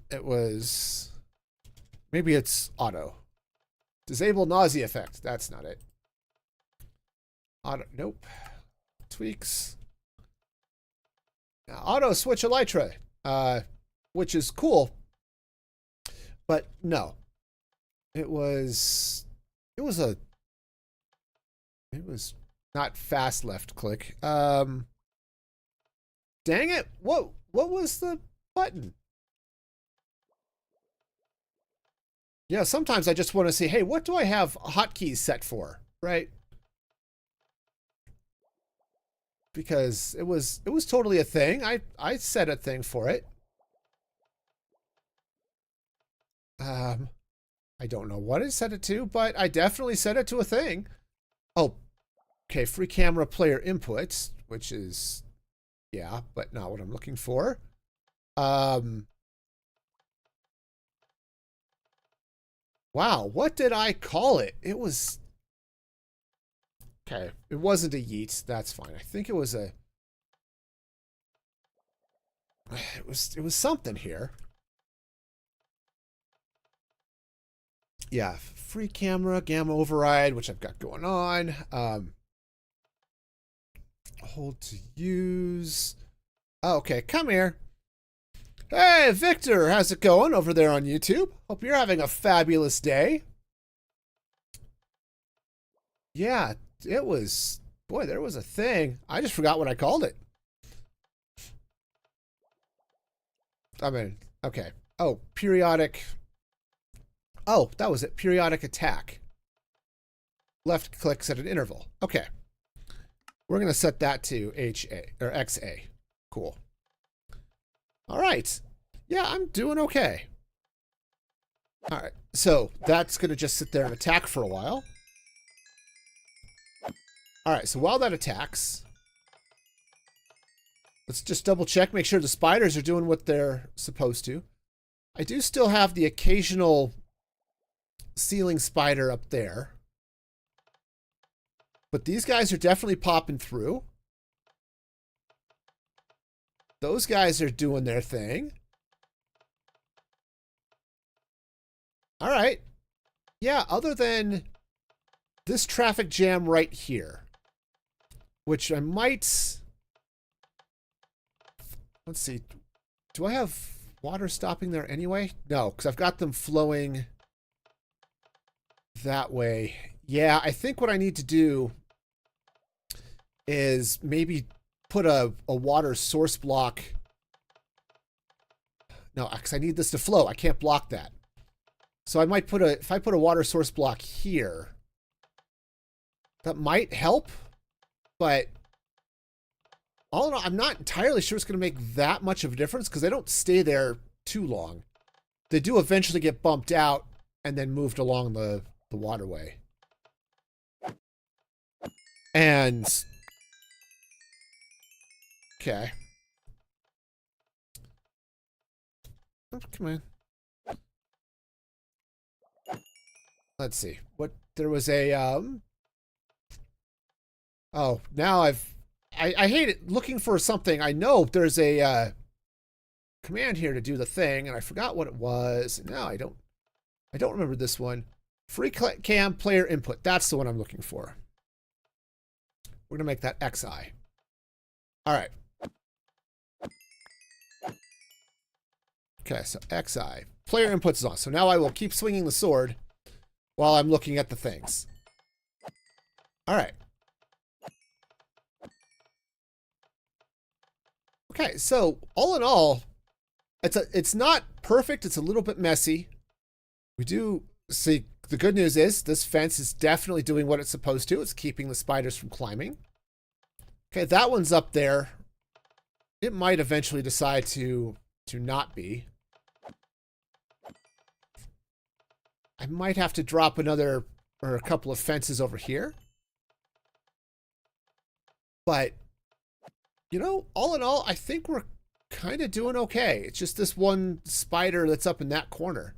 It was, maybe it's auto. Disable nausea effect. That's not it. Auto, nope. Tweaks. Now, auto switch elytra, which is cool, but no. It was a it was not fast left click. Dang it. What was the button? Yeah, sometimes I just want to say, hey, what do I have hotkeys set for, right? Because it was totally a thing. I set a thing for it. I don't know what I set it to, but I definitely set it to a thing. Oh, okay, free camera player inputs, which is, yeah, but not what I'm looking for. Wow, what did I call it? It was, okay, it wasn't a yeet, that's fine. I think it was a, it was something here. Yeah, free camera, gamma override, which I've got going on. Hold to use. Oh, okay, come here. Hey, Victor, how's it going over there on YouTube? Hope you're having a fabulous day. Yeah, it was, boy, there was a thing. I just forgot what I called it. I mean, okay. Oh, periodic. Oh, that was it. Periodic attack. Left clicks at an interval. Okay. We're going to set that to HA or XA. Cool. All right. Yeah, I'm doing okay. All right. So that's going to just sit there and attack for a while. All right. So while that attacks, let's just double check, make sure the spiders are doing what they're supposed to. I do still have the occasional ceiling spider up there, but these guys are definitely popping through. Those guys are doing their thing. All right. Yeah, other than this traffic jam right here, which I might, let's see, do I have water stopping there anyway? No, because I've got them flowing that way. Yeah, I think what I need to do is maybe put a water source block. No, because I need this to flow. I can't block that. So I might put a, if I put a water source block here, that might help, but all in all, I'm not entirely sure it's going to make that much of a difference because they don't stay there too long. They do eventually get bumped out and then moved along the waterway. And okay. Oh, come on. Let's see. What there was a oh, now I hate it looking for something. I know there's a command here to do the thing, and I forgot what it was. No, I don't remember this one. Free cam player input. That's the one I'm looking for. We're gonna make that XI. All right. Okay, so XI. Player inputs is on. So now I will keep swinging the sword while I'm looking at the things. All right. Okay, so all in all, it's not perfect. It's a little bit messy. We do see, the good news is this fence is definitely doing what it's supposed to. It's keeping the spiders from climbing. Okay, that one's up there. It might eventually decide to not be. I might have to drop another or a couple of fences over here. But, you know, all in all, I think we're kind of doing okay. It's just this one spider that's up in that corner.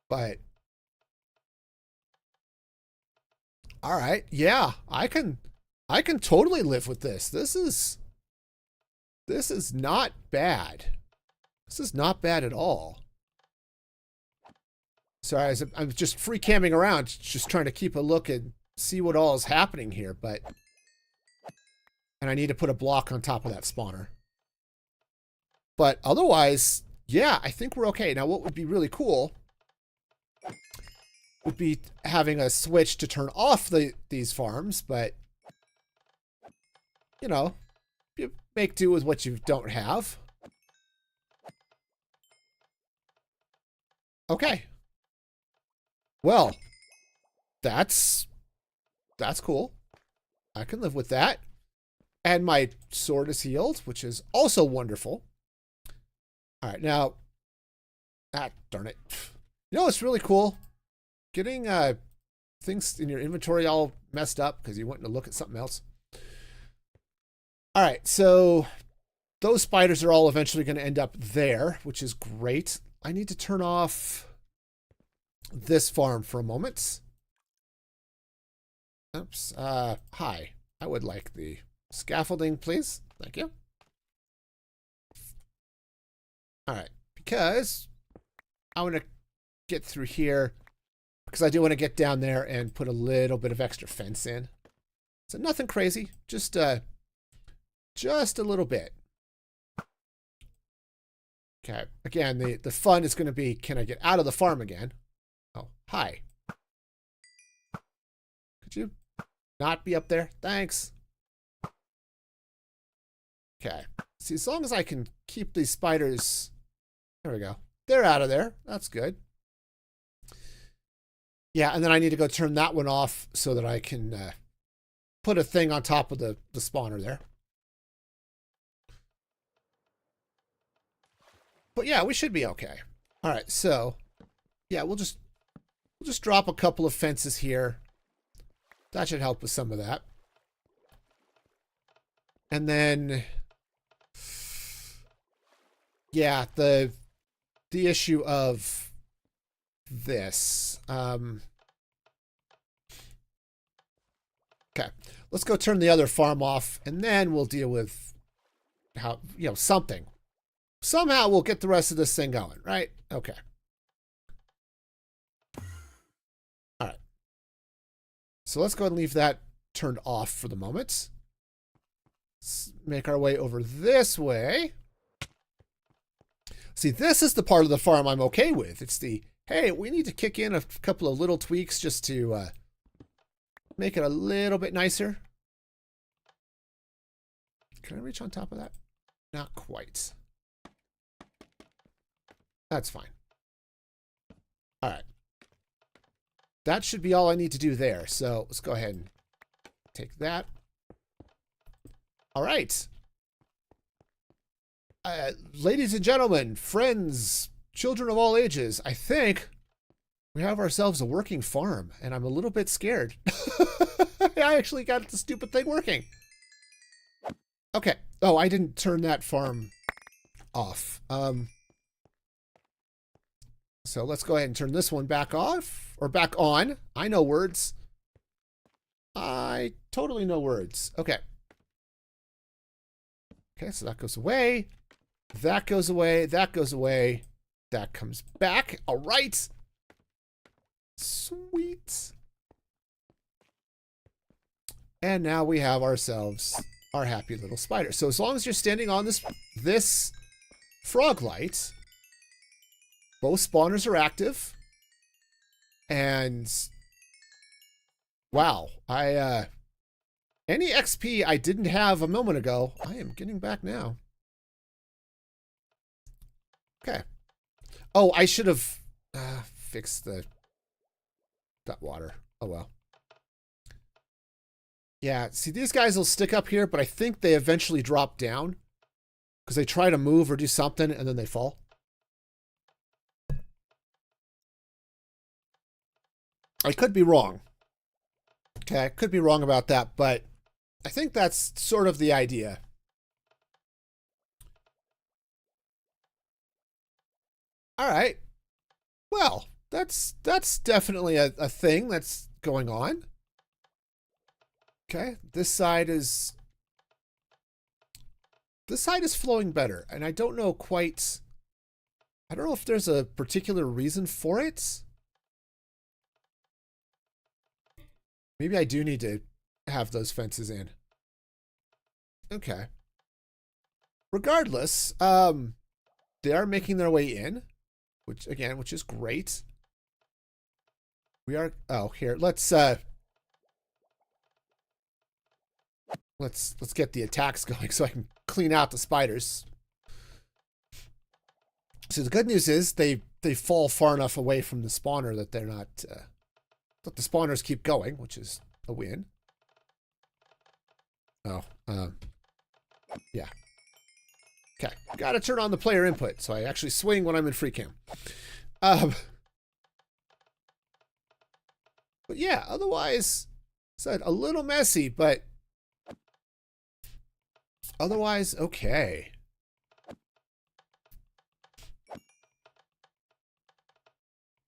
But, all right, yeah, I can totally live with this. This is not bad. This is not bad at all. Sorry, I'm just free camming around, just trying to keep a look and see what all is happening here, but, and I need to put a block on top of that spawner. But otherwise, yeah, I think we're okay. Now, what would be really cool would be having a switch to turn off these farms, but you know, you make do with what you don't have. Okay. Well, that's cool. I can live with that. And my sword is healed, which is also wonderful. All right, now, darn it. You know what's really cool? Getting things in your inventory all messed up because you went to look at something else. All right, so those spiders are all eventually going to end up there, which is great. I need to turn off this farm for a moment. Oops. Hi. I would like the scaffolding, please. Thank you. All right, because I want to get through here because I do want to get down there and put a little bit of extra fence in. So nothing crazy, just a little bit. Okay, again, the fun is going to be, can I get out of the farm again? Oh, hi. Could you not be up there? Thanks. Okay. See, as long as I can keep these spiders... There we go. They're out of there. That's good. Yeah, and then I need to go turn that one off so that I can put a thing on top of the spawner there. But yeah, we should be okay. All right, so yeah, we'll just drop a couple of fences here. That should help with some of that. And then yeah, the issue of this. Okay, let's go turn the other farm off, and then we'll deal with how, you know, something. Somehow we'll get the rest of this thing going, right? Okay. All right. So let's go ahead and leave that turned off for the moment. Let's make our way over this way. See, this is the part of the farm I'm okay with. It's the, hey, we need to kick in a couple of little tweaks just to make it a little bit nicer. Can I reach on top of that? Not quite. That's fine. All right. That should be all I need to do there. So let's go ahead and take that. All right. Ladies and gentlemen, friends, children of all ages, I think we have ourselves a working farm, and I'm a little bit scared. I actually got the stupid thing working. Okay. Oh, I didn't turn that farm off. So let's go ahead and turn this one back off, or back on. I know words. I totally know words. Okay. Okay, so that goes away. That goes away. That goes away. That comes back. All right. Sweet. And now we have ourselves our happy little spider. So as long as you're standing on this frog light, both spawners are active. And wow, any XP I didn't have a moment ago, I am getting back now. Okay. Oh, I should have fixed that water. Oh, well. Yeah, see, these guys will stick up here, but I think they eventually drop down because they try to move or do something, and then they fall. I could be wrong. Okay, I could be wrong about that, but I think that's sort of the idea. All right. Well, that's definitely a thing that's going on. Okay, this side is flowing better, and I don't know quite. I don't know if there's a particular reason for it. Maybe I do need to have those fences in. Okay. Regardless, they are making their way in, which is great. We are, oh, here, let's get the attacks going so I can clean out the spiders. So the good news is they fall far enough away from the spawner that they're not, that the spawners keep going, which is a win. Oh, yeah. Okay, gotta turn on the player input, so I actually swing when I'm in free cam. But yeah, otherwise, said a little messy, but otherwise okay.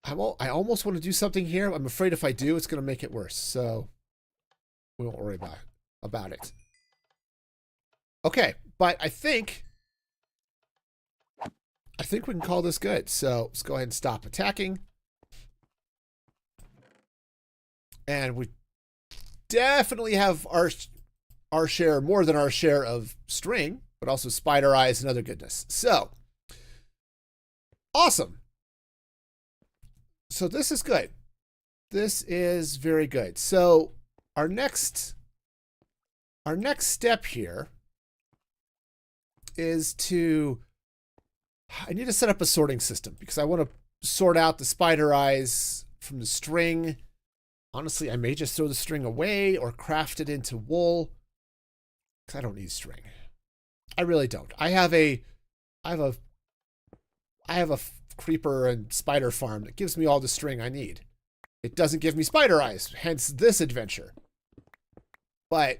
I almost want to do something here. I'm afraid if I do, it's going to make it worse. So we won't worry about it. Okay, but I think we can call this good. So let's go ahead and stop attacking. And we definitely have our share, more than our share of string, but also spider eyes and other goodness. So awesome. So this is good. This is very good. So our next step here is I need to set up a sorting system because I want to sort out the spider eyes from the string. Honestly, I may just throw the string away or craft it into wool because I don't need string. I really don't. I have a creeper and spider farm that gives me all the string I need. It doesn't give me spider eyes, hence this adventure. But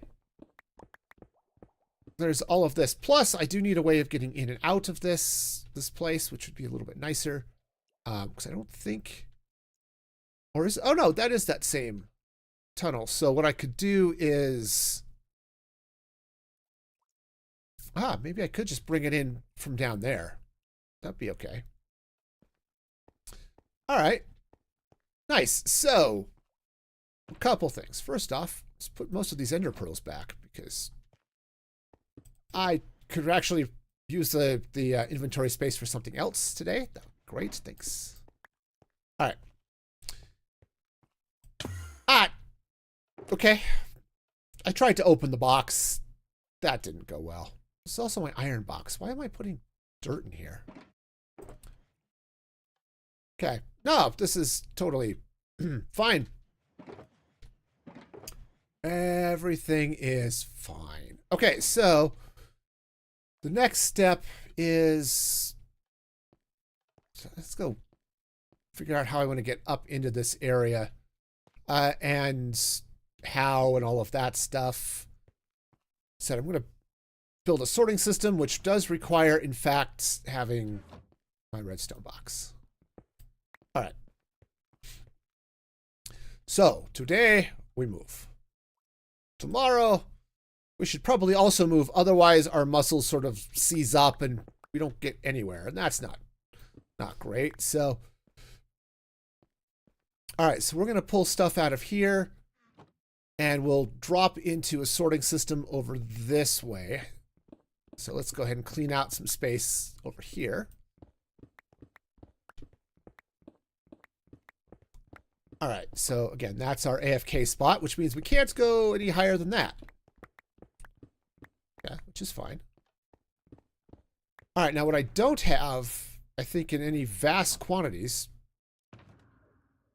there's all of this. Plus, I do need a way of getting in and out of this place, which would be a little bit nicer. Because I don't think... Or is... Oh, no, that is that same tunnel. So what I could do is... maybe I could just bring it in from down there. That'd be okay. All right. Nice. So, a couple things. First off, let's put most of these ender pearls back because I could actually use the inventory space for something else today. Great. Thanks. All right. Okay. I tried to open the box. That didn't go well. This is also my iron box. Why am I putting dirt in here? Okay. No, this is totally fine. Everything is fine. Okay, so the next step is... let's go figure out how I want to get up into this area. And how and all of that stuff. So I'm going to build a sorting system, which does require, in fact, having my redstone box. All right. So today we move. Tomorrow we should probably also move. Otherwise our muscles sort of seize up and we don't get anywhere. And that's not great. So, all right. So we're going to pull stuff out of here and we'll drop into a sorting system over this way. So let's go ahead and clean out some space over here. All right, so again, that's our AFK spot, which means we can't go any higher than that. Yeah, which is fine. All right, now what I don't have, I think in any vast quantities,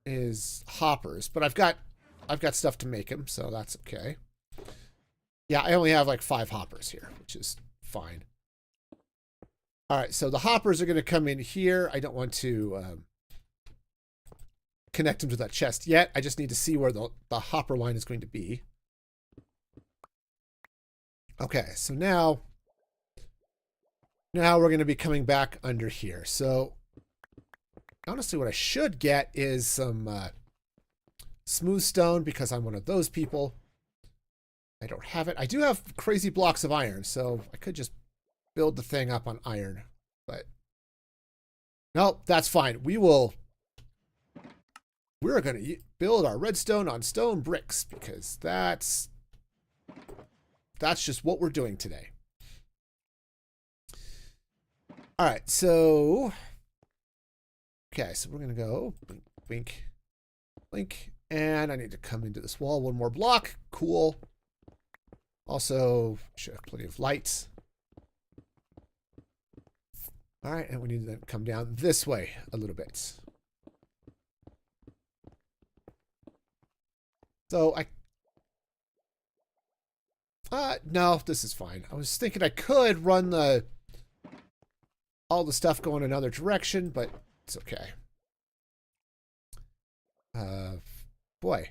is hoppers, but I've got stuff to make them, so that's okay. Yeah, I only have like 5 hoppers here, which is fine. All right, so the hoppers are going to come in here. I don't want to connect them to that chest yet. I just need to see where the hopper line is going to be. Okay, so now we're going to be coming back under here. So honestly, what I should get is some smooth stone because I'm one of those people. I don't have it. I do have crazy blocks of iron, so I could just build the thing up on iron. But no, that's fine. We're going to build our redstone on stone bricks because that's just what we're doing today. All right, so... Okay, so we're going to go blink, blink, Link. And I need to come into this wall one more block. Cool. Also, should have plenty of lights. All right, and we need to come down this way a little bit. So no, this is fine. I was thinking I could run all the stuff going another direction, but it's okay. Boy,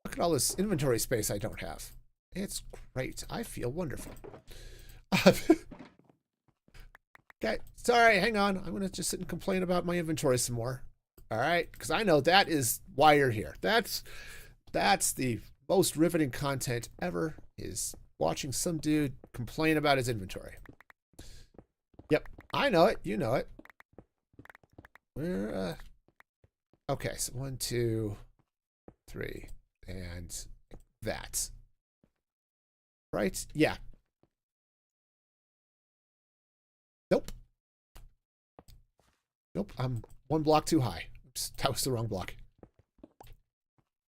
look at all this inventory space I don't have. It's great. I feel wonderful. Okay, sorry, hang on. I'm going to just sit and complain about my inventory some more. All right, because I know that is why you're here. That's the most riveting content ever, is watching some dude complain about his inventory. Yep, I know it. You know it. We're, okay, so 1, 2, 3, and that. Right? Yeah. Nope. Nope, I'm 1 block too high. Oops, that was the wrong block.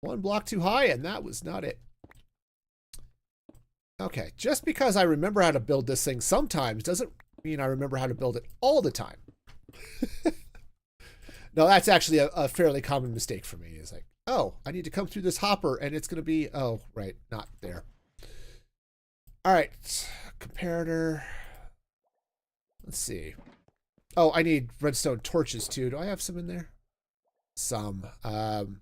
1 block too high, and that was not it. Okay, just because I remember how to build this thing sometimes doesn't mean I remember how to build it all the time. No, that's actually a fairly common mistake for me. Is like, oh, I need to come through this hopper, and it's going to be, oh, right, not there. All right, comparator. Let's see. Oh, I need redstone torches too. Do I have some in there? Some. Okay,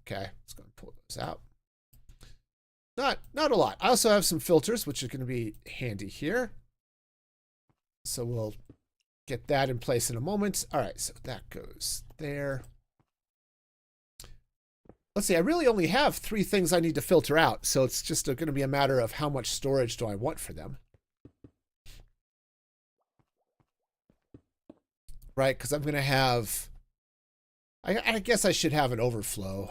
let's go and pull those out. Not a lot. I also have some filters, which are going to be handy here. So we'll get that in place in a moment. All right, so that goes there. Let's see, I really only have 3 things I need to filter out, so it's just going to be a matter of how much storage do I want for them. Right, because I'm going to have... I guess I should have an overflow.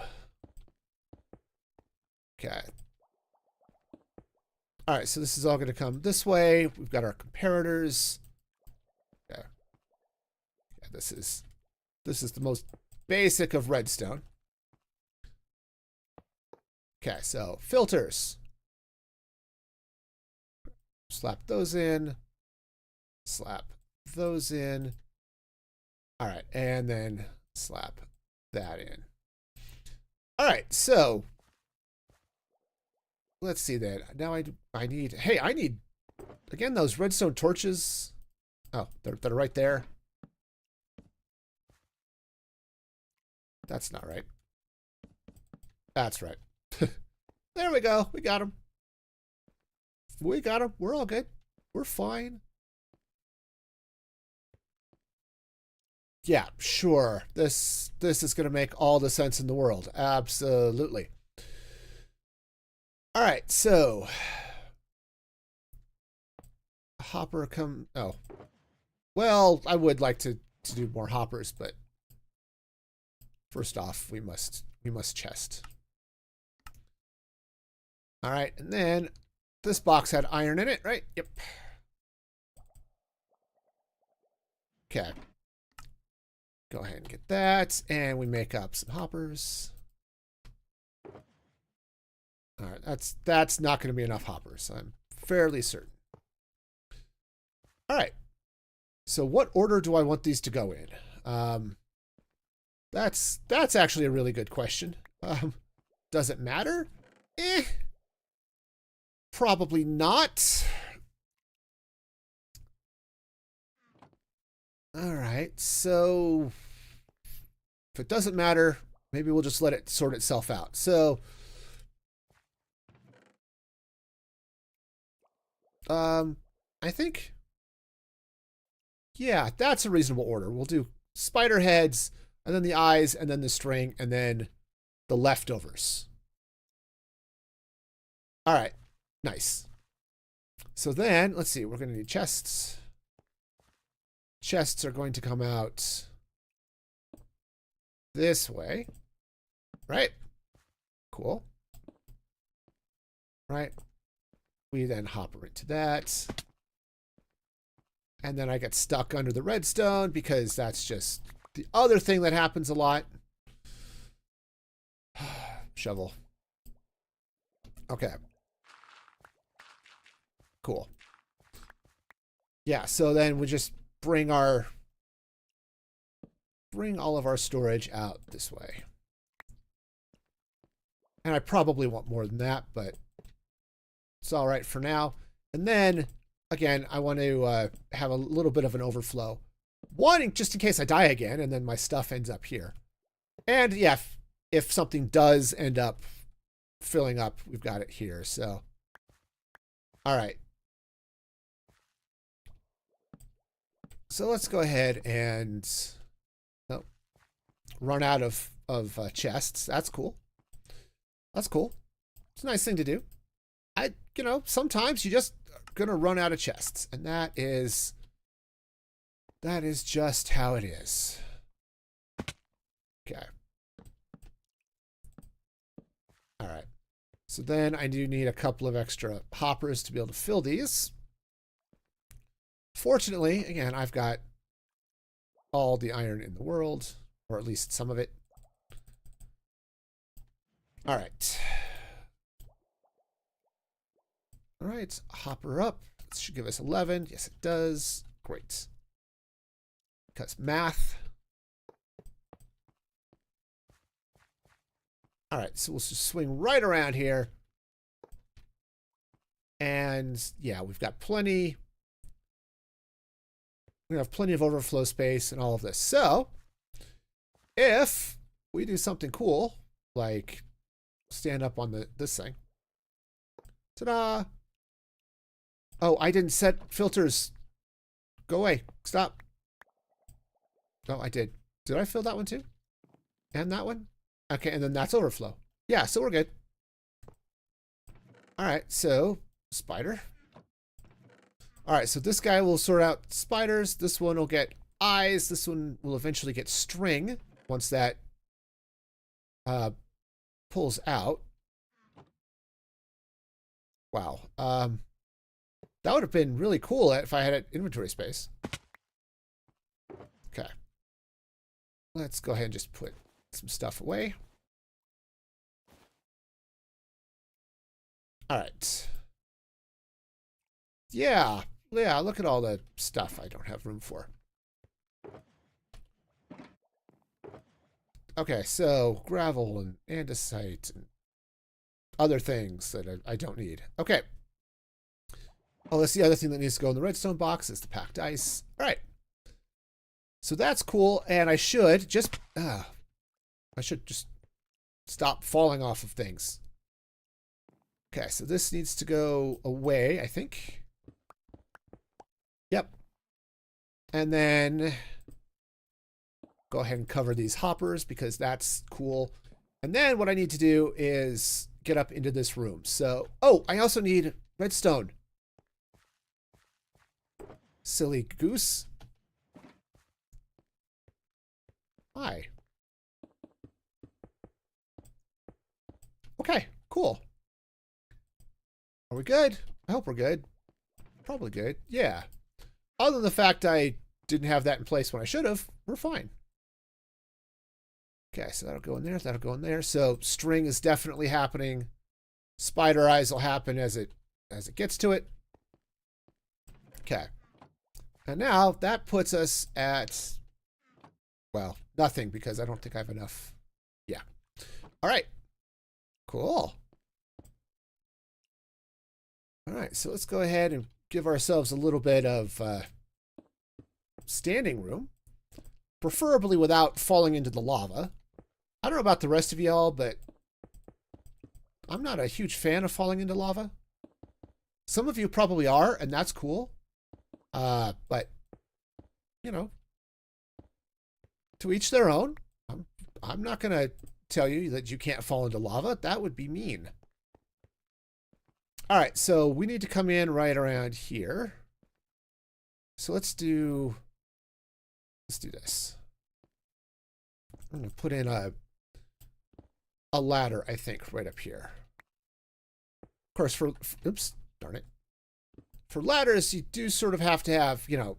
Okay. All right, so this is all going to come this way. We've got our comparators. Okay. Yeah, this is the most basic of redstone. Okay, so filters. Slap those in. Slap those in. All right, and then slap that in. All right, so let's see then. Now I need, hey, I need, again, those redstone torches. Oh, they're right there. That's not right. That's right. There we go. We got them. We got them. We're all good. We're fine. Yeah, sure. This is going to make all the sense in the world. Absolutely. All right, so hopper come. Oh, well, I would like to do more hoppers, but first off, we must chest. All right, and then this box had iron in it, right? Yep. Okay. Go ahead and get that, and we make up some hoppers. All right, that's not going to be enough hoppers. I'm fairly certain. All right. So what order do I want these to go in? That's actually a really good question. Does it matter? Probably not. All right, so if it doesn't matter, maybe we'll just let it sort itself out. So, I think, yeah, that's a reasonable order. We'll do spider heads, and then the eyes, and then the string, and then the leftovers. All right, nice. So then, let's see, we're going to need chests. Chests are going to come out this way, right? Cool. Right. We then hopper into that. And then I get stuck under the redstone because that's just The other thing that happens a lot. Shovel. Okay. Cool. Yeah, so then we just bring all of our storage out this way. And I probably want more than that, but it's all right for now. And then, again, I want to have a little bit of an overflow. One, just in case I die again, and then my stuff ends up here. And yeah, if something does end up filling up, we've got it here. So, all right. So let's go ahead and run out of chests. That's cool. That's cool. It's a nice thing to do. Sometimes you just are gonna run out of chests, and that is just how it is. Okay. All right. So then I do need a couple of extra hoppers to be able to fill these. Fortunately, again, I've got all the iron in the world, or at least some of it. All right. All right, hopper up. This should give us 11. Yes, it does. Great. Because math. All right, so we'll just swing right around here. And yeah, we've got plenty. We have plenty of overflow space and all of this. So if we do something cool, like stand up on this thing. Ta-da! Oh, I didn't set filters. Go away. Stop. No, I did. Did I fill that one too? And that one? Okay, and then that's overflow. Yeah, so we're good. All right, so spider. All right, so this guy will sort out spiders. This one will get eyes. This one will eventually get string once that pulls out. Wow. That would have been really cool if I had inventory space. Okay. Let's go ahead and just put some stuff away. All right. Yeah, look at all the stuff I don't have room for. Okay, so gravel and andesite and other things that I don't need. Okay. Oh, that's the other thing that needs to go in the redstone box is the packed ice. All right. So that's cool, and I should just stop falling off of things. Okay, so this needs to go away, I think. Yep. And then go ahead and cover these hoppers because that's cool. And then what I need to do is get up into this room. So, oh, I also need redstone. Silly goose. Hi. Okay, cool. Are we good? I hope we're good. Probably good. Yeah. Other than the fact I didn't have that in place when I should have, we're fine. Okay, so that'll go in there. That'll go in there. So string is definitely happening. Spider eyes will happen as it gets to it. Okay. And now that puts us at, well, nothing because I don't think I have enough. Yeah. All right. Cool. All right, so let's go ahead and give ourselves a little bit of standing room, preferably without falling into the lava. I don't know about the rest of y'all, but I'm not a huge fan of falling into lava. Some of you probably are, and that's cool. But, you know, to each their own. I'm not going to tell you that you can't fall into lava. That would be mean. All right, so we need to come in right around here. So let's do this. I'm going to put in a ladder, I think, right up here. Of course, oops, darn it. For ladders, you do sort of have to have, you know,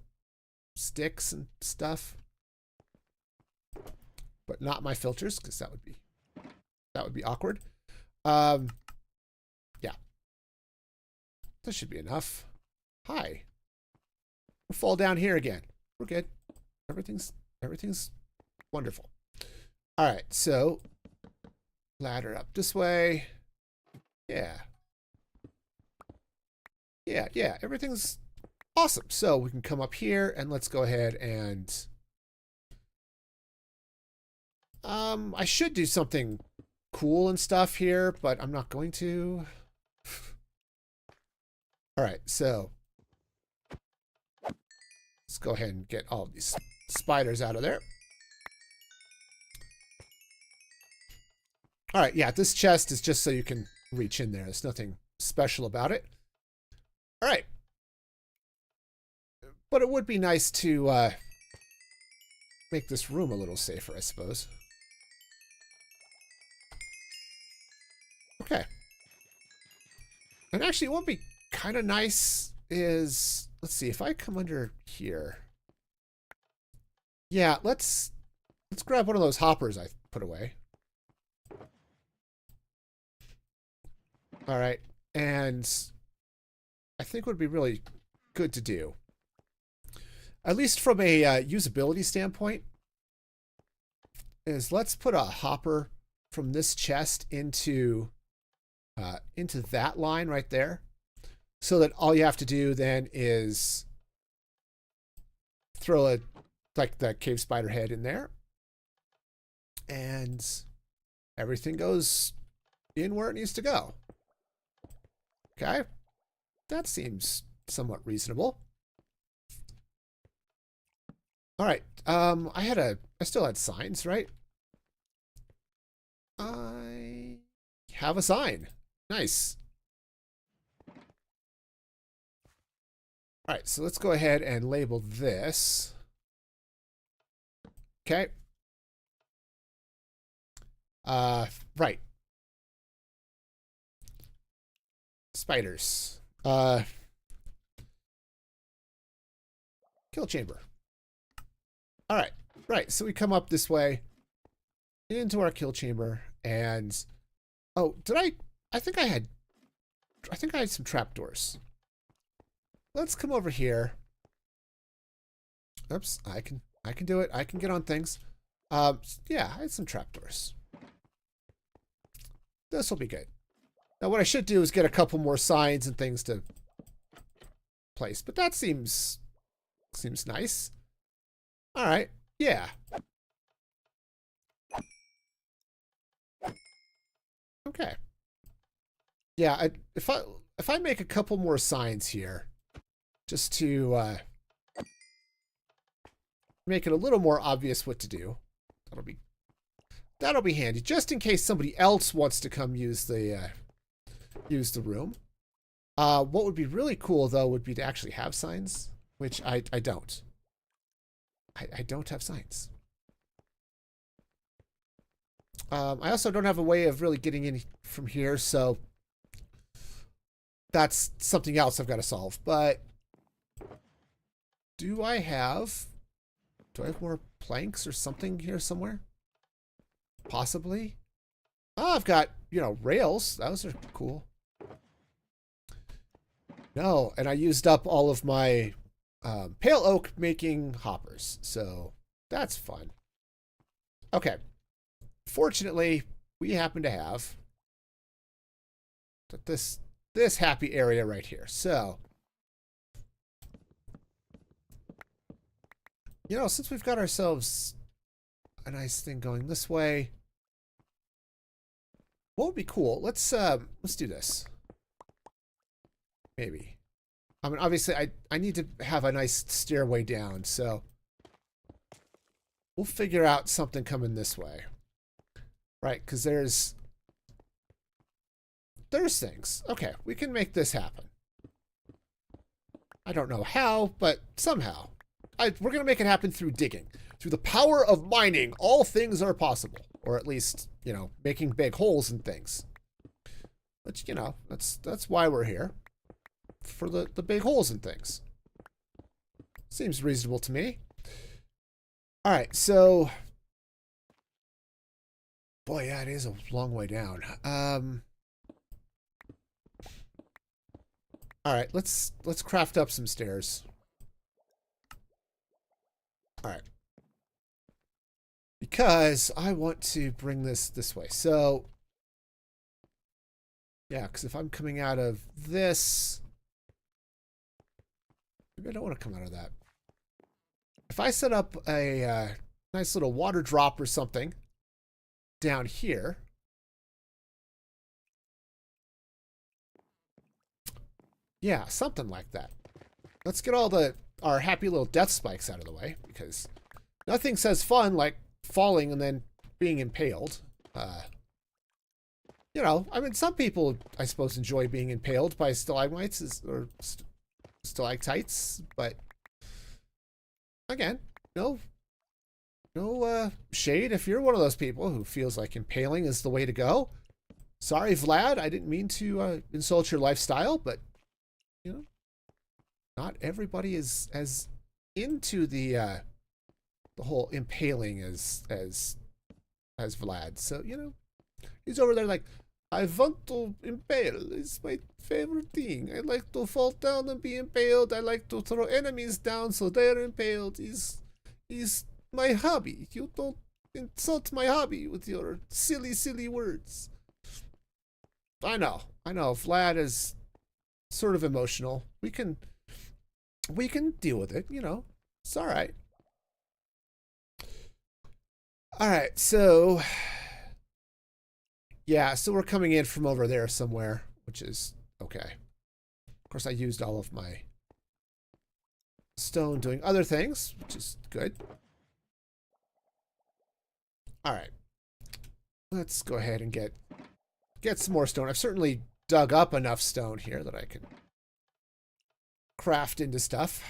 sticks and stuff. but not my filters, because that would be awkward. Yeah. This should be enough. Hi. We'll fall down here again. We're good. Everything's wonderful. All right, so ladder up this way. Yeah. Yeah, everything's awesome. So we can come up here and let's go ahead and I should do something cool and stuff here, but I'm not going to. All right, so let's go ahead and get all of these spiders out of there. All right, yeah, this chest is just so you can reach in there. There's nothing special about it. All right. But it would be nice to make this room a little safer, I suppose. Okay. And actually, what would be kind of nice is, let's see, if I come under here. Yeah, let's grab one of those hoppers I put away. All right, and I think what would be really good to do, at least from a usability standpoint, is let's put a hopper from this chest into that line right there, so that all you have to do then is throw like the cave spider head in there, and everything goes in where it needs to go. Okay, that seems somewhat reasonable. All right, I still had signs, right? I have a sign. Nice. All right, so let's go ahead and label this. Okay. Right. Spiders. Kill chamber. All right. Right. So we come up this way into our kill chamber, and oh, I think I had some trapdoors. Let's come over here. Oops, I can do it. I can get on things. Yeah, I had some trapdoors. This will be good. Now what I should do is get a couple more signs and things to place, but that seems nice. All right. Yeah. Okay. Yeah, if I make a couple more signs here, just to make it a little more obvious what to do, that'll be handy, just in case somebody else wants to come use the room. What would be really cool though would be to actually have signs, which I don't. I don't have signs. I also don't have a way of really getting in from here, so that's something else I've got to solve. But do I have more planks or something here somewhere? Possibly. Oh, I've got, rails. Those are cool. No, and I used up all of my pale oak making hoppers, so that's fun. Okay. Fortunately, we happen to have this happy area right here. So, since we've got ourselves a nice thing going this way, what would be cool? Let's do this. Maybe. I mean, obviously, I need to have a nice stairway down, so we'll figure out something coming this way. Right, because there's things. Okay, we can make this happen. I don't know how, but somehow. We're going to make it happen through digging. Through the power of mining, all things are possible. Or at least, making big holes in things. But, that's why we're here. For the big holes in things. Seems reasonable to me. All right, so Boy, yeah, it is a long way down. All right, let's craft up some stairs. All right. Because I want to bring this way. So, yeah, because if I'm coming out of this, maybe I don't want to come out of that. If I set up a nice little water drop or something down here, yeah, something like that. Let's get all our happy little death spikes out of the way, because nothing says fun like falling and then being impaled. You know, I mean, some people, I suppose, enjoy being impaled by stalagmites or stalactites, but again, no shade if you're one of those people who feels like impaling is the way to go. Sorry, Vlad, I didn't mean to insult your lifestyle, but you know, not everybody is as into the whole impaling as Vlad. So, you know, he's over there like, I want to impale. It's my favorite thing. I like to fall down and be impaled. I like to throw enemies down so they're impaled. He's my hobby. You don't insult my hobby with your silly words. I know. Vlad is sort of emotional. We can deal with it, you know. It's all right. All right, so yeah, so we're coming in from over there somewhere, which is okay. Of course, I used all of my stone doing other things, which is good. All right, let's go ahead and get some more stone. I've certainly dug up enough stone here that I can craft into stuff.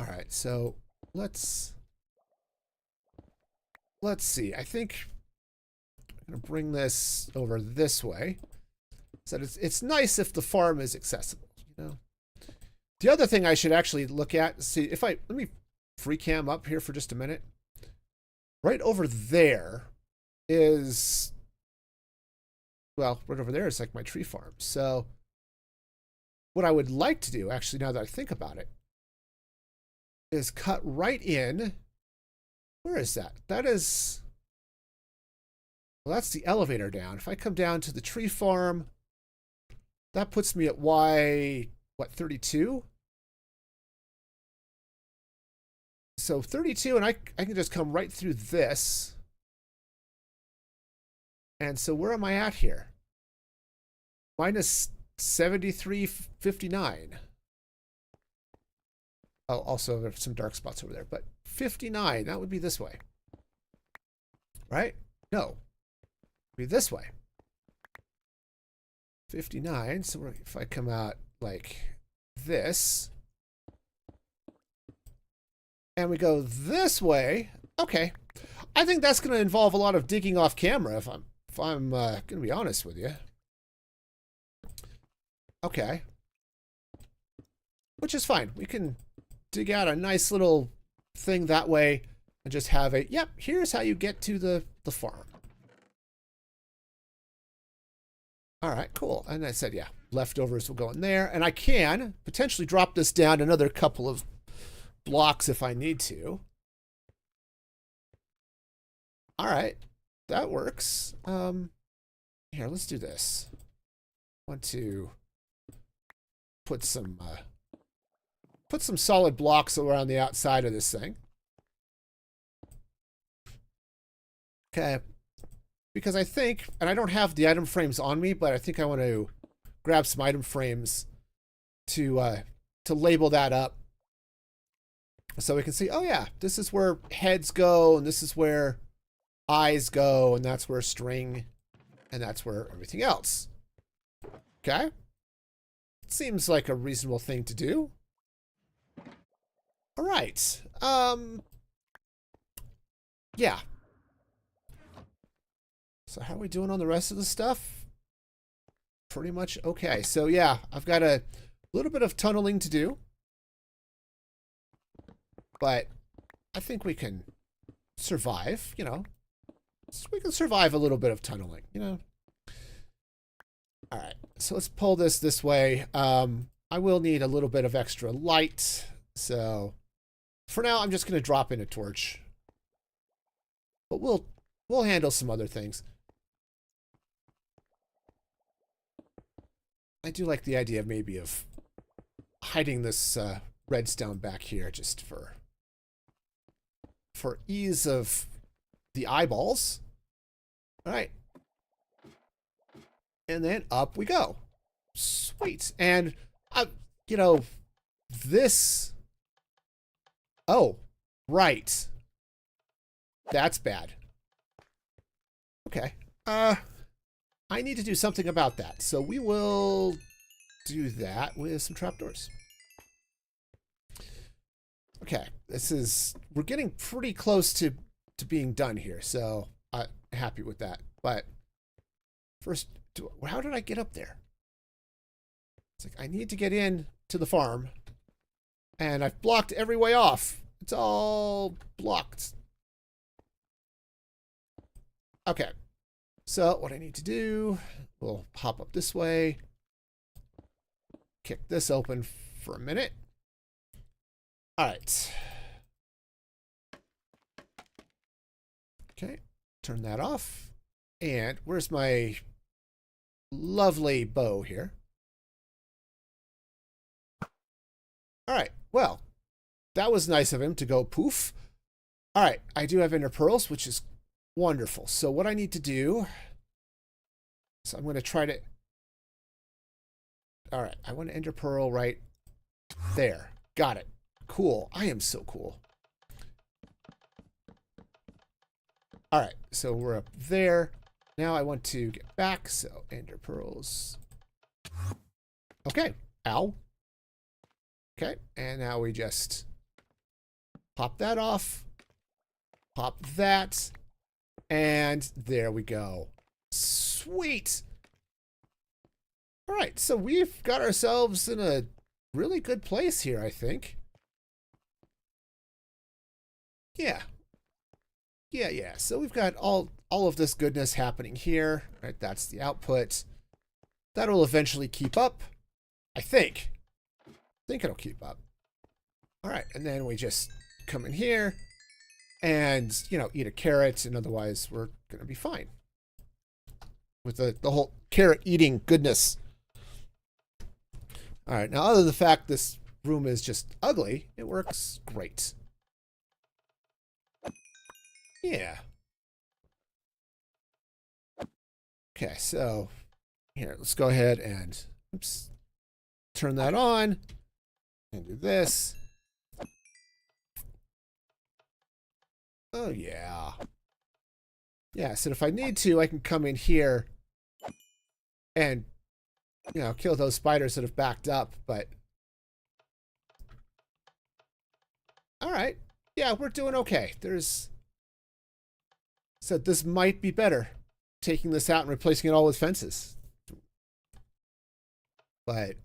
All right, so let's see. I think I'm going to bring this over this way. So it's nice if the farm is accessible, you know. The other thing I should actually look at, see if let me free cam up here for just a minute. Right over there is, well, right over there is like my tree farm. So what I would like to do, actually, now that I think about it, is cut right in. Where is that? That is, well, that's the elevator down. If I come down to the tree farm, that puts me at Y, what, 32? So 32, and I can just come right through this. And so where am I at here? Minus 73.59. Oh, also there's some dark spots over there, but 59, that would be this way. Right? No. Be this way. 59, so if I come out like this, and we go this way, okay. I think that's going to involve a lot of digging off camera if I'm going to be honest with you. Okay. Which is fine. We can dig out a nice little thing that way and just have a, yep, here's how you get to the farm. All right, cool. And I said, yeah, leftovers will go in there. And I can potentially drop this down another couple of blocks if I need to. All right, that works. Here, let's do this. I want to put some solid blocks around the outside of this thing. Okay, because I think, and I don't have the item frames on me, but I think I want to grab some item frames to label that up, so we can see. Oh yeah, this is where heads go, and this is where eyes go, and that's where string, and that's where everything else. Okay, seems like a reasonable thing to do. All right. Yeah. So how are we doing on the rest of the stuff? Pretty much okay. So yeah, I've got a little bit of tunneling to do, but I think we can survive, you know. So we can survive a little bit of tunneling, you know. All right, so let's pull this way. I will need a little bit of extra light, so for now I'm just going to drop in a torch. But we'll handle some other things. I do like the idea maybe of hiding this redstone back here just for ease of the eyeballs. All right. And then up we go. Sweet. And, you know, this... Oh, right. That's bad. Okay. I need to do something about that. So we will do that with some trapdoors. Okay. We're getting pretty close to being done here. So I'm happy with that. But first, how did I get up there? It's like I need to get in to the farm. And I've blocked every way off. It's all blocked. Okay. So what I need to do, we'll hop up this way. Kick this open for a minute. All right. Okay. Turn that off. And where's my lovely bow here? All right. Well, that was nice of him to go poof. All right. I do have ender pearls, which is wonderful. So what I need to do, so I'm going to try to, all right, I want to ender pearl right there. Got it. Cool. I am so cool. All right, so we're up there. Now I want to get back, so ender pearls. Okay, ow. Okay, and now we just pop that off, pop that, and there we go. Sweet. All right, so we've got ourselves in a really good place here, I think. Yeah. Yeah. So we've got all of this goodness happening here. All right, that's the output. That'll eventually keep up, I think. I think it'll keep up. All right, and then we just come in here and, you know, eat a carrot, and otherwise we're going to be fine. With the whole carrot eating goodness. All right, now other than the fact this room is just ugly, it works great. Yeah. Okay, so here, let's go ahead and oops, turn that on and do this. Oh, yeah. Yeah, so if I need to, I can come in here and, you know, kill those spiders that have backed up, but... All right. Yeah, we're doing okay. So this might be better, taking this out and replacing it all with fences. But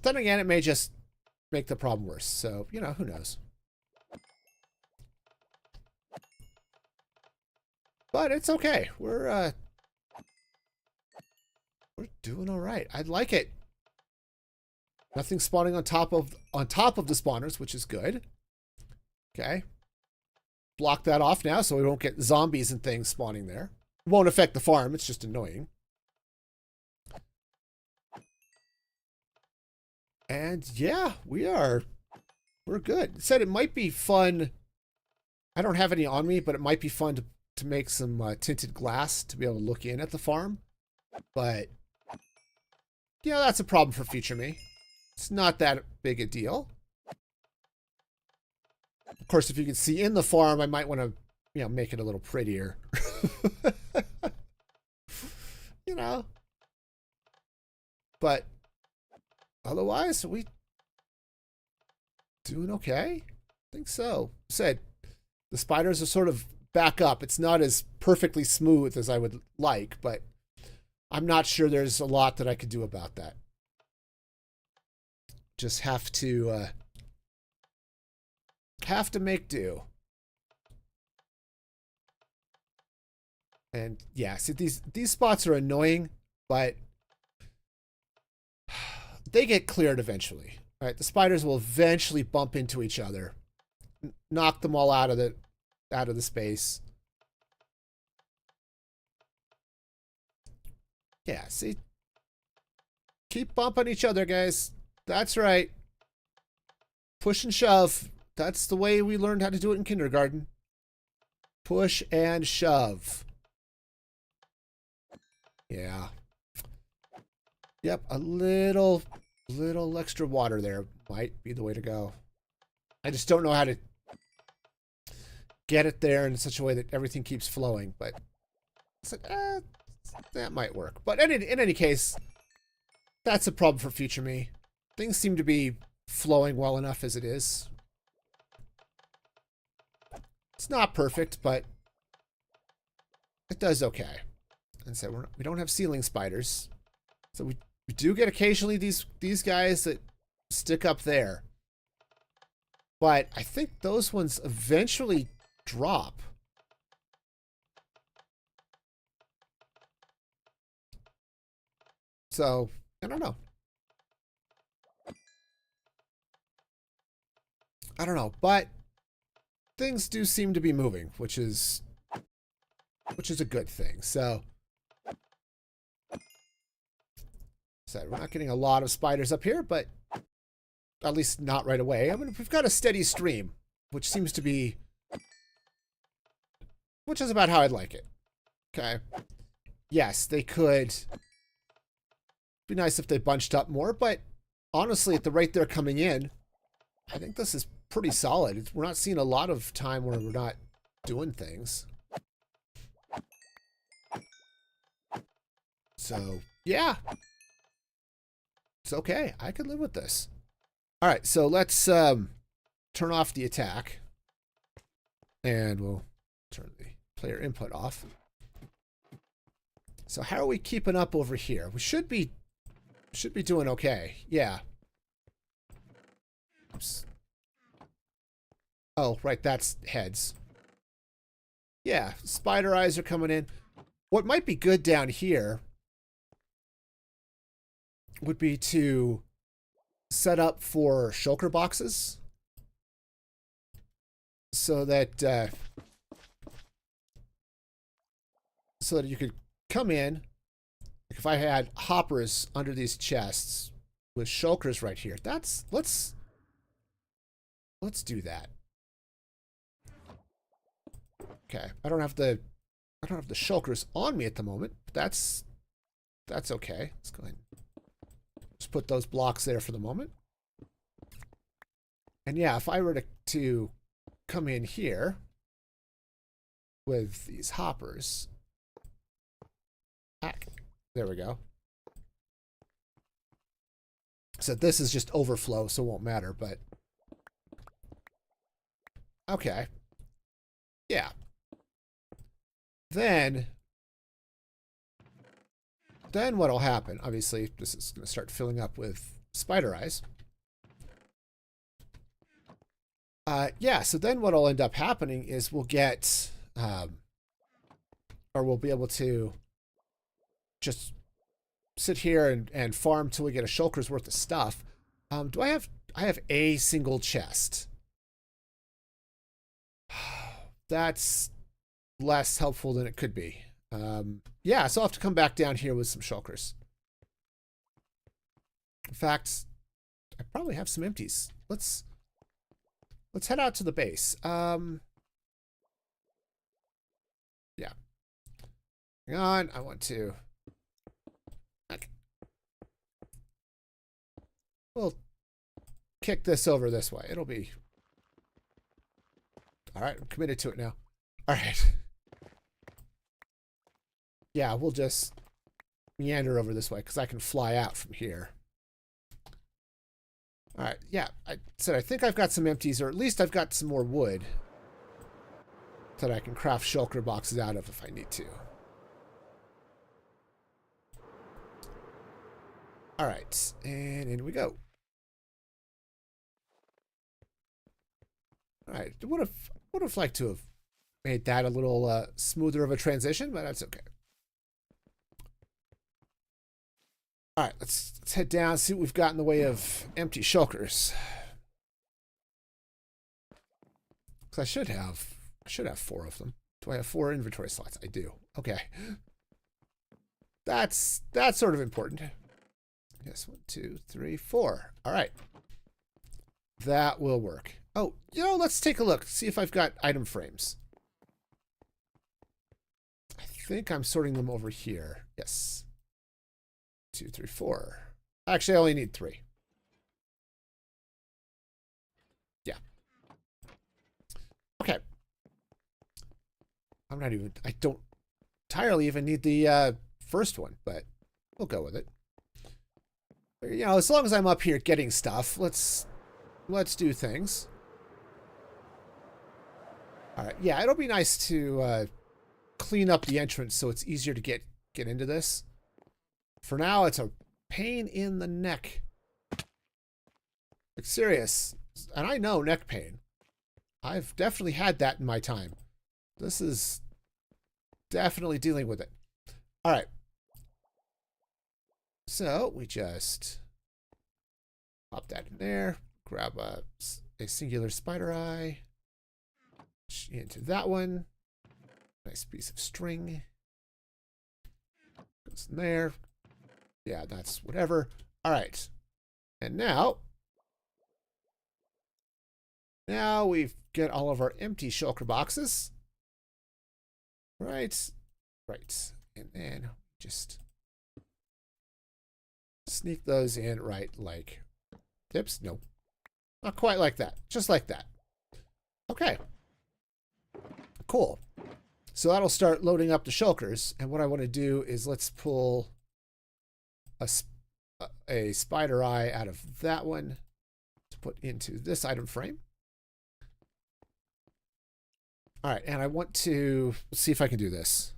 then again, it may just make the problem worse. So, you know, who knows? But it's okay. We're doing all right. I like it. Nothing spawning on top of the spawners, which is good. Okay. Block that off now so we won't get zombies and things spawning there. It won't affect the farm, it's just annoying. And yeah, we're good. It said it might be fun. I don't have any on me, but it might be fun to make some tinted glass to be able to look in at the farm. But yeah, that's a problem for future me. It's not that big a deal. Of course, if you can see in the farm, I might want to, you know, make it a little prettier. You know. But otherwise, are we doing okay? I think so. Said the spiders are sort of back up. It's not as perfectly smooth as I would like, but I'm not sure there's a lot that I could do about that. Just have to make do. And yeah, see, these spots are annoying, but they get cleared eventually. All right, the spiders will eventually bump into each other, knock them all out of the space. Yeah, see, keep bumping each other, guys. That's right. Push and shove. That's the way we learned how to do it in kindergarten. Push and shove. Yeah. Yep, a little extra water there might be the way to go. I just don't know how to get it there in such a way that everything keeps flowing, but it's like, that might work. But in any case, that's a problem for future me. Things seem to be flowing well enough as it is. It's not perfect, but it does okay. And so we don't have ceiling spiders. So we do get occasionally these guys that stick up there. But I think those ones eventually drop. So, I don't know. I don't know, but things do seem to be moving, which is a good thing. So we're not getting a lot of spiders up here, but at least not right away. I mean, we've got a steady stream, which seems to be, which is about how I'd like it. Okay. Yes, they could be nice if they bunched up more, but honestly, at the rate they're coming in, I think this is pretty solid. We're not seeing a lot of time where we're not doing things. So, yeah. It's okay. I could live with this. All right, so let's turn off the attack. And we'll turn the player input off. So how are we keeping up over here? We should be doing okay. Yeah. Oops. Oh, right, that's heads. Yeah, spider eyes are coming in. What might be good down here would be to set up for shulker boxes so that you could come in. Like if I had hoppers under these chests with shulkers right here, let's do that. Okay, I don't have the shulkers on me at the moment, but that's okay. Let's go ahead and just put those blocks there for the moment. And yeah, if I were to come in here with these hoppers, there we go. So this is just overflow, so it won't matter, but okay. Yeah. Then what'll happen, obviously, this is going to start filling up with spider eyes. Yeah, so then what'll end up happening is we'll get, or we'll be able to just sit here and farm till we get a shulker's worth of stuff. Do I have a single chest? That's less helpful than it could be. Yeah, so I'll have to come back down here with some shulkers. In fact, I probably have some empties. Let's head out to the base. Yeah. Hang on, I want to. Okay. We'll kick this over this way. It'll be. All right, I'm committed to it now. All right. Yeah, we'll just meander over this way because I can fly out from here. All right, yeah, I said I think I've got some empties, or at least I've got some more wood that I can craft shulker boxes out of if I need to. All right, and in we go. All right, would have liked to have Made that a little smoother of a transition, but that's okay. All right, let's head down, see what we've got in the way of empty shulkers. Because I should have 4 of them. Do I have 4 inventory slots? I do. Okay. That's sort of important. Yes, 1, 2, 3, 4. All right. That will work. Oh, let's take a look. See if I've got item frames. I think I'm sorting them over here. Yes. 2, 3, 4. Actually, I only need 3. Yeah. Okay. I don't entirely even need the first one, but we'll go with it. As long as I'm up here getting stuff, let's do things. All right. Yeah, it'll be nice to clean up the entrance so it's easier to get into this. For now, it's a pain in the neck. Like, serious. And I know neck pain. I've definitely had that in my time. This is definitely dealing with it. All right. So we just pop that in there. Grab a singular spider eye. Into that one. Nice piece of string. Goes in there. Yeah, that's whatever. All right. And now we've got all of our empty shulker boxes. Right. And then just sneak those in right like tips. No, not quite like that. Just like that. Okay. Cool. So that'll start loading up the shulkers. And what I want to do is let's pull a spider eye out of that one to put into this item frame. All right, and I want to see if I can do this.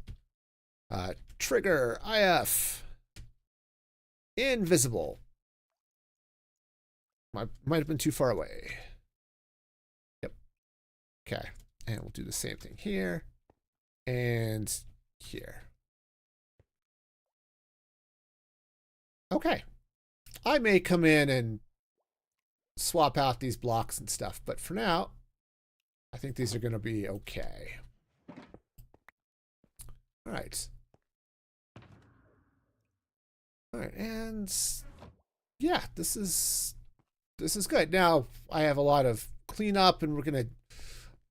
Trigger IF invisible. Might have been too far away. Yep. Okay, and we'll do the same thing here and here. Okay. I may come in and swap out these blocks and stuff, but for now, I think these are going to be okay. All right. All right, and yeah, this is good. Now I have a lot of cleanup, and we're going to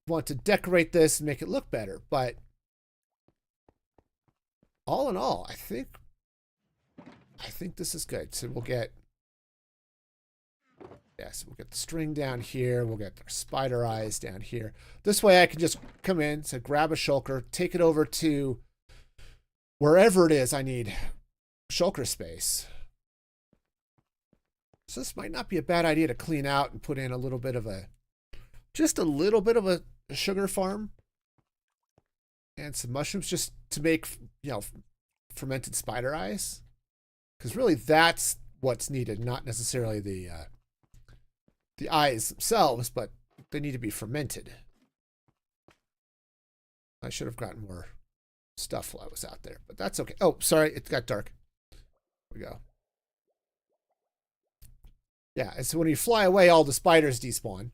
want to decorate this and make it look better. But all in all, I think this is good. So we'll get we'll get the string down here. We'll get our spider eyes down here. This way I can just come in, so grab a shulker, take it over to wherever it is I need shulker space. So this might not be a bad idea to clean out and put in a little bit of just a little bit of a sugar farm and some mushrooms just to make, fermented spider eyes. Because really that's what's needed, not necessarily the eyes themselves, but they need to be fermented. I should have gotten more stuff while I was out there, but that's okay. Oh, sorry, it got dark. Here we go. Yeah, and so when you fly away, all the spiders despawn.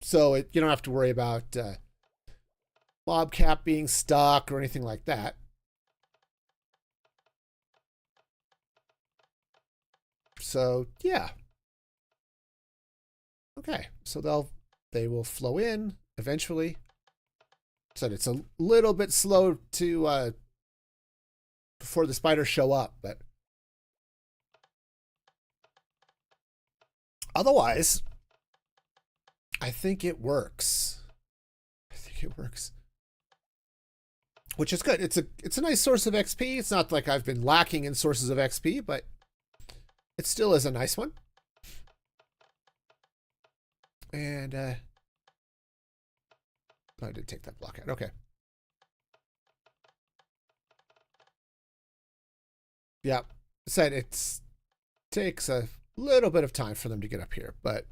So you don't have to worry about mob cap being stuck or anything like that. So, yeah. Okay, so they will flow in eventually. So it's a little bit slow to before the spiders show up, but otherwise, I think it works. Which is good. It's a nice source of XP. It's not like I've been lacking in sources of XP, but it still is a nice one. And oh, I did take that block out. Okay. Yeah, said it takes a little bit of time for them to get up here, but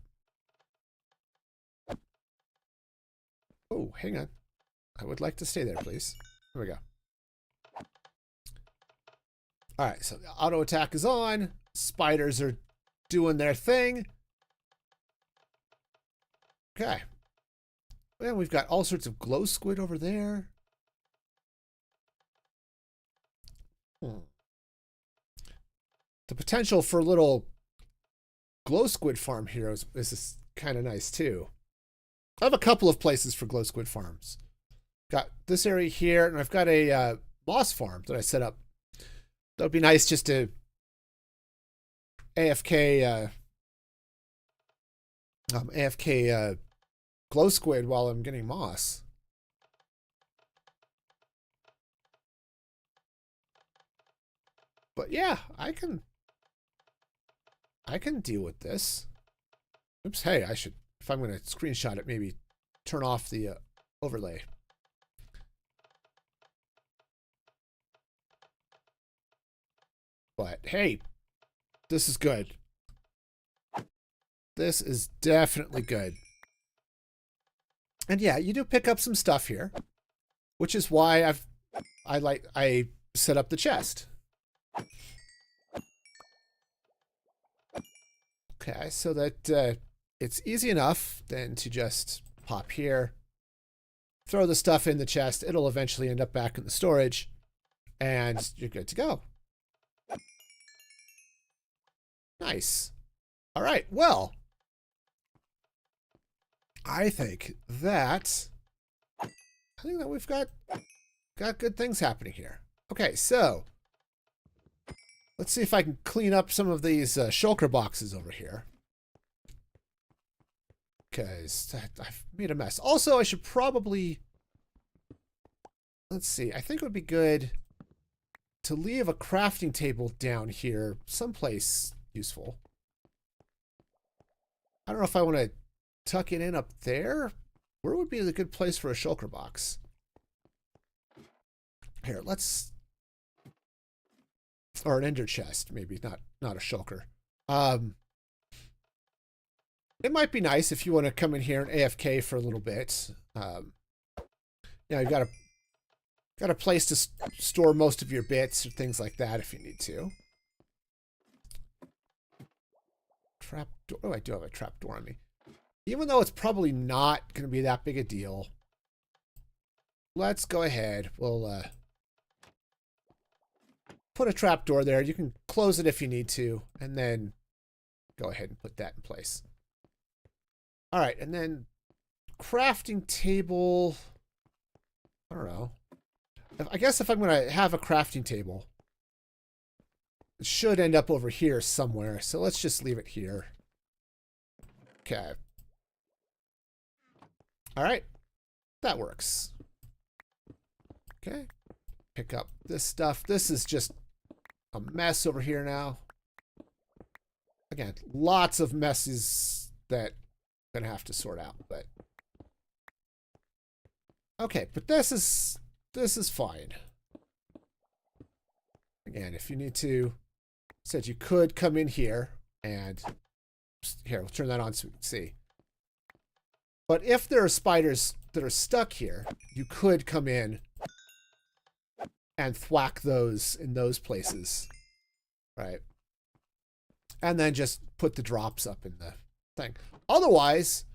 oh, hang on. I would like to stay there, please. Here we go. All right, so the auto attack is on. Spiders are doing their thing. Okay. And we've got all sorts of glow squid over there. The potential for a little glow squid farm here is kind of nice too. I have a couple of places for glow squid farms. Got this area here, and I've got a moss farm that I set up. That would be nice just to AFK glow squid while I'm getting moss. But yeah, I can deal with this. Oops, hey, I should, if I'm going to screenshot it, maybe turn off the overlay. But hey, this is good. This is definitely good. And yeah, you do pick up some stuff here, which is why I set up the chest. Okay, so that it's easy enough then to just pop here, throw the stuff in the chest. It'll eventually end up back in the storage, and you're good to go. Nice. All right, well, I think that we've got good things happening here. Okay, so let's see if I can clean up some of these shulker boxes over here, because I've made a mess. Also, I should probably, let's see, I think it would be good to leave a crafting table down here someplace useful. I don't know if I want to tuck it in up there. Where would be a good place for a shulker box? Here, let's, or an ender chest, maybe, not a shulker. It might be nice if you want to come in here and AFK for a little bit. Yeah, you've got a place to store most of your bits or things like that if you need to. Trap door. Oh, I do have a trap door on me. Even though it's probably not going to be that big a deal, let's go ahead. We'll put a trap door there. You can close it if you need to, and then go ahead and put that in place. All right, and then crafting table. I don't know. I guess if I'm going to have a crafting table, it should end up over here somewhere. So let's just leave it here. Okay. All right. That works. Okay. Pick up this stuff. This is just a mess over here now. Again, lots of messes that I'm gonna have to sort out, but okay, but this is fine. Again, if you need to, said you could come in here and here, we'll turn that on so we can see. But if there are spiders that are stuck here, you could come in and thwack those in those places, right? And then just put the drops up in the thing. Otherwise,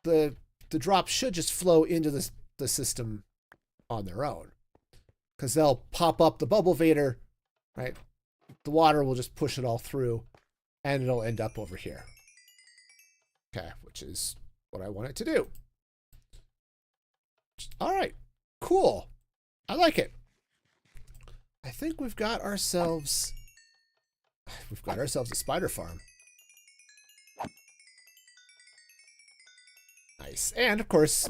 the drops should just flow into the system on their own, because they'll pop up the bubble vader, right? The water will just push it all through, and it'll end up over here. Okay, which is what I want it to do. All right, cool. I like it. I think we've got ourselves a spider farm. Nice. And of course,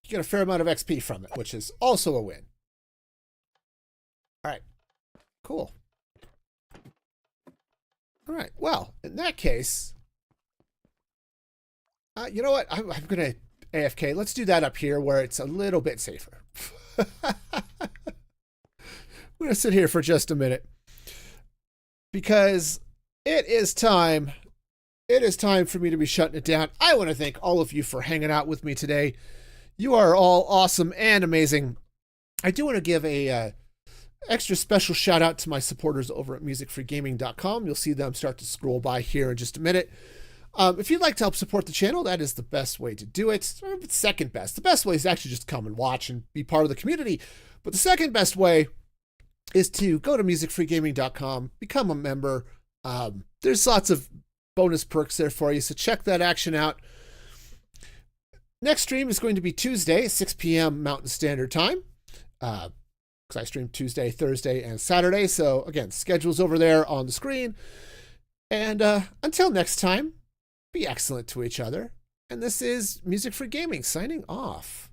you get a fair amount of XP from it, which is also a win. All right, cool. All right, well, in that case, you know what? I'm going to AFK. Let's do that up here where it's a little bit safer. I'm going to sit here for just a minute because it is time. It is time for me to be shutting it down. I want to thank all of you for hanging out with me today. You are all awesome and amazing. I do want to give a extra special shout out to my supporters over at musicfreegaming.com. You'll see them start to scroll by here in just a minute. If you'd like to help support the channel, that is the best way to do it. It's second best. The best way is actually just come and watch and be part of the community. But the second best way is to go to musicfreegaming.com, become a member. There's lots of bonus perks there for you, so check that action out. Next stream is going to be Tuesday, 6 p.m. Mountain Standard Time. Because I stream Tuesday, Thursday, and Saturday. So again, schedule's over there on the screen. And until next time, be excellent to each other. And this is Music Free Gaming signing off.